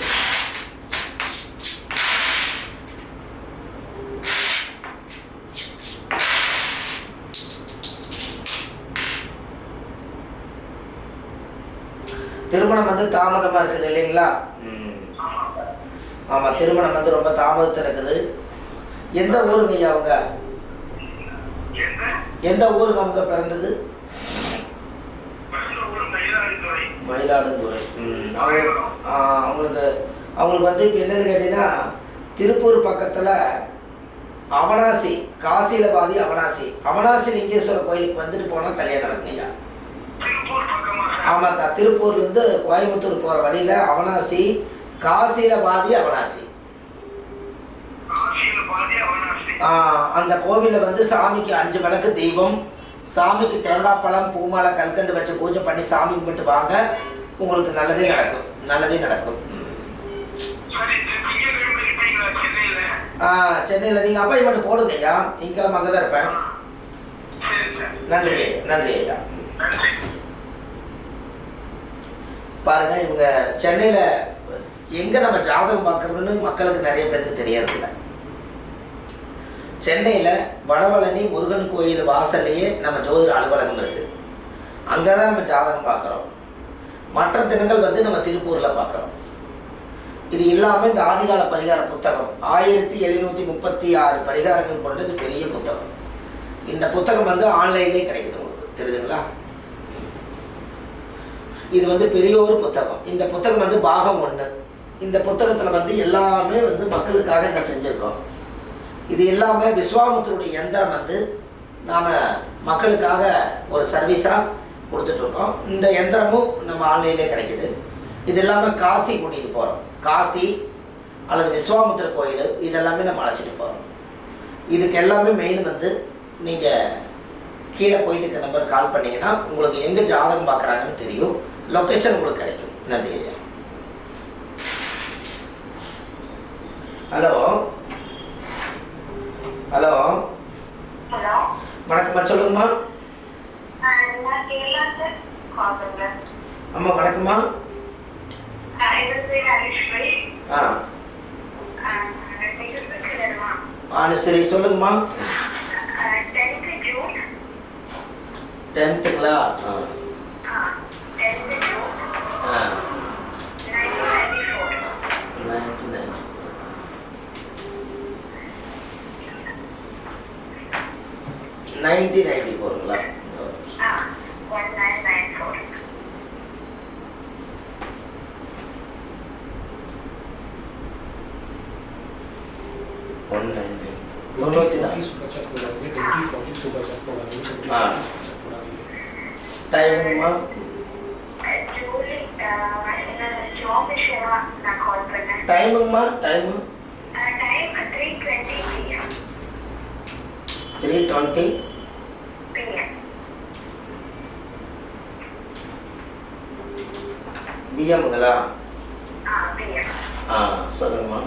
A: திருமணம் வந்து தாமதமாக இருக்குது இல்லைங்களா? ஆமாம், திருமணம் வந்து ரொம்ப தாமதத்தில் இருக்குது. எந்த ஊருங்க ஐயா அவங்க? எந்த ஊருங்க அவங்க பிறந்தது? மயிலாடுதுறை. அவங்களுக்கு வந்து இப்போ என்னென்னு கேட்டிங்கன்னா, திருப்பூர் பக்கத்தில் அவனாசி, காசியில் பாதி அவனாசி, அவனாசி லிங்கேஸ்வரர் கோயிலுக்கு வந்துட்டு போனால் கல்யாணம் நடக்குங்க ஐயா. ஆமாக்கா, திருப்பூர்லேருந்து கோயம்புத்தூர் போகிற வழியில் அவனாசி, காசியில் பாதி அவனாசி. அந்த கோவிலில் வந்து சாமிக்கு 5 விளக்கு தீபம், சாமிக்கு தேங்காய் பழம் பூமாலை கல்கண்டு வச்சு பூஜை பண்ணி சாமி கும்பிட்டு வாங்க. உங்களுக்கு நல்லதே நடக்கும். நல்லதே நடக்கும். சென்னையில் நீங்கள் அப்பாயின்மெண்ட் போடுங்க ஐயா. திங்கக்கிழமை அங்கே தான் இருப்பேன். நன்றி நன்றி ஐயா. பாருங்க, இவங்க சென்னையில் எங்கே நம்ம ஜாதகம் பார்க்குறதுன்னு மக்களுக்கு நிறைய பேருக்கு தெரியறதில்ல. சென்னையில் வடபழனி முருகன் கோயில் வாசல்லையே நம்ம ஜோதிட அலுவலகம் இருக்குது. அங்கே தான் நம்ம ஜாதகம் பார்க்குறோம். மற்ற தினங்கள் வந்து நம்ம திருப்பூரில் பார்க்குறோம். இது இல்லாமல் இந்த ஆதிகால பரிகார புத்தகம் 1736 பரிகாரங்கள் கொண்டது பெரிய புத்தகம். இந்த புத்தகம் வந்து ஆன்லைன்லேயே கிடைக்குது உங்களுக்கு, தெரியுதுங்களா? இது வந்து பெரிய ஒரு புத்தகம். இந்த புத்தகம் வந்து பாகம் 1. இந்த புத்தகத்தில் வந்து எல்லாமே வந்து மக்களுக்காக என்ன செஞ்சுருக்கோம். இது எல்லாமே விஸ்வாமித்திரருடைய யந்திரம் வந்து நாம் மக்களுக்காக ஒரு சர்வீஸாக கொடுத்துட்ருக்கோம். இந்த யந்திரமும் நம்ம ஆன்லைன்லேயே கிடைக்குது. இது இல்லாமல் காசி கூட்டிகிட்டு போகிறோம். காசி அல்லது விஸ்வாமித்திர கோயில் இதெல்லாமே நம்ம அழைச்சிட்டு போகிறோம். இதுக்கு எல்லாமே மெயின் வந்து நீங்கள் கீழே போயிட்டு இந்த நம்பர் கால் பண்ணிங்கன்னா உங்களுக்கு எங்கே ஜாதகம் பார்க்குறாங்கன்னு தெரியும். லொக்கேஷன் உங்களுக்கு கிடைக்கும். நன்றி ஐயா. ஹலோ ஹலோ
D: ஹலோ,
A: வணக்கம்மா, சொல்லுங்கம்மா. அம்மா வணக்கம்மா. சரி சொல்லுங்கம்மா. 10ங்களா? 1994ங்களா?
D: 1994.
A: டைமுங்கம்மா? டைமுங்கம்மா? டைமு 3:20 பிஎம்ங்களா? சொல்லுங்கம்மா.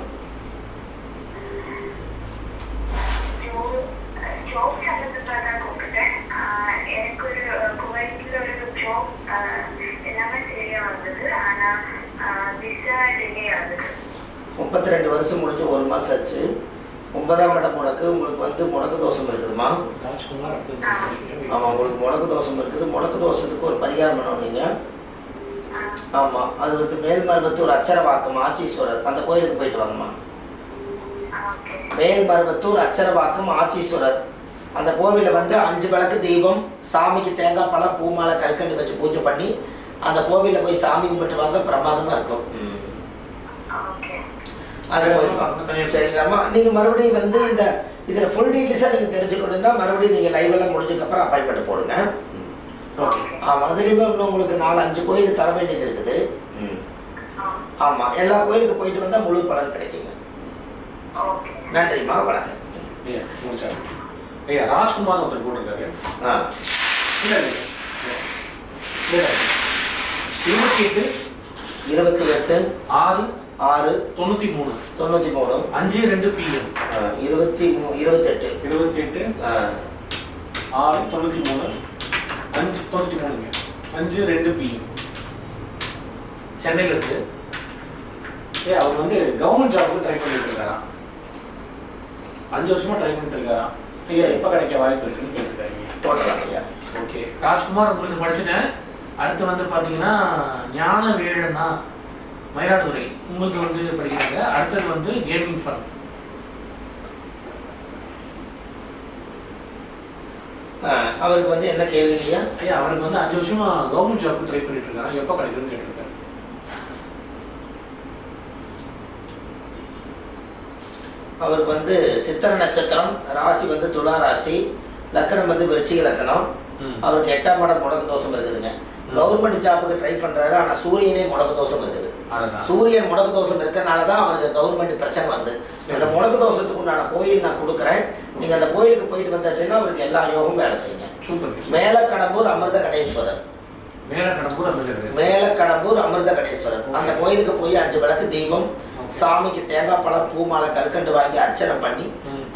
D: ஜோப் சம்பந்தப்பட்ட கூப்பிட்டேன்.
A: வருஷம் முடிஞ்சு 1 மாதம் ஆச்சு. 9ஆம் இடம் முடக்கு. உங்களுக்கு வந்து முடக்கு தோஷம் இருக்குதுமா?
B: ராஜ்குமார் அடுத்தது.
A: ஆமாம், உங்களுக்கு முடக்கு தோஷம் இருக்குது. முடக்கு தோஷத்துக்கு ஒரு பரிகாரம் பண்ணணும் நீங்கள். ஆமாம், அது வந்து மேல்மருவத்தூர் அச்சரவாக்கம் ஆச்சீஸ்வரர் அந்த கோயிலுக்கு போயிட்டு வாங்கம்மா. மேல்மருவத்தூர் அச்சரவாக்கம் ஆச்சீஸ்வரர் அந்த கோவிலில் வந்து 5 விளக்கு தீபம், சாமிக்கு தேங்காய் பழம் பூமாலை கற்கண்டு வச்சு பூஜை பண்ணி அந்த கோவிலில் போய் சாமி கும்பிட்டு வாங்க. பிரமாதமாக இருக்கும். அதை போயிட்டு வாங்க. சரிங்களாம்மா? நீங்கள் மறுபடியும் வந்து இந்த இதில் ஃபுல் டீட்டெயில்ஸாக நீங்கள் தெரிஞ்சுக்கணுன்னா மறுபடியும் நீங்கள் லைவெல்லாம் முடிஞ்சதுக்கப்புறம் அப்பாயின்மெண்ட் போடுங்க. ஆமாம், அதுலேயுமே இன்னும் உங்களுக்கு 4-5 கோயிலுக்கு தர வேண்டியது இருக்குது. ஆமாம், எல்லா கோயிலுக்கு போயிட்டு வந்தால் முழு பலன் கிடைக்குங்க. நன்றிம்மா, வணக்கம்.
B: ஐயா முடிச்சாரு. ஐயா ராஜ்குமார் ஒருத்தர் போட்டிருக்காரு. இல்லை 28 6 93 52 PM
A: 28
B: 6 93 5:93 PM சென்னையில் இருக்கு. அவர் வந்து கவர்மெண்ட் ஜாபுக்கு ட்ரை பண்ணிட்டு இருக்காராம். 5 வருஷமா ட்ரை பண்ணிட்டு இருக்காராம். ஐயா எப்போ கிடைக்க வாய்ப்பு இருக்குன்னு கேட்டுருக்காங்க.
A: போட்டலாம் ஐயா.
B: ஓகே ராஜ்குமார் உங்களுக்கு படிச்சுட்டேன். அடுத்து வந்து பார்த்தீங்கன்னா ஞான வேழனா மயிலாடுதுறை உங்களுக்கு வந்து படிக்கிறாங்க. அடுத்தது வந்து கேமிங் ஃபன்.
A: அவருக்கு வந்து என்ன கேள்விங்கய்யா?
B: ஐயா அவருக்கு வந்து 5 வருஷமா கவர்மெண்ட் ஜாப் ட்ரை பண்ணிட்டு இருக்காங்க. எப்போ கிடைக்கும்னு கேட்டிருக்காரு.
A: அவருக்கு வந்து சித்திர நட்சத்திரம், ராசி வந்து துலா ராசி, லக்கணம் வந்து விருச்சிக லக்கணம். அவருக்கு 8ஆம் இடம் முடக்கு தோஷம் இருக்குதுங்க. கவர்மெண்ட் ஜாப்புக்கு ட்ரை பண்றாரு. ஆனால் சூரியனே முடக்கு தோஷம் இருக்குது. சூரியன் முடக்கு தோஷம் இருக்கிறனால தான் அவருக்கு கவர்மெண்ட் பிரச்சனை வருது. அந்த முடக்கு தோஷத்துக்கு உண்டான கோயில் நான் கொடுக்குறேன். நீங்க அந்த கோயிலுக்கு போயிட்டு வந்தாச்சுன்னா அவருக்கு எல்லா யோகமும் வேலை செய்யுங்க. மேலக்கடம்பூர் அமிர்த கடேஸ்வரர். மேலக்கடம்பூர் அமிர்த கடேஸ்வரர் அந்த கோயிலுக்கு போய் 5 விளக்கு தீபம், சாமிக்கு தேங்காய் பழம் பூமாலை கற்கண்டு வாங்கி அர்ச்சனை பண்ணி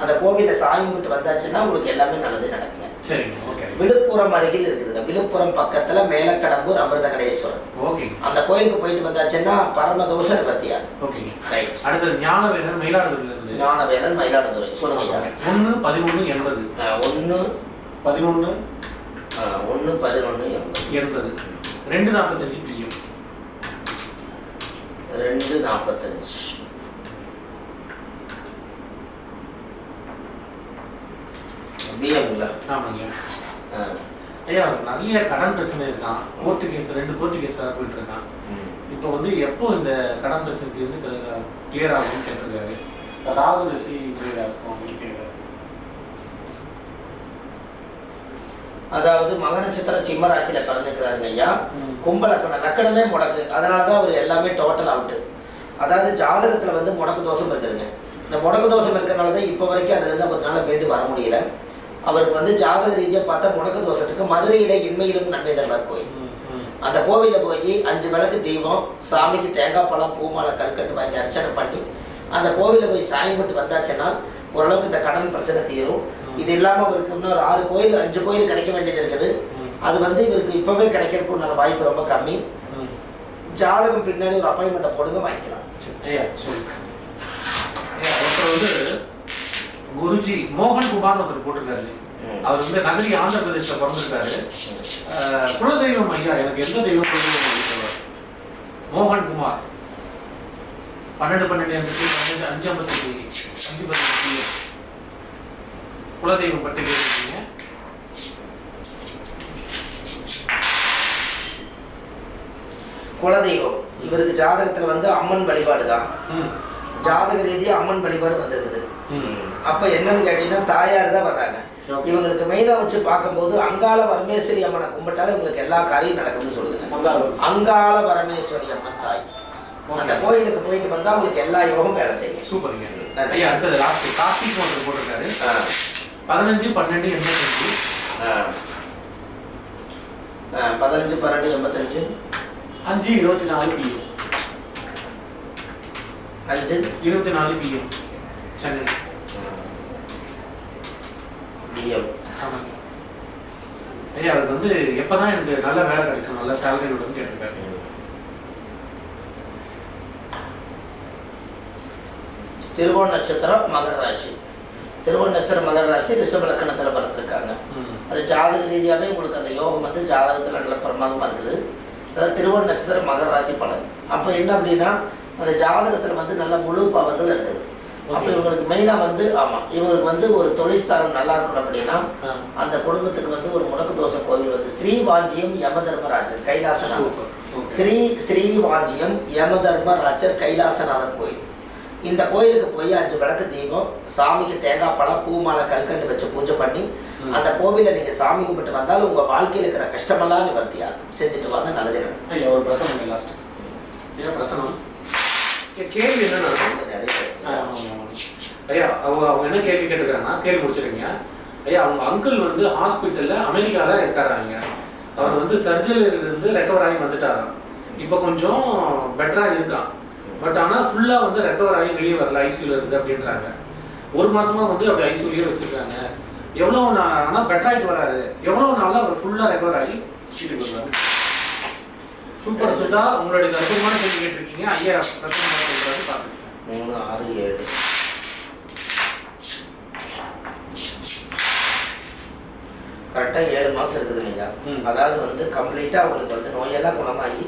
A: அந்த கோவில சாமி கும்பிட்டு வந்தாச்சுன்னா உங்களுக்கு எல்லாமே நல்லது நடக்குங்க. விழுப்புரம் அருகில் இருக்குதுங்க. விழுப்புரம் பக்கத்துல மேலக்கடம்பூர் அமிர்த கடேஸ்வரர் அந்த கோயிலுக்கு போயிட்டு வந்தாச்சுன்னா பரமதோஷ நிவர்த்தியாகும்.
B: அடுத்தது ஞானவேலன் மயிலாடுதுறையில இருந்து.
A: ஞானவேலன் மயிலாடுதுறை சொல்லுங்க ஐயா.
B: 1-11-80 2:45 PM
A: 2:45 பிஎம்ங்களா?
B: ஆமாங்க ஐயா. நிறைய கடன் பிரச்சனை இருக்கான். கோர்ட்டு கேஸ் 2 கோர்ட்டு கேஸ் போயிட்டு இருக்கான். இப்போ வந்து எப்போ இந்த கடன் பிரச்சனைக்கு வந்து கிளியர் ஆகும்னு கேட்டிருக்காரு. ராகு திசை கிளியர் ஆகும் அப்படின்னு கேட்குறாரு.
A: அதாவது மக நட்சத்திரம் சிம்ம ராசியில பிறந்துக்கிறாருங்க ஐயா. கும்பலக்கணம் லக்கணமே முடக்கு. அதனாலதான் அவர் எல்லாமே டோட்டல் அவுட்டு. அதாவது ஜாதகத்துல வந்து முடக்கு தோஷம் இருக்குதுங்க. இந்த முடக்கு தோஷம் இருக்கிறனாலதான் இப்போ வரைக்கும் அதுல இருந்து அவரால் மீண்டு வர முடியல. அவருக்கு வந்து ஜாதக ரீதியாக பார்த்தா முடக்கு தோஷத்துக்கு மதுரையில இன்மையிலும் நன்மை தருவார் கோயில். அந்த கோவிலில் போய் 5 விளக்கு தீபம், சாமிக்கு தேங்காய் பழம் பூமாலை கற்கண்டு வாங்கி அர்ச்சனை பண்ணி அந்த கோவிலில் போய் சாமி போட்டு வந்தாச்சுன்னா ஓரளவுக்கு இந்த கடன் பிரச்சனை தீரும். இது இல்லாமல் அவருக்கு இன்னொரு 6 கோயில் 5 கோயில் கிடைக்க வேண்டியது இருக்குது. அது வந்து இவருக்கு இப்பவே கிடைக்கிறதுக்கு உண்டான வாய்ப்பு ரொம்ப கம்மி. ஜாதகம் பின்னாடி ஒரு அப்பாயின்மெண்ட்டை போடுங்க, வாங்கிக்கலாம்.
B: வந்து குருஜி மோகன் குமார் ஒருத்தர் போட்டிருக்காரு. அவர் வந்து நகரி ஆந்திர பிரதேச பிறந்திருக்காரு. குலதெய்வம் ஐயா எனக்கு எந்த தெய்வம் சொல்லுவார்? மோகன் குமார் 12-12-5 குலதெய்வம் பற்றி கேட்டிருக்கீங்க.
A: குலதெய்வம் இவருக்கு ஜாதகத்துல வந்து அம்மன் வழிபாடு தான். ஜாதக ரீதியா அம்மன் வழிபாடு வந்திருக்குது. அப்ப என்னன்னு கேட்டீங்கன்னா தாயார் தான் வர்றாங்க. இவங்களுக்கு மெயினா வச்சு பார்க்கும்போது அங்காள பரமேஸ்வரி அம்மனை கும்பிட்டாலும் இவங்களுக்கு எல்லா காரியம் நடக்கும்னு சொல்லுதுங்க. அங்காள பரமேஸ்வரி அம்மன் தாய் அந்த கோயிலுக்கு போயிட்டு வந்தா உங்களுக்கு எல்லா யோகமும் வேலை செய்யும்.
B: சூப்பருங்க ஐயா. அடுத்தது லாஸ்ட் கார்த்திக் ஒருத்தர் போட்டிருக்காரு. 15-12-85
A: 15-12-85
B: 5:24 PM 5:24 PM சென்னை
A: பிஎம்.
B: ஐயா அவருக்கு வந்து எப்பதான் எனக்கு நல்ல வேலை கிடைக்கும், நல்ல சேலரி விடுன்னு கேட்டிருக்காரு.
A: திருவோண நட்சத்திரம் மகர ராசி. திருவோண நட்சத்திரம் மகர ராசி ரிஷப லக்கணத்தில் பிறந்திருக்காங்க. அது ஜாதக ரீதியாகவே உங்களுக்கு அந்த யோகம் வந்து ஜாதகத்தில் நல்ல பிரமாதமாக இருக்குது. அதாவது திருவோண நட்சத்திரம் மகர ராசி பலன். அப்போ என்ன அப்படின்னா அந்த ஜாதகத்தில் வந்து நல்ல முழு பவர்கள் இருக்குது. அப்போ இவங்களுக்கு மெயினாக வந்து ஆமாம் இவங்களுக்கு வந்து ஒரு தொழில்ஸ்தானம் நல்லா இருக்கணும் அப்படின்னா அந்த குடும்பத்துக்கு வந்து ஒரு முடக்கு தோசை கோவில் வந்து ஸ்ரீவாஞ்சியம் யமதர்மராஜர் கைலாசநாதர். ஸ்ரீவாஞ்சியம் யமதர்மராஜர் கைலாசநாதர் கோயில். இந்த கோயிலுக்கு போய் 5 விளக்கு தீபம், சாமிக்கு தேங்காய் பழம் பூ மாலை கல்கண்டு வச்சு பூஜை பண்ணி அந்த கோவிலில் நீங்கள் சாமி கும்பிட்டு வந்தால் உங்கள் வாழ்க்கையில் இருக்கிற கஷ்டமெல்லாம் நிவர்த்தியாகும். செஞ்சுட்டு வாங்க, நல்லதே நடக்கும்.
B: ஒரு பிரசனம் லாஸ்ட் பிரசனம் கேள்வி என்னன்னா ஐயா அவங்க என்ன கேள்வி கேட்டுக்கிறாங்கன்னா கேள்வி முடிச்சிருக்கீங்க ஐயா. அவங்க அங்கிள் வந்து ஹாஸ்பிட்டல்ல அமெரிக்கால இருக்காராங்க. அவர் வந்து சர்ஜரியில இருந்து ரெக்கவர் ஆகி வந்துட்டாராம். இப்போ கொஞ்சம் பெட்டரா இருக்கான். பட் ஆனால் ஃபுல்லா வந்து ரெக்கவர் ஆகி வெளியே வரல ஐசியூல இருந்து அப்படின்றாங்க. 1 மாசமா வந்து அப்படி ஐசியூலயே வச்சிருக்காங்க. எவ்வளோ ஆனால் பெட்டர் ஆகிட்டு வராது. எவ்வளோ நாளில் அவர் ஃபுல்லா ரெக்கவர் ஆகி வீட்டுக்கு வருவாரு? சூப்பர் சுதா, உங்களுடைய அற்புதமான கேள்வி கேட்டிருக்கீங்க. ஐயா பிரச்சனை சொல்றாரு பாருங்க.
A: 3, 6, 7 கரெக்டாக 7 மாதம் இருக்குதுங்க ஐயா. அதாவது வந்து கம்ப்ளீட்டாக அவங்களுக்கு வந்து நோயெல்லாம் குணமாகி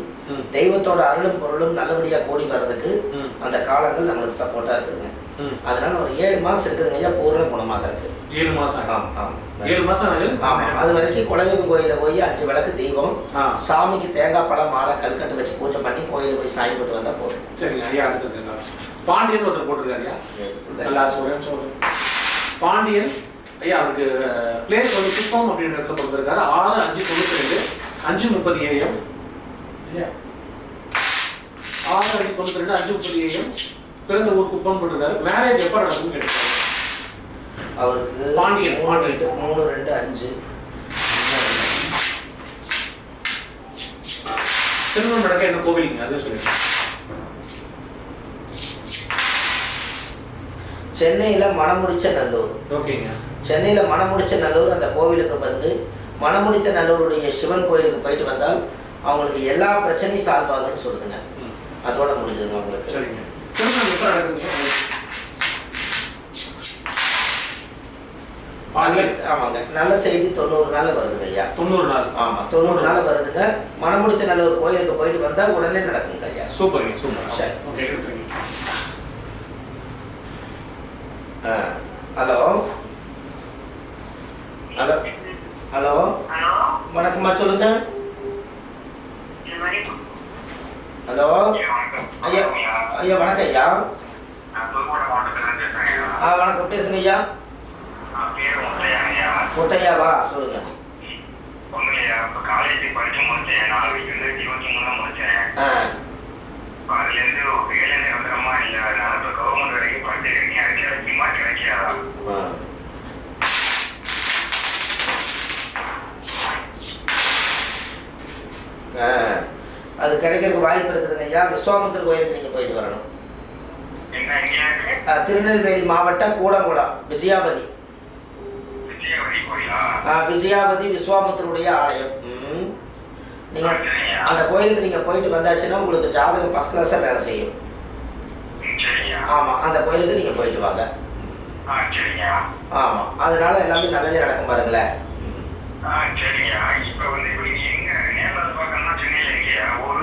A: தெய்வத்தோட அருளும் பொருளும் நல்லபடியாக கூடி வர்றதுக்கு அந்த காலங்கள் நம்மளுக்கு சப்போர்ட்டாக இருக்குதுங்க. அதனால ஒரு 7 மாதம் இருக்குதுங்க ஐயா, பூர்ண குணமாக இருக்கு.
B: 7 மாதம்?
A: ஆமாம்
B: 7 மாதம்.
A: ஆமாம். அது வரைக்கும் குலதெய்வம் கோயிலில் போய் 5 விளக்கு தீபம், சாமிக்கு தேங்காய் பழம் மாலை கல்கண்டு வச்சு பூஜை பண்ணி கோயிலில் போய் சாமி போட்டு வந்தால் போதும்.
B: சரிங்க ஐயா. அடுத்தது பாண்டியன் ஒருத்தர் போட்டிருக்காரு ஐயா. பாண்டியன் ஐயா அவருக்கு பிளேஸ் வந்து குப்பம் அப்படின்ற இடத்துல கொடுத்துருக்காரு. 6/5/92 5:30 AM. 6/5/92 5:30 AM. பிறந்த ஊர் குப்பம் போட்டிருக்காரு. மேரேஜ் எப்போ நடக்கும்னு கேட்டாரு
A: அவருக்கு.
B: பாண்டியன்
A: 3/2/5
B: திருமணம் நடக்க என்ன கோவிலுங்க அதுவும் சொல்லிடுங்க.
A: சென்னையில் மணமுடிச்ச நல்லூர்.
B: ஓகேங்க.
A: சென்னையில் மணமுடிச்ச நல்லூர் அந்த கோவிலுக்கு வந்து மணமுடித்த நல்லூருடைய சிவன் கோயிலுக்கு போயிட்டு வந்தால் அவங்களுக்கு எல்லா பிரச்சனையும் சால்வ் ஆகுன்னு சொல்லுதுங்க. அதோட முடிஞ்சதுங்க அவங்களுக்கு.
B: சரிங்க. திருமணம் எப்போ நடக்குங்க?
A: ஆமாங்க, நல்ல செய்தி 90 நாள் வருதுங்க ஐயா.
B: 90 நாள்?
A: ஆமாம் 90 நாள் வருதுங்க. மணமுடித்த நல்லூர் கோயிலுக்கு போயிட்டு வந்தால் உடனே நடக்குங்க ஐயா.
B: சூப்பருங்க சூப்பர்.
A: சரி
B: ஓகே எடுத்துருங்க.
A: ஹலோ ஹலோ ஹலோ வணக்கம்மா, சொல்லுங்க. ஹலோ ஐயா. ஐயா வணக்கம் ஐயா. வணக்கம், பேசுங்க ஐயா. முத்தையாவா, சொல்லுங்க.
F: காலேஜ் படிச்சு முடிச்சேன். 23 தான் முடிச்சேன். அதுலேருந்து வேலை நிரந்தரமா இல்லை. நான் இப்போ கவர்மெண்ட் வரைக்கும் படிச்சிருக்கேன். அது கிடைக்குமா கிடைக்காதா?
A: அது கிடைக்கிறதுக்கு வாய்ப்பு இருக்குதுங்க ஐயா. விஸ்வாமித்திர கோயிலுக்கு நீங்கள் போயிட்டு வரணும். திருநெல்வேலி மாவட்டம் கூடங்குளம் விஜயாபதி. விஜயாபதி விஸ்வாமித்திரருடைய ஆலயம். நீங்கள் அந்த கோயிலுக்கு நீங்கள் போயிட்டு வந்தாச்சுன்னா உங்களுக்கு ஜாதகம் ஃபர்ஸ்ட் கிளாஸாக வேலை செய்யும். ஆமாம், அந்த கோயிலுக்கு நீங்கள் போயிட்டு வாங்க. ஆமாம், அதனால எல்லாமே நல்லதே நடக்கும் பாருங்களேன்.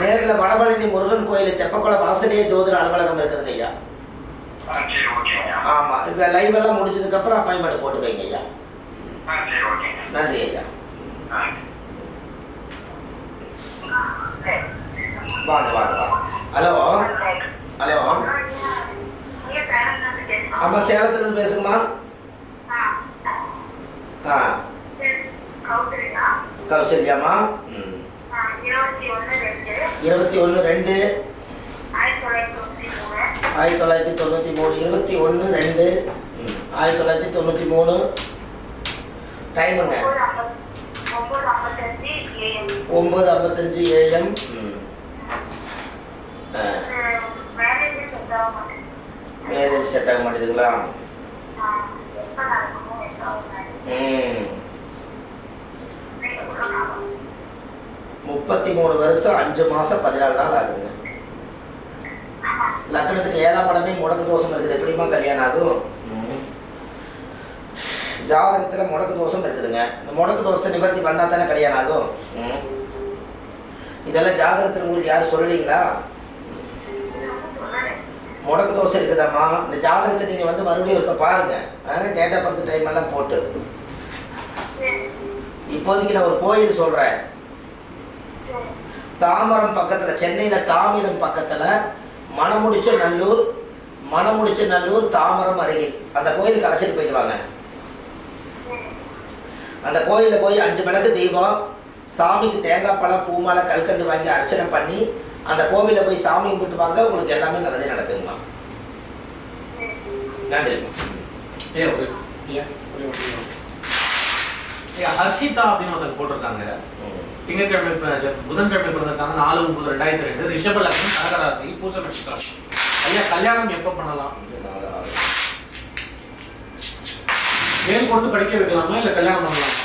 A: நேரில் வடபழனி முருகன் கோயில் தெப்பக்குளம் வாசலே ஜோதிட அலுவலகம் இருக்குதுங்க ஐயா. ஆமாம், இப்போ லைவ் எல்லாம் முடிச்சதுக்கப்புறம் அப்பாயின்மெண்ட் போட்டு வைங்க ஐயா. நன்றி ஐயா. வாங்க வாங்க வாங்க. Hello hello. ஆமாம், சேலத்துலேருந்து பேசுங்கம்மா. கௌசல்யாமா. 21/2/1993. 21/2/1993. டைமுங்க 9:55 AM. மேரேஜ் செட் ஆக மாட்டேதுங்களா? 33 வருஷம் 5 மாசம் 14 நாள் ஆகுதுங்க. லக்னத்துக்கு 7ஆம் இடமே முடக்கு தோஷம் இருக்குது, எப்படிமா கல்யாணம் ஆகும்? ஜாதகத்தில் முடக்கு தோஷம் இருக்குதுங்க. இந்த முடக்கு தோஷத்தை நிவர்த்தி பண்ணால் தானே கல்யாணம் ஆகும். இதெல்லாம் ஜாதகத்தில் உங்களுக்கு யாரும் சொல்லலீங்களா? முடக்கு தோசை இருக்குதாம்மா. இந்த ஜாதகத்தை நீங்கள் வந்து மறுபடியும் இருக்க பாருங்கள், டேட் ஆஃப் பர்த் டைம் எல்லாம் போட்டு. இப்போதைக்கு நான் ஒரு கோயில் சொல்கிறேன். தாமரம் பக்கத்தில், சென்னையில் தாமிரம் பக்கத்தில் மணமுடிச்ச நல்லூர் தாமரம் அருகில் அந்த கோயிலுக்கு அழைச்சிட்டு போயிட்டு வாங்க. அந்த கோயிலில் போய் 5 விளக்கு தீபம், சாமிக்கு தேங்காய் பழம் பூமாலை கல்கண்டு வாங்கி அர்ச்சனை பண்ணி அந்த கோவிலில் போய் சாமி கும்பிட்டு வாங்க. உங்களுக்கு எல்லாமே நல்லதே நடக்குங்கம்மா. நன்றிம்மா.
B: ஹர்ஷிதா அப்படின்னு ஒருத்தர் போட்டிருக்காங்க. திங்கட்கிழமை புதன்கிழமை பிறந்திருக்காங்க. 4/9/2002. ரிஷப லக்னம், கடகராசி, பூச நட்சத்திரம். ஐயா கல்யாணம் எப்போ பண்ணலாம்? மேல் கொண்டு படிக்க வைக்கலாமா இல்லை கல்யாணம் பண்ணலாமா?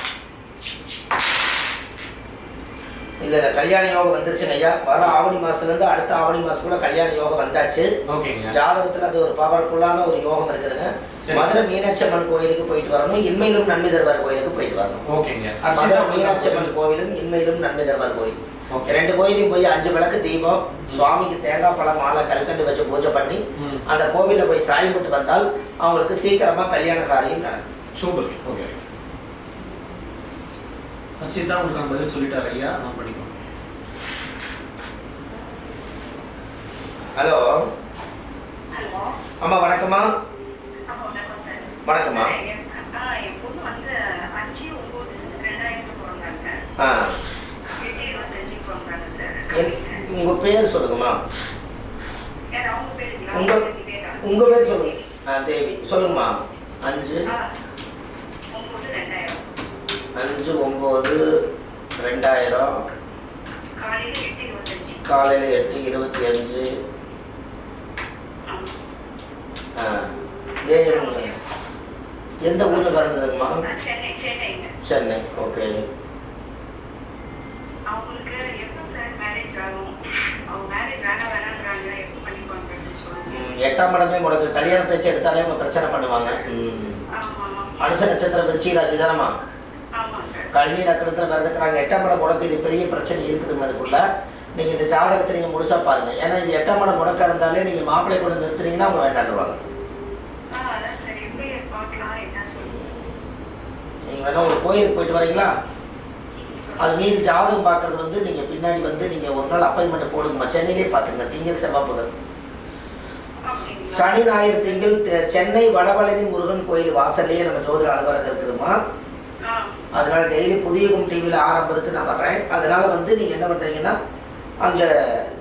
A: இல்லை கல்யாண யோகம் வந்துருச்சுங்க ஐயா. வர ஆவணி மாதத்துலேருந்து அடுத்த ஆவணி மாதத்துக்குள்ள கல்யாண யோகம் வந்தாச்சு. ஜாதகத்தில் அது ஒரு பவர்ஃபுல்லான ஒரு யோகம் இருக்குதுங்க. மதுரை மீனாட்சி அம்மன் கோயிலுக்கு போயிட்டு வரணும், இன்மையிலும் நன்மை தருவார் கோயிலுக்கு போயிட்டு வரணும். மதுரை மீனாட்சி அம்மன் கோவிலும் இன்மையிலும் நன்மை தருவார் கோயில், 2 கோயிலையும் போய் 5 விளக்கு தீபம், சுவாமிக்கு தேங்காய் பழம் மாலை கல்கண்டு வச்சு பூஜை பண்ணி அந்த கோவிலில் போய் சாயம் போட்டு வந்தால் அவங்களுக்கு சீக்கிரமாக கல்யாண காரியம் நடக்கும்.
B: சூப்பர். ஓகே ஹர்ஷிதா உங்களுக்கு பதில் சொல்லிட்டாரு ஐயா, நான் படிக்கணும்.
A: Hello
D: hello.
A: அம்மா வணக்கம்மா.
D: வணக்கம் சார்.
A: வணக்கம்மா.
D: என் பொண்ணு வந்து 5/9/2000 பிறந்தாங்க. 8/25 பிறந்தாங்க சார்.
A: உங்க பேர் சொல்லுங்கம்மா.
D: அவங்க பேருங்களா?
A: உங்க பேர் சொல்லுங்க. தேவி சொல்லுங்கம்மா. 5/9/2000 காலையில் 8:25 AM. எந்த ஊர்ல பிறந்ததுங்கம்மா? சென்னை. ஓகே.
D: அவங்களுக்கு எப்போ சார் மேரேஜ் ஆகும்? அவங்க மேரேஜ் வேணாங்கிறாங்க, எப்போ பண்ணிப்பாங்கன்னு சொல்லுங்க.
A: 8ஆம் இடமே முடக்கு, கல்யாண பேச்சு எடுத்தாலே அவங்க பிரச்சனை பண்ணுவாங்க. அனுச நட்சத்திரம் விருச்சிக ராசி தானம்மா. கல்வி நக்கணத்தில் பிறந்துக்கிறாங்க. 8ஆம் இடம் முடக்கு, இது பெரிய பிரச்சனை இருக்குதுங்க. அதுக்குள்ள நீங்கள் இந்த ஜாதகத்தை நீங்கள் முழுசாக பாருங்கள். ஏன்னா இது 8ஆம் இடம் முடக்க இருந்தாலே நீங்கள் மாப்பிள்ளை கூட நிறுத்துனீங்கன்னா அவங்க வேண்டாண்டுருவாங்க. நீங்கள் வேணா ஒரு கோயிலுக்கு போயிட்டு வரீங்களா? அது மீது ஜாதகம் பார்க்கறது வந்து நீங்கள் பின்னாடி வந்து நீங்கள் ஒரு நாள் அப்பாயின்மெண்ட் போடுங்கம்மா. சென்னையிலே பார்த்துங்க. திங்கள் செவ்வாய் புதன் சனி ஞாயிறு திங்கள் சென்னை வடபழனி முருகன் கோயில் வாசல்லையே நம்ம ஜோதிட அலுவலகம் இருக்குதுமா. அதனால டெய்லி புதியகும் டிவியில் 6:50 நான் வர்றேன். அதனால வந்து நீங்கள் என்ன பண்ணுறீங்கன்னா அந்த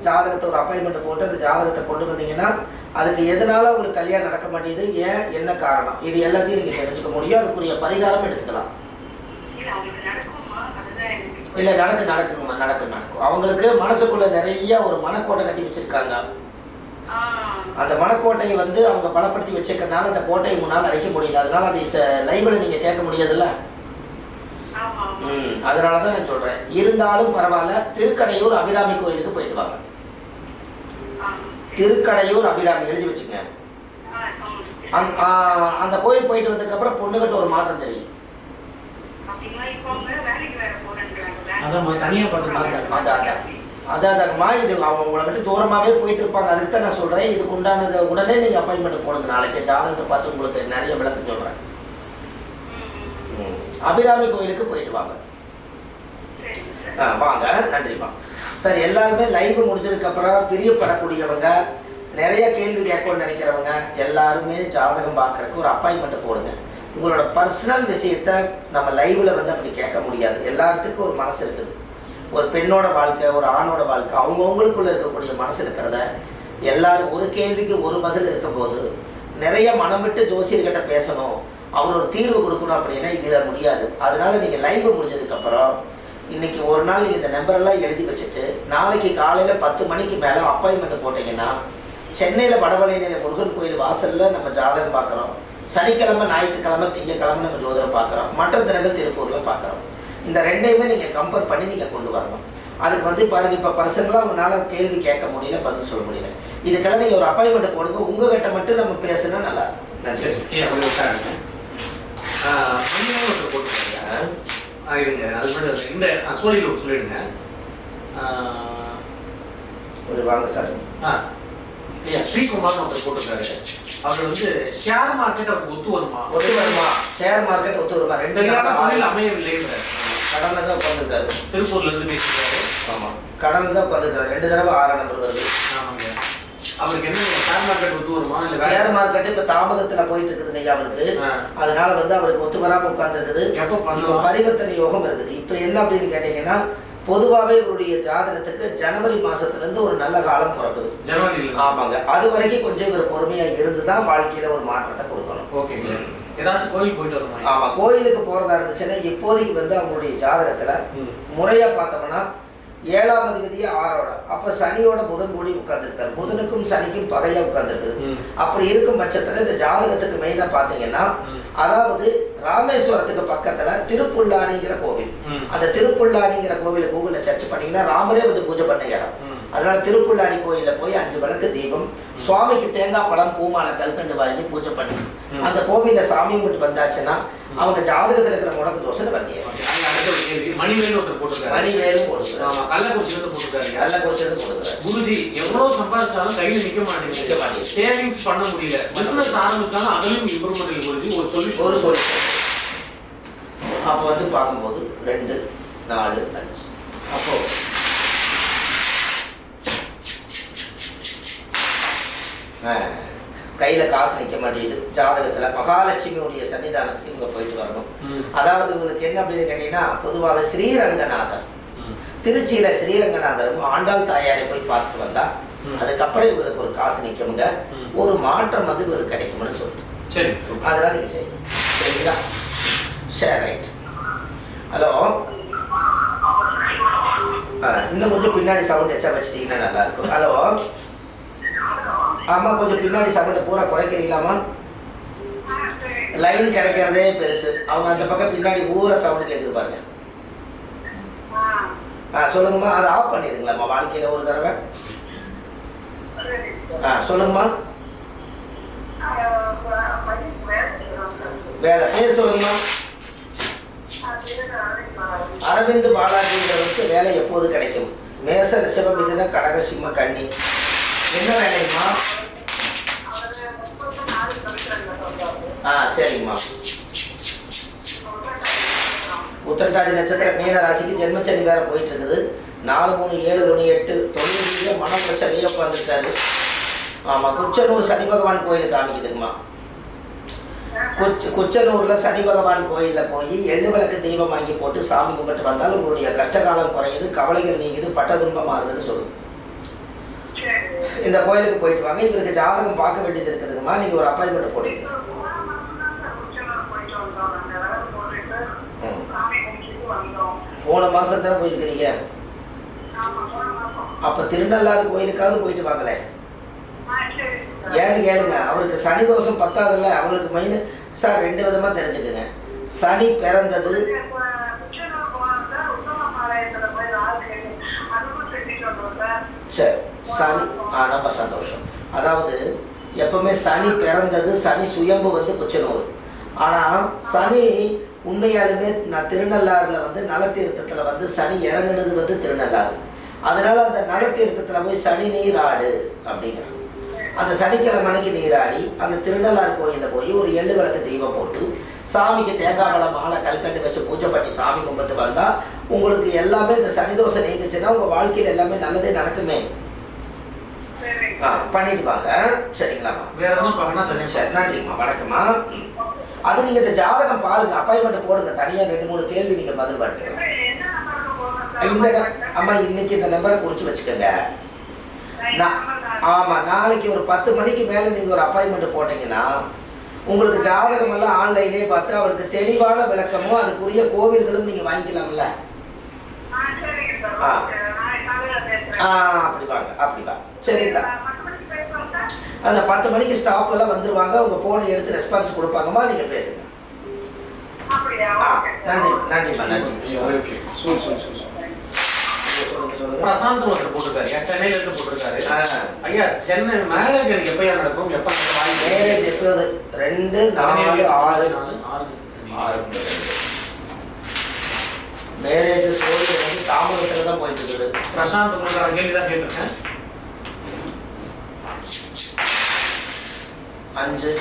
A: ஜாதகத்தை ஒரு அப்பாயின்மெண்ட் போட்டு அந்த ஜாதகத்தை கொண்டு வந்தீங்கன்னா அதுக்கு எதனால உங்களுக்கு கல்யாணம் நடக்க மாட்டேங்குது, ஏன், என்ன காரணம், இது எல்லாத்தையும் நீங்கள் தெரிஞ்சுக்க முடியும். அதுக்குரிய பரிகாரம் எடுத்துக்கலாம். இல்லை நடக்குங்கம்மா, நடக்கும். அவங்களுக்கு மனசுக்குள்ள நிறைய ஒரு மனக்கோட்டை கட்டி வச்சிருக்காங்க. அந்த மனக்கோட்டையை வந்து அவங்க பலப்படுத்தி வச்சுக்கிறதுனால அந்த கோட்டையை முன்னால் அழைக்க முடியல. அதனால அதை லைவில் நீங்கள் கேட்க முடியாதுல்ல. அதனால தான் நான் சொல்கிறேன். இருந்தாலும் பரவாயில்ல, திருக்கடையூர் அபிராமி கோயிலுக்கு போயிட்டு வாங்க. திருக்கடையூர் அபிராமி எழுதி வச்சுங்க. அந்த கோயில் போயிட்டு வந்ததுக்கப்புறம் பொண்ணுகிட்ட ஒரு மாற்றம் தெரியும். அதான்மா, இது அவங்க உங்களை விட்டு தூரமாகவே போயிட்டு இருப்பாங்க. அதுக்கு தான் நான் சொல்கிறேன். இதுக்கு உண்டானது உடனே நீங்கள் அப்பாயின்மெண்ட் போடுங்க. நாளைக்கு ஜாதகத்தை பார்த்து உங்களுக்கு நிறைய விளக்கம் சொல்கிறேன். அபிராமி கோயிலுக்கு போயிட்டு வாங்க. வாங்க. நன்றிப்பா. சரி, எல்லாருமே லைவ் முடிஞ்சதுக்கப்புறம் பிரியப்படக்கூடியவங்க, நிறைய கேள்வி கேட்கணும்னு நினைக்கிறவங்க எல்லாருமே ஜாதகம் பார்க்குறதுக்கு ஒரு அப்பாயின்மெண்ட் போடுங்க. உங்களோட பர்சனல் விஷயத்தை நம்ம லைவில் வந்து அப்படி கேட்க முடியாது. எல்லாத்துக்கும் ஒரு மனசு இருக்குது. ஒரு பெண்ணோட வாழ்க்கை, ஒரு ஆணோட வாழ்க்கை, அவங்கவுங்களுக்குள்ளே இருக்கக்கூடிய மனசு இருக்கிறத எல்லாரும் ஒரு கேள்விக்கு ஒரு பதில் இருக்கும்போது நிறைய மனம் விட்டு ஜோசியர்கிட்ட பேசணும், அவர் ஒரு தீர்வு கொடுக்கணும் அப்படின்னா இது முடியாது. அதனால நீங்கள் லைவ் முடிஞ்சதுக்கப்புறம் இன்றைக்கி ஒரு நாள் நீங்கள் இந்த நம்பரெல்லாம் எழுதி வச்சுட்டு நாளைக்கு காலையில் 10 மணிக்கு மேலே அப்பாயின்மெண்ட் போட்டிங்கன்னா சென்னையில் வடபழனியில் முருகன் கோயில் வாசலில் நம்ம ஜாதகம் பார்க்குறோம். சனிக்கிழமை, ஞாயிற்றுக்கிழமை, திங்கக்கிழமை நம்ம ஜோதிடம் பார்க்குறோம். மற்ற தினங்கள் திருப்பூரில் பார்க்குறோம். இந்த ரெண்டையுமே நீங்கள் கம்பேர் பண்ணி நீங்கள் கொண்டு வரணும். அதுக்கு வந்து பாருங்கள், இப்போ பர்சனலாக அவங்களால கேள்வி கேட்க முடியல, பதில் சொல்ல முடியல. இதுக்கெல்லாம் நீங்கள் ஒரு அப்பாயின்மெண்ட் போடுங்க. உங்ககிட்ட மட்டும் நம்ம பேசுனா நல்லா இருக்கும். நன்றி.
B: ஏன் அப்படி விட்டாருங்க ஒருத்தர் போட்டுருக்காங்க. இருங்க அது மாதிரி இந்த சூழலில் சொல்லிடுங்க.
A: ஒரு வாங்க சார்.
B: ஐயா ஸ்ரீகுமார் ஒருத்தர் போட்டிருக்காரு. அவர் வந்து ஷேர் மார்க்கெட் அவருக்கு ஒத்து வருமா?
A: ஷேர் மார்க்கெட் ஒத்து வருமா?
B: சரியான தொழில் அமையவில்லை.
A: கடனில் தான் உட்காந்துருக்காரு.
B: திருப்பூர்ல இருந்து பேசியிருக்காரு.
A: ஆமாம், கடனில் தான் உட்காந்துருக்காரு. 2 தடவை 6 நம்பர் வருது.
B: ஆமாங்க. அவருக்கு என்ன ஷேர் மார்க்கெட் ஒத்து வருமா? இல்லை
A: ஷேர் மார்க்கெட் இப்போ தாமதத்தில் போயிட்டு இருக்குதுங்க ஐயா அவருக்கு. அதனால வந்து அவருக்கு ஒத்து வராமல் உட்காந்துருக்குது. இப்போ பரிவர்த்தனை யோகம் இருக்குது. இப்போ என்ன அப்படின்னு கேட்டீங்கன்னா, பொதுவாகவே இவருடைய ஜாதகத்துக்கு ஜனவரி மாசத்துலேருந்து ஒரு நல்ல காலம் பிறக்குது. ஆமாங்க, அது வரைக்கும் கொஞ்சம் இவர் பொறுமையாக இருந்து தான் வாழ்க்கையில் ஒரு மாற்றத்தை கொடுக்கணும்.
B: ஓகேங்க. ஏதாச்சும் கோயில் போயிட்டு வருமா?
A: ஆமாம், கோயிலுக்கு போகிறதா இருந்துச்சுன்னா இப்போதைக்கு வந்து அவங்களுடைய ஜாதகத்தில் முறையாக பார்த்தோம்னா 7ஆம் அதிபதியே 6ஓட, அப்போ சனியோட புதன் கூடி உட்கார்ந்துருக்காரு. புதனுக்கும் சனிக்கும் பகையாக உட்கார்ந்துருக்குது. அப்படி இருக்கும் பட்சத்தில் இந்த ஜாதகத்துக்கு மெயினாக பார்த்தீங்கன்னா, அதாவது ராமேஸ்வரத்துக்கு பக்கத்துல திருப்புல்லானிங்கிற கோவில். அந்த திருப்புல்லானிங்கிற கோவில கூகுள்ல சர்ச் பண்ணீங்கன்னா ராமரே வந்து பூஜை பண்ண இடம். அதனால திருப்புல்லானி கோயில போய் 5 விளக்கு தீபம், சுவாமிக்கு தேங்காய் பழம் பூமாலை கல்கண்டு வாங்கி பூஜை பண்ணி அந்த கோவில சாமி கும்பிட்டு வந்தாச்சுன்னா அவங்க ஜாதகத்துல இருக்கிற முடக்கு தோசை வருது.
B: மணிவேலும் ஒருத்தர் போட்டுருக்காரு.
A: மணிவேலும் போட்டுருக்காரு.
B: கள்ளக்குறிச்சியிலிருந்து போட்டுருக்காரு.
A: கள்ளக்குறிச்சியிலிருந்து போட்டுருக்காரு.
B: குருஜி எவ்வளவு சம்பாதிச்சாலும் கையில நிக்க மாட்டேங்குது. சேவிங்ஸ் பண்ண முடியல. பிசினஸ் ஆரம்பிச்சாலும் அதுலயும் இம்ப்ரூவ்மெண்ட் இல்லை குருஜி. ஒரு சொல்யூஷன்.
A: அப்போ வந்து பார்க்கும்போது 2, 4, 5 அப்போ கையில் காசு நிற்க மாட்டேங்குது. ஜாதகத்தில் மகாலட்சுமியுடைய சன்னிதானத்துக்கு இவங்க போயிட்டு வரணும். அதாவது இவங்களுக்கு என்ன அப்படின்னு கேட்டீங்கன்னா, பொதுவாக ஸ்ரீரங்கநாதர், திருச்சியில் ஸ்ரீரங்கநாதரும் ஆண்டாள் தாயாரை போய் பார்த்துட்டு வந்தா அதுக்கப்புறம் இவங்களுக்கு ஒரு காசு நிற்குங்க, ஒரு மாற்றம் வந்து இவங்களுக்கு கிடைக்கும்னு சொல்லுது.
B: சரி,
A: அதெல்லாம் நீங்கள் செய்யணும். சரிங்களா? சரி, ரைட். ஹலோ, இன்னும் கொஞ்சம் பின்னாடி சவுண்ட் எச்சா வச்சுட்டீங்கன்னா நல்லா இருக்கும். ஹலோ, ஆமாம், கொஞ்சம் பின்னாடி சவுண்டை பூரா குறைக்கிறீங்களாமா? லைன் கிடைக்கிறதே பெருசு. அவங்க அந்த பக்கம் பின்னாடி பூரா சவுண்டு கேட்குது பாருங்க. சொல்லுங்கம்மா, அதை ஆஃப் பண்ணிடுங்களாம்மா வாழ்க்கையில் ஒரு தடவை. சொல்லுங்கம்மா. வேலை பேர் சொல்லுங்கம்மா. அரவிந்த் பாலாஜிங்கிறவருக்கு வேலை எப்போது கிடைக்கும்? மேச ரிஷப மிதுன கடக சிம்ம கன்னி. என்ன வேலைங்கம்மா? சரிங்கம்மா. உத்திரட்டாதி நட்சத்திரம் மீன ராசிக்கு ஜென்மச்சனி வேற போயிட்டு இருக்குது. 4, 3, 7, 1, 8 தொழிலே மன பிரச்சனையே உட்காந்துருக்காரு. ஆமாம், குச்சனூர் சனி பகவான் கோயில் காமிக்குதுங்கம்மா. குச்சனூர்ல சனி பகவான் கோயிலில் போய் எள்ளு விளக்கு தீபம் வாங்கி போட்டு சாமி கும்பிட்டு வந்தால் உங்களுடைய கஷ்டகாலம் குறையுது, கவலைகள் நீங்குது, பட்டதுன்பம் மாறுதுன்னு சொல்லுது. இந்த கோயிலுக்கு போயிட்டு வாங்க. இவருக்கு ஜாதகம் பார்க்க வேண்டியது இருக்குதுங்கம்மா. நீங்க ஒரு அப்பாயின்மெண்ட் போடுங்க. போன மாசம் தானே போயிருக்கிறீங்க. அப்ப திருநள்ளாறு கோயிலுக்காவது போயிட்டு வாங்களே. ஏன்னு கேளுங்க, அவருக்கு சனி தோஷம் 10ஆவதுல. அவங்களுக்கு மெயின் சார் 2 விதமா தெரிஞ்சுக்குங்க. சனி பிறந்தது சரி, சனி ரொம்ப சந்தோஷம். அதாவது எப்பவுமே சனி பிறந்தது, சனி சுயம்பு வந்து குச்சனூர். ஆனால் சனி உண்மையாலுமே நான் திருநள்ளாறில் வந்து நலத்தீர்த்தத்தில் வந்து சனி இறங்குனது வந்து திருநள்ளாறு. அதனால அந்த நலத்தீர்த்தத்தில் போய் சனி நீராடு அப்படிங்கிறாங்க. அந்த சனிக்கிழமைக்கு நீராடி அந்த திருநள்ளாறு கோயிலில் போய் ஒரு எள்ளு விளக்கு தீபம் போட்டு சாமிக்கு தேங்காய் பழம் மாலை கல்கண்டு வச்சு பூஜை பண்ணி சாமி கும்பிட்டு வந்தால் உங்களுக்கு எல்லாமே இந்த சனிதோஷம் நீங்குச்சுன்னா உங்கள் வாழ்க்கையில் எல்லாமே நல்லதே நடக்குமே. பண்ணிட்டு வாங்க. சரிங்களாம்மா? சரி, நன்றிம்மா, வணக்கம்மா. அது நீங்கள் இந்த ஜாதகம் பாருங்க, அப்பாயின்மெண்ட் போடுங்க. தனியாக 2, 3 கேள்வி நீங்கள் பதில் படுத்துக்கலாம். இந்த அம்மா இன்னைக்கு இந்த நம்பரை குறித்து வச்சுக்கோங்க. ஆமாம், நாளைக்கு ஒரு 10 மணிக்கு மேலே நீங்கள் ஒரு அப்பாயின்மெண்ட் போட்டிங்கன்னா உங்களுக்கு ஜாதகம் எல்லாம் ஆன்லைன்லேயே பார்த்து அவருக்கு தெளிவான விளக்கமும் அதுக்குரிய கோவில்களும் நீங்கள் வாங்கிக்கலாம்ல. அப்படி வாங்க, அப்படி வாங்க. சரிங்களா? அந்த 10 மணிக்கு ஸ்டாப்லாம் வந்துருவாங்க. உங்க போனை எடுத்து ரெஸ்பான்ஸ் கொடுப்பாங்கம்மா, நீங்க பேசுங்க. நன்றி, நன்றிம்மா, நன்றி. சொல்லுங்க.
B: பிரசாந்த் ஒருத்தர் போட்டிருக்காரு, சென்னையில இருந்து போட்டிருக்காரு. ஐயா சென்னை மேரேஜ் எனக்கு எப்பயா நடக்கும், எப்ப
A: மேரேஜ் எப்போது? 2, 4, 6 மேரேஜ் சோழி வந்து தாமதத்தில் தான் போயிட்டு இருக்குது.
B: பிரசாந்த் உங்களுக்கு கேள்வி தான் கேட்டிருக்கேன்.
A: 5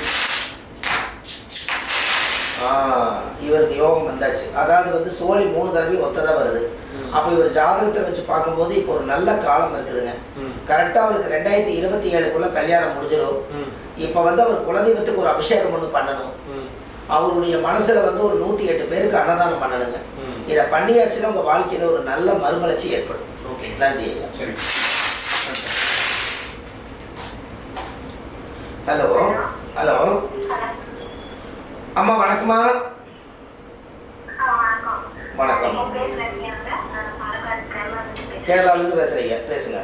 A: இவருக்கு யோகம் வந்தாச்சு. அதாவது வந்து சோழி 3 தடவை ஒத்ததாக வருது. அப்போ இவர் ஜாதகத்தை வச்சு பார்க்கும்போது இப்போ ஒரு நல்ல காலம் இருக்குதுங்க. கரெக்டாக அவருக்கு 2027க்குள்ள கல்யாணம் முடிஞ்சிடும். இப்போ வந்து அவர் குலதெய்வத்துக்கு ஒரு அபிஷேகம் ஒன்று பண்ணணும். அவருடைய மனசுல வந்து ஒரு 108 பேருக்கு அன்னதானம் பண்ணணுங்க. இதை பண்ணியாச்சுன்னா உங்க வாழ்க்கையில ஒரு நல்ல மறுமலர்ச்சி ஏற்படும். நன்றி ஐயா.
B: சரி.
A: ஹலோ ஹலோ அம்மா வணக்கம்மா. வணக்கம். கேரளாவிலிருந்து பேசுறீங்க, பேசுங்க.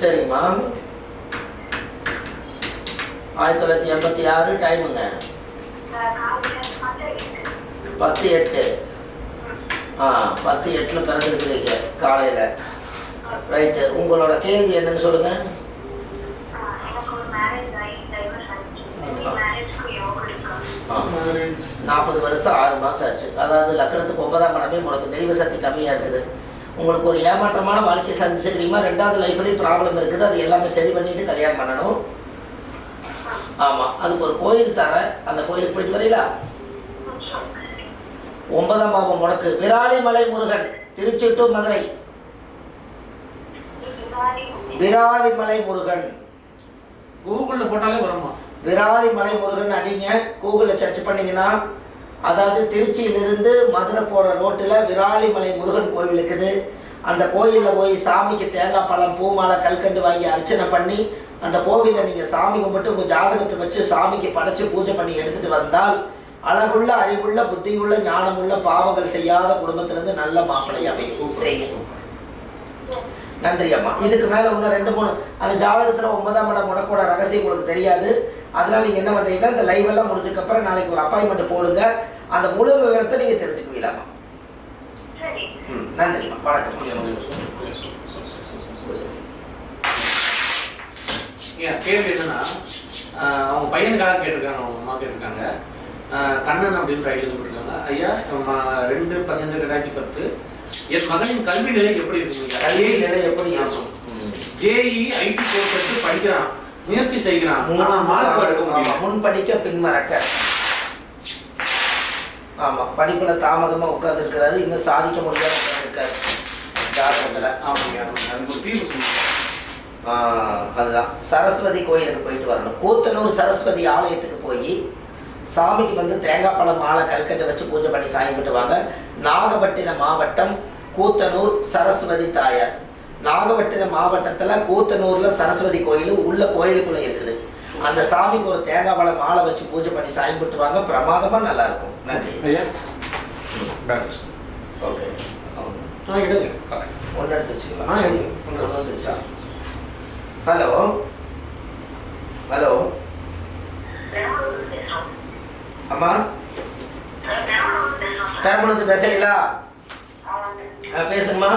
A: சரிம்மா. 1986 டைமுங்க 10/8. 10/8 பிறந்திருக்கிறீங்க காலையில். ரைட்டு. உங்களோட கேள்வி என்னன்னு சொல்லுங்க. 40 வருஷம் 6 மாதம் ஆச்சு. அதாவது லக்னத்துக்கு 9ஆம் இடமே உனக்கு தெய்வ சக்தி கம்மியாக இருக்குது. உங்களுக்கு ஒரு ஏமாற்றமான வாழ்க்கையை சந்திச்சுக்கிறீங்களா? 2வது லைஃப்லேயும் ப்ராப்ளம் இருக்குது. அது எல்லாமே சரி பண்ணிட்டு கல்யாணம் பண்ணணும். ஆமாம், அதுக்கு ஒரு கோயில் தரேன், அந்த கோயிலுக்கு போயிட்டு வரீங்களா? 9ஆம் பாவம் உனக்கு விராலிமலை முருகன், திருச்சி டு மதுரை. விராலிமலை முருகன்
B: கூகுள்ல போட்டாலே வருமா?
A: விராலிமலை முருகன் அடிங்க, கூகுளில் சர்ச் பண்ணிங்கன்னா. அதாவது திருச்சியிலிருந்து மதுரை போகிற ரோட்டில் விராலிமலை முருகன் கோவில் இருக்குது. அந்த கோயிலில் போய் சாமிக்கு தேங்காய் பழம் பூ மாலை கல்கண்டு வாங்கி அர்ச்சனை பண்ணி அந்த கோவிலில் நீங்கள் சாமி கும்பிட்டு உங்கள் ஜாதகத்தை வச்சு சாமிக்கு படைச்சு பூஜை பண்ணி எடுத்துகிட்டு வந்தால் அழகுள்ள அறிவுள்ள புத்தியுள்ள ஞானமுள்ள பாவங்கள் செய்யாத குடும்பத்திலிருந்து நல்ல மாப்பிள்ளை அமையும். செய்யுங்க. நன்றி அம்மா. இதுக்கு மேலே இன்னும் 2-3 அந்த ஜாதகத்தில் 9ஆம் இடம் முடக்கோட ரகசியம் உங்களுக்கு தெரியாது. அதனால் நீங்கள் என்ன பண்ணுறீங்கன்னா இந்த லைவ் எல்லாம் முடிஞ்சதுக்கப்புறம் நாளைக்கு ஒரு அப்பாயின்மெண்ட் போடுங்க. அந்த முழு விவரத்தை நீங்கள் தெரிஞ்சுக்குவீங்களாம்மா. நன்றிம்மா. வணக்கம்.
B: கேள்வி என்னன்னா, அவங்க பையனுக்காக கேட்டிருக்காங்க, அவங்க அம்மா கேட்டிருக்காங்க. கண்ணன் அப்படின்னு டைட்டில் போட்டிருக்காங்க. ஐயா 2/12/2010 என் மகனின் கல்வி நிலை எப்படி இருக்குங்க?
A: கல்வி நிலை எப்படி இருக்கும்?
B: ஜேஇ ஐடி கோர்ஸ் எடுத்து படிக்கிறான், முயற்சி செய்கிறான், ஆனா மார்க் எடுக்க முடியல.
A: முன் படிக்க பின் மறக்க. ஆமா, படிப்புல தாமதமா உட்கார்ந்து இருக்கிறாரு, இன்னும் சாதிக்க முடியாத உட்கார்ந்துருக்காரு ஜாதகத்துல.
B: ஆமாங்க, அதுக்கு ஒரு தீர்வு சொல்லுங்க.
A: அதுதான் சரஸ்வதி கோயிலுக்கு போயிட்டு வரணும். கூத்தனூர் சரஸ்வதி ஆலயத்துக்கு போய் சாமிக்கு வந்து தேங்காய் பழம் மாலை கல்கண்டு வச்சு பூஜை பண்ணி சாமி கும்பிட்டு வாங்க. நாகப்பட்டினம் மாவட்டம் கூத்தனூர் சரஸ்வதி தாயார். நாகப்பட்டினம் மாவட்டத்தில் கூத்தனூரில் சரஸ்வதி கோயில் உள்ள கோயிலுக்குள்ளே இருக்குது. அந்த சாமிக்கு ஒரு தேங்காய் பழம் மாலை வச்சு பூஜை பண்ணி சாமி கும்பிட்டு வாங்க. பிரமாதமாக நல்லா இருக்கும். நன்றி. ஓகே. ஒன்று எடுத்துச்சுங்களா? ஹலோ ஹலோ அம்மா, பெரம்பலூர் பேசுறீங்களா? பேசுங்கம்மா.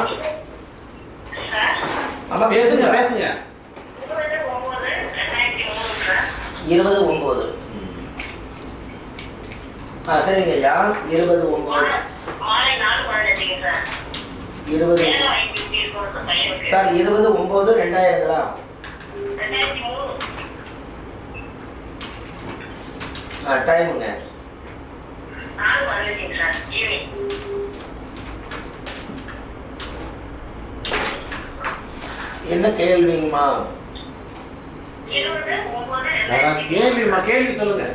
A: அம்மா பேசுங்க பேசுங்க. 20/9. சரிங்க ஐயா. 20/9 சார் 20/9/2000ங்களா? டைமுங்க என்ன கேள்விங்கம்மா?
B: கேள்வி சொல்லுங்க.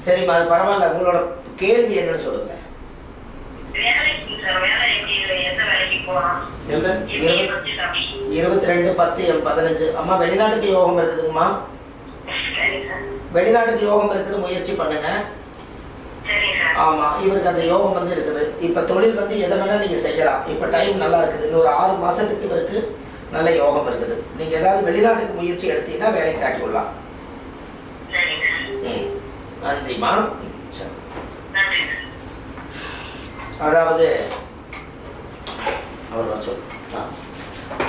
A: சரிம்மா, அது பரவாயில்ல. உங்களோட கேள்வி என்னன்னு சொல்லுங்க. 22/10/15. அம்மா வெளிநாட்டுக்கு யோகம் இருக்குதுங்கம்மா. வெளிநாட்டுக்கு யோகம் இருக்குது, முயற்சி பண்ணுங்க. ஆமா, இவருக்கு அந்த யோகம் வந்து இருக்குது. இப்ப தொழில் வந்து எதை வேணா நீங்க செய்யலாம். இப்ப டைம் நல்லா இருக்குது. இன்னொரு 6 மாசத்துக்கு இவருக்கு நல்ல யோகம் இருக்குது. நீங்க ஏதாவது வெளிநாட்டுக்கு முயற்சி எடுத்தீங்கன்னா வேலை தாட்டி விடலாம். நன்றிம்மா. சரி. அதாவது அவர் சொல்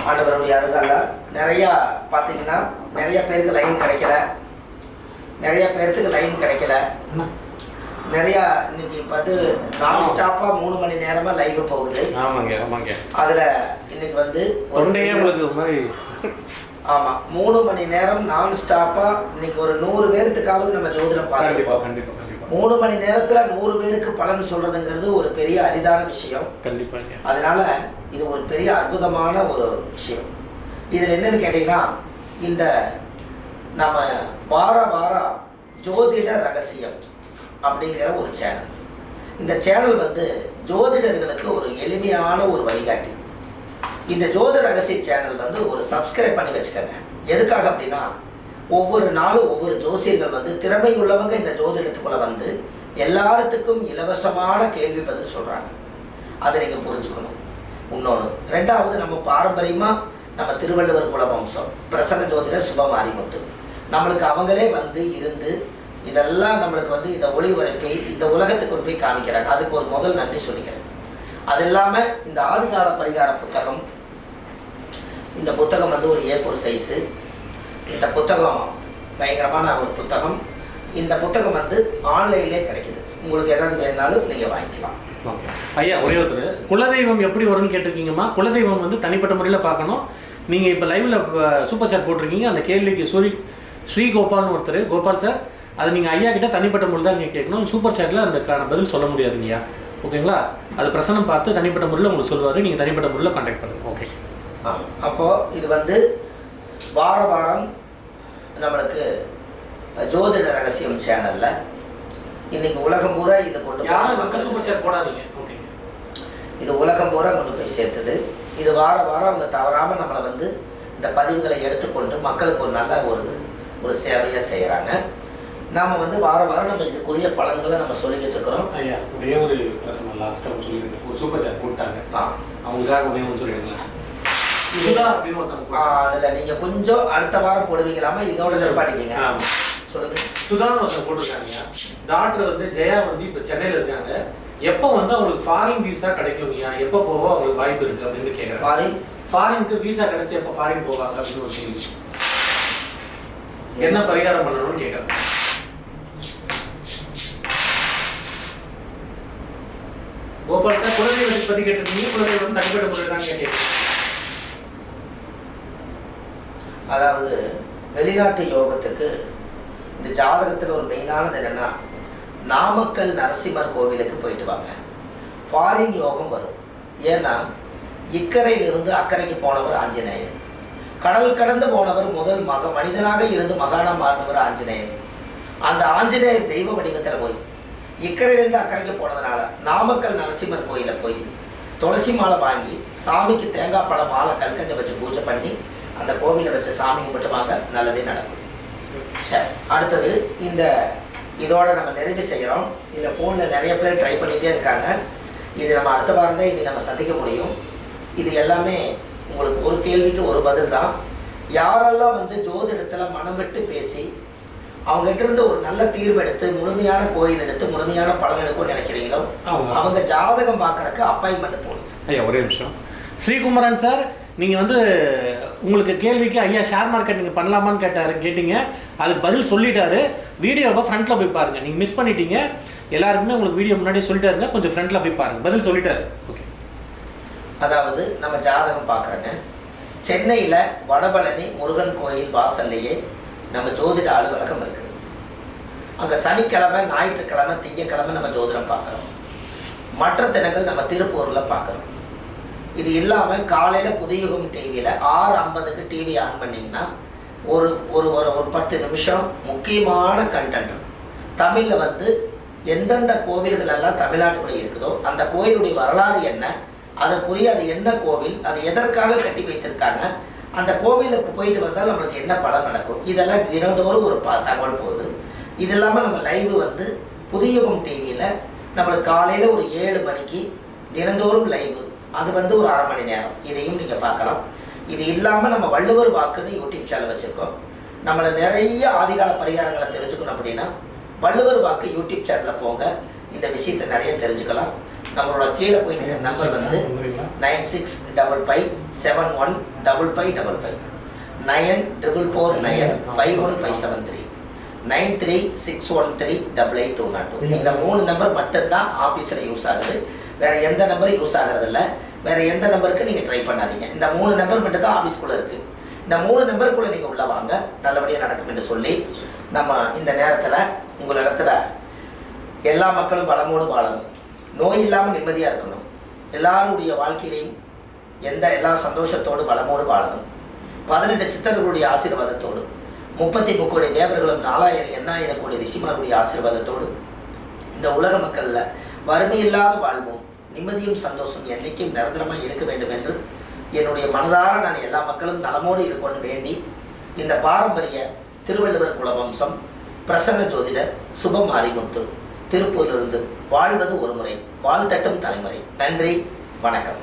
A: ஆண்டவருடைய அருகால நிறையா பார்த்தீங்கன்னா நிறைய பேருக்கு லைன் கிடைக்கல, நிறைய பேர்த்துக்கு லைன் கிடைக்கல. நிறையா இன்னைக்கு பார்த்து நான் ஸ்டாப்பாக 3 மணி நேரமாக லைவ் போகுது. அதில் இன்னைக்கு வந்து ஆமாம் 3 மணி நேரம் நான் ஸ்டாப்பாக இன்னைக்கு ஒரு 100 பேர்த்துக்காவது நம்ம ஜோதிடம் பார்த்துருப்போம். 3 மணி நேரத்தில் 100 பேருக்கு பலன் சொல்றதுங்கிறது ஒரு பெரிய அரிதான விஷயம். கண்டிப்பாக. அதனால இது ஒரு பெரிய அற்புதமான ஒரு விஷயம். இதில் என்னன்னு கேட்டீங்கன்னா, இந்த நம்ம வாரம் ஜோதிட ரகசியம் அப்படிங்கிற ஒரு சேனல். இந்த சேனல் வந்து ஜோதிடர்களுக்கு ஒரு எளிமையான ஒரு வழிகாட்டி. இந்த ஜோதிட ரகசிய சேனல் வந்து ஒரு சப்ஸ்கிரைப் பண்ணி வச்சுக்கோங்க. எதுக்காக அப்படின்னா, ஒவ்வொரு நாளும் ஒவ்வொரு ஜோசியர்கள் வந்து திறமை உள்ளவங்க இந்த ஜோதிடத்துக்குள்ள வந்து எல்லாத்துக்கும் இலவசமான கேள்வி பதில் சொல்றாங்க. அதை நீங்க புரிஞ்சுக்கணும். இன்னொன்று, ரெண்டாவது, நம்ம பாரம்பரியமாக நம்ம திருவள்ளுவர் குல வம்சம், பிரசன்ன ஜோதிடர் சுபமாரிமுத்து, நம்மளுக்கு அவங்களே வந்து இருந்து இதெல்லாம் நம்மளுக்கு வந்து இதை ஒளிபரப்பி இந்த உலகத்துக்கு கொண்டு போய் காமிக்கிறாங்க. அதுக்கு ஒரு முதல் நன்றி சொல்லிக்கிறேன். அது இல்லாமல் இந்த ஆதிகால பரிகார புத்தகம், இந்த புத்தகம் வந்து ஒரு A4 சைஸு. இந்த புத்தகம் பயங்கரமான ஒரு புத்தகம். இந்த புத்தகம் வந்து ஆன்லைன்லேயே கிடைக்குது. உங்களுக்கு ஏதாவது வேணாலும் நீங்கள் வாங்கிக்கலாம்.
B: ஐயா, ஒரே ஒருத்தர் குலதெய்வம் எப்படி வரும்னு கேட்டிருக்கீங்கம்மா. குலதெய்வம் வந்து தனிப்பட்ட முறையில் பார்க்கணும். நீங்கள் இப்போ லைவில் சூப்பர் சாட் போட்டிருக்கீங்க. அந்த கேள்விக்கு ஸ்ரீகோபால்னு ஒருத்தர், கோபால் சார், அது நீங்கள் ஐயா கிட்ட தனிப்பட்ட முறையில் தான் நீங்கள் கேட்கணும். சூப்பர் சாட்டில் அதுக்கான பதில் சொல்ல முடியாதுங்கய்யா. ஓகேங்களா? அது பிரசனம் பார்த்து தனிப்பட்ட முறையில் உங்களுக்கு சொல்லுவார். நீங்கள் தனிப்பட்ட முறையில் கான்டாக்ட் பண்ணுங்கள். ஓகே.
A: அப்போது இது வந்து வாரம் நம்மளுக்கு ஜோதிட ரகசியம் சேனலில் இன்னைக்கு உலகம் பூரா இதை கொண்டு
B: போடாதீங்க.
A: இது உலகம் பூரா கொண்டு போய் சேர்த்துது. இது வாரம் அவங்க தவறாமல் நம்மளை வந்து இந்த பதிவுகளை எடுத்துக்கொண்டு மக்களுக்கு ஒரு நல்ல ஒரு சேவையாக செய்கிறாங்க. நாம் வந்து வாரம் நம்ம இதுக்குரிய பலன்களை நம்ம சொல்லிக்கிட்டு இருக்கிறோம்.
B: ஐயா, ஒரே ஒரு பிரச்சனை லாஸ்ட்டாக சொல்லிடுங்க. ஒரு சூப்பர் சாட் போட்டாங்க, அவங்களுக்காக ஒரே ஒன்று சொல்லிடுங்களேன்.
A: அதில் நீங்கள் கொஞ்சம் அடுத்த வாரம் போடுவீங்களாமா? இதோட நிற்பாட்டிக்கிங்க. சொல்லுங்க.
B: சுதான்னு ஒருத்தர் போட்டிருக்காங்க. டாக்டர் வந்து ஜெயா வந்து இப்போ சென்னையில் இருக்காங்க. எப்போ வந்து அவங்களுக்கு ஃபாரின் வீசா கிடைக்குங்கய்யா, எப்போ போக அவங்களுக்கு வாய்ப்பு இருக்கு அப்படின்னு கேட்குறாங்க. ஃபாரினுக்கு வீசா கிடைச்சி எப்போ ஃபாரின் போவாங்க அப்படின்னு ஒரு கேள்வி. என்ன பரிகாரம் பண்ணணும்னு கேட்குறாங்க. கோபால் சார், குலதெய்வத்தை பற்றி கேட்டிருக்கீங்க. குலதெய்வம் தனிப்பட்ட முறையில் தான் கேட்குறீங்க.
A: அதாவது வெளிநாட்டு யோகத்துக்கு இந்த ஜாதகத்தில் ஒரு மெயினானது என்னென்னா, நாமக்கல் நரசிம்மர் கோவிலுக்கு போயிட்டு வாங்க. ஃபாரின் யோகம் வரும். ஏன்னா இக்கரையிலிருந்து அக்கறைக்கு போனவர் ஆஞ்சநேயர், கடல் கடந்து போனவர் முதல் மனிதனாக இருந்து மகானா மாறினவர் ஆஞ்சநேயர். அந்த ஆஞ்சநேயர் தெய்வ வடிவத்தில் போய் இக்கரையிலேருந்து அக்கறைக்கு போனதுனால நாமக்கல் நரசிம்மர் கோயிலில் போய் துளசி மாலை வாங்கி சாமிக்கு தேங்காய் பழ மாலை கல்கண்டு வச்சு பூஜை பண்ணி அந்த கோவிலை வச்சு சாமி கும்பிட்டுவாங்க, நல்லதே நடக்கும். சரி, அடுத்தது இதோட நம்ம நிறைவு செய்கிறோம். இதில் ஃபோனில் நிறைய பேர் ட்ரை பண்ணிகிட்டே இருக்காங்க. இது நம்ம அடுத்த வாரம் தான் இனி நம்ம சந்திக்க முடியும். இது எல்லாமே உங்களுக்கு ஒரு கேள்விக்கு ஒரு பதில் தான். யாரெல்லாம் வந்து ஜோதிடத்தில் மனம் விட்டு பேசி அவங்ககிட்ட இருந்து ஒரு நல்ல தீர்வு எடுத்து முழுமையான கோயில் எடுத்து முழுமையான பலன் எடுக்கும்னு நினைக்கிறீங்களோ அவங்க ஜாதகம் பார்க்கறதுக்கு அப்பாயின்மெண்ட் போடுங்க.
B: ஐயா, ஒரே நிமிஷம். ஸ்ரீகுமரன் சார், நீங்கள் வந்து உங்களுக்கு கேள்விக்கு ஐயா ஷேர் மார்க்கெட் நீங்கள் பண்ணலாமான்னு கேட்டீங்க. அதுக்கு பதில் சொல்லிட்டாரு. வீடியோவை ஃப்ரண்ட்டில் போய் பாருங்கள். நீங்கள் மிஸ் பண்ணிட்டீங்க. எல்லாருக்குமே உங்களுக்கு வீடியோ முன்னாடியே சொல்லிட்டாருங்க. கொஞ்சம் ஃப்ரண்ட்டில் போய் பாருங்கள், பதில் சொல்லிட்டாரு. ஓகே.
A: அதாவது நம்ம ஜாதகம் பார்க்குறேங்க. சென்னையில் வடபழனி முருகன் கோயில் வாசல்லையே நம்ம ஜோதிட அலுவலகம் இருக்குது. அங்கே சனிக்கிழமை, ஞாயிற்றுக்கிழமை, திங்கக்கிழமை நம்ம ஜோதிடம் பார்க்குறோம். மற்ற தினங்கள் நம்ம திருப்பூரில் பார்க்குறோம். இது இல்லாமல் காலையில் புதியுகம் டிவியில் 6:50க்கு டிவி ஆன் பண்ணிங்கன்னா ஒரு ஒரு ஒரு 10 நிமிஷம் முக்கியமான கண்டென்ட் தமிழில் வந்து எந்தெந்த கோவில்கள் எல்லாம் தமிழ்நாட்டுக்குள்ளே இருக்குதோ அந்த கோயிலுடைய வரலாறு என்ன, அதற்குரிய அது என்ன கோவில், அது எதற்காக கட்டி வைத்திருக்காங்க, அந்த கோவிலுக்கு போயிட்டு வந்தால் நம்மளுக்கு என்ன பலன் நடக்கும், இதெல்லாம் தினந்தோறும் ஒரு தகவல் போகுது. இது இல்லாமல் நம்ம லைவ் வந்து புதியுகம் டிவியில் நம்மளுக்கு காலையில் ஒரு 7 மணிக்கு தினந்தோறும் லைவ், அது வந்து ஒரு 1/2 மணி நேரம், இதையும் நீங்கள் பார்க்கலாம். இது இல்லாமல் நம்ம வள்ளுவர் வாக்குன்னு யூடியூப் சேனல் வச்சுருக்கோம். நம்மளை நிறைய ஆதிகால பரிகாரங்களை தெரிஞ்சுக்கணும் அப்படின்னா வள்ளுவர் வாக்கு யூடியூப் சேனலில் போங்க. இந்த விஷயத்தை நிறைய தெரிஞ்சுக்கலாம். நம்மளோட கீழே போயிட்டு நம்பர் வந்து 9655715555 9449515573 93613882. இந்த 3 நம்பர் மட்டும்தான் ஆஃபீஸில் யூஸ் ஆகுது. வேற எந்த நம்பரும் யூஸ் ஆகிறதில்ல. வேற எந்த நம்பருக்கு நீங்கள் ட்ரை பண்ணாதீங்க. இந்த 3 நம்பர் மட்டும் தான் ஆஃபீஸ்க்குள்ளே இருக்குது. இந்த 3 நம்பருக்குள்ளே நீங்கள் உள்ள வாங்க, நல்லபடியாக நடக்கும் என்று சொல்லி நம்ம இந்த நேரத்தில் உங்களிடத்துல எல்லா மக்களும் வளமோடு வாழணும், நோய் இல்லாமல் நிம்மதியாக இருக்கணும், எல்லாருடைய வாழ்க்கையிலையும் எல்லா சந்தோஷத்தோடு வளமோடு வாழணும், 18 சித்தர்களுடைய ஆசீர்வாதத்தோடு 33 கோடி தேவர்களும் 4000 கோடி ரிஷிமாருடைய ஆசீர்வாதத்தோடு இந்த உலக மக்களில் வறுமை இல்லாத வாழ்வும் நிம்மதியும் சந்தோஷம் என்றைக்கும் நிரந்தரமாக இருக்க வேண்டும் என்று என்னுடைய மனதார நான் எல்லா மக்களும் நலமோடு இருக்கணும்னு வேண்டி இந்த பாரம்பரிய திருவள்ளுவர் குலவம்சம் பிரசன்ன ஜோதிடர் சுபமாரிமுத்து திருப்பூரிலிருந்து வாழ்வது ஒரு முறை வாழ்த்தட்டும் தலைமுறை. நன்றி, வணக்கம்.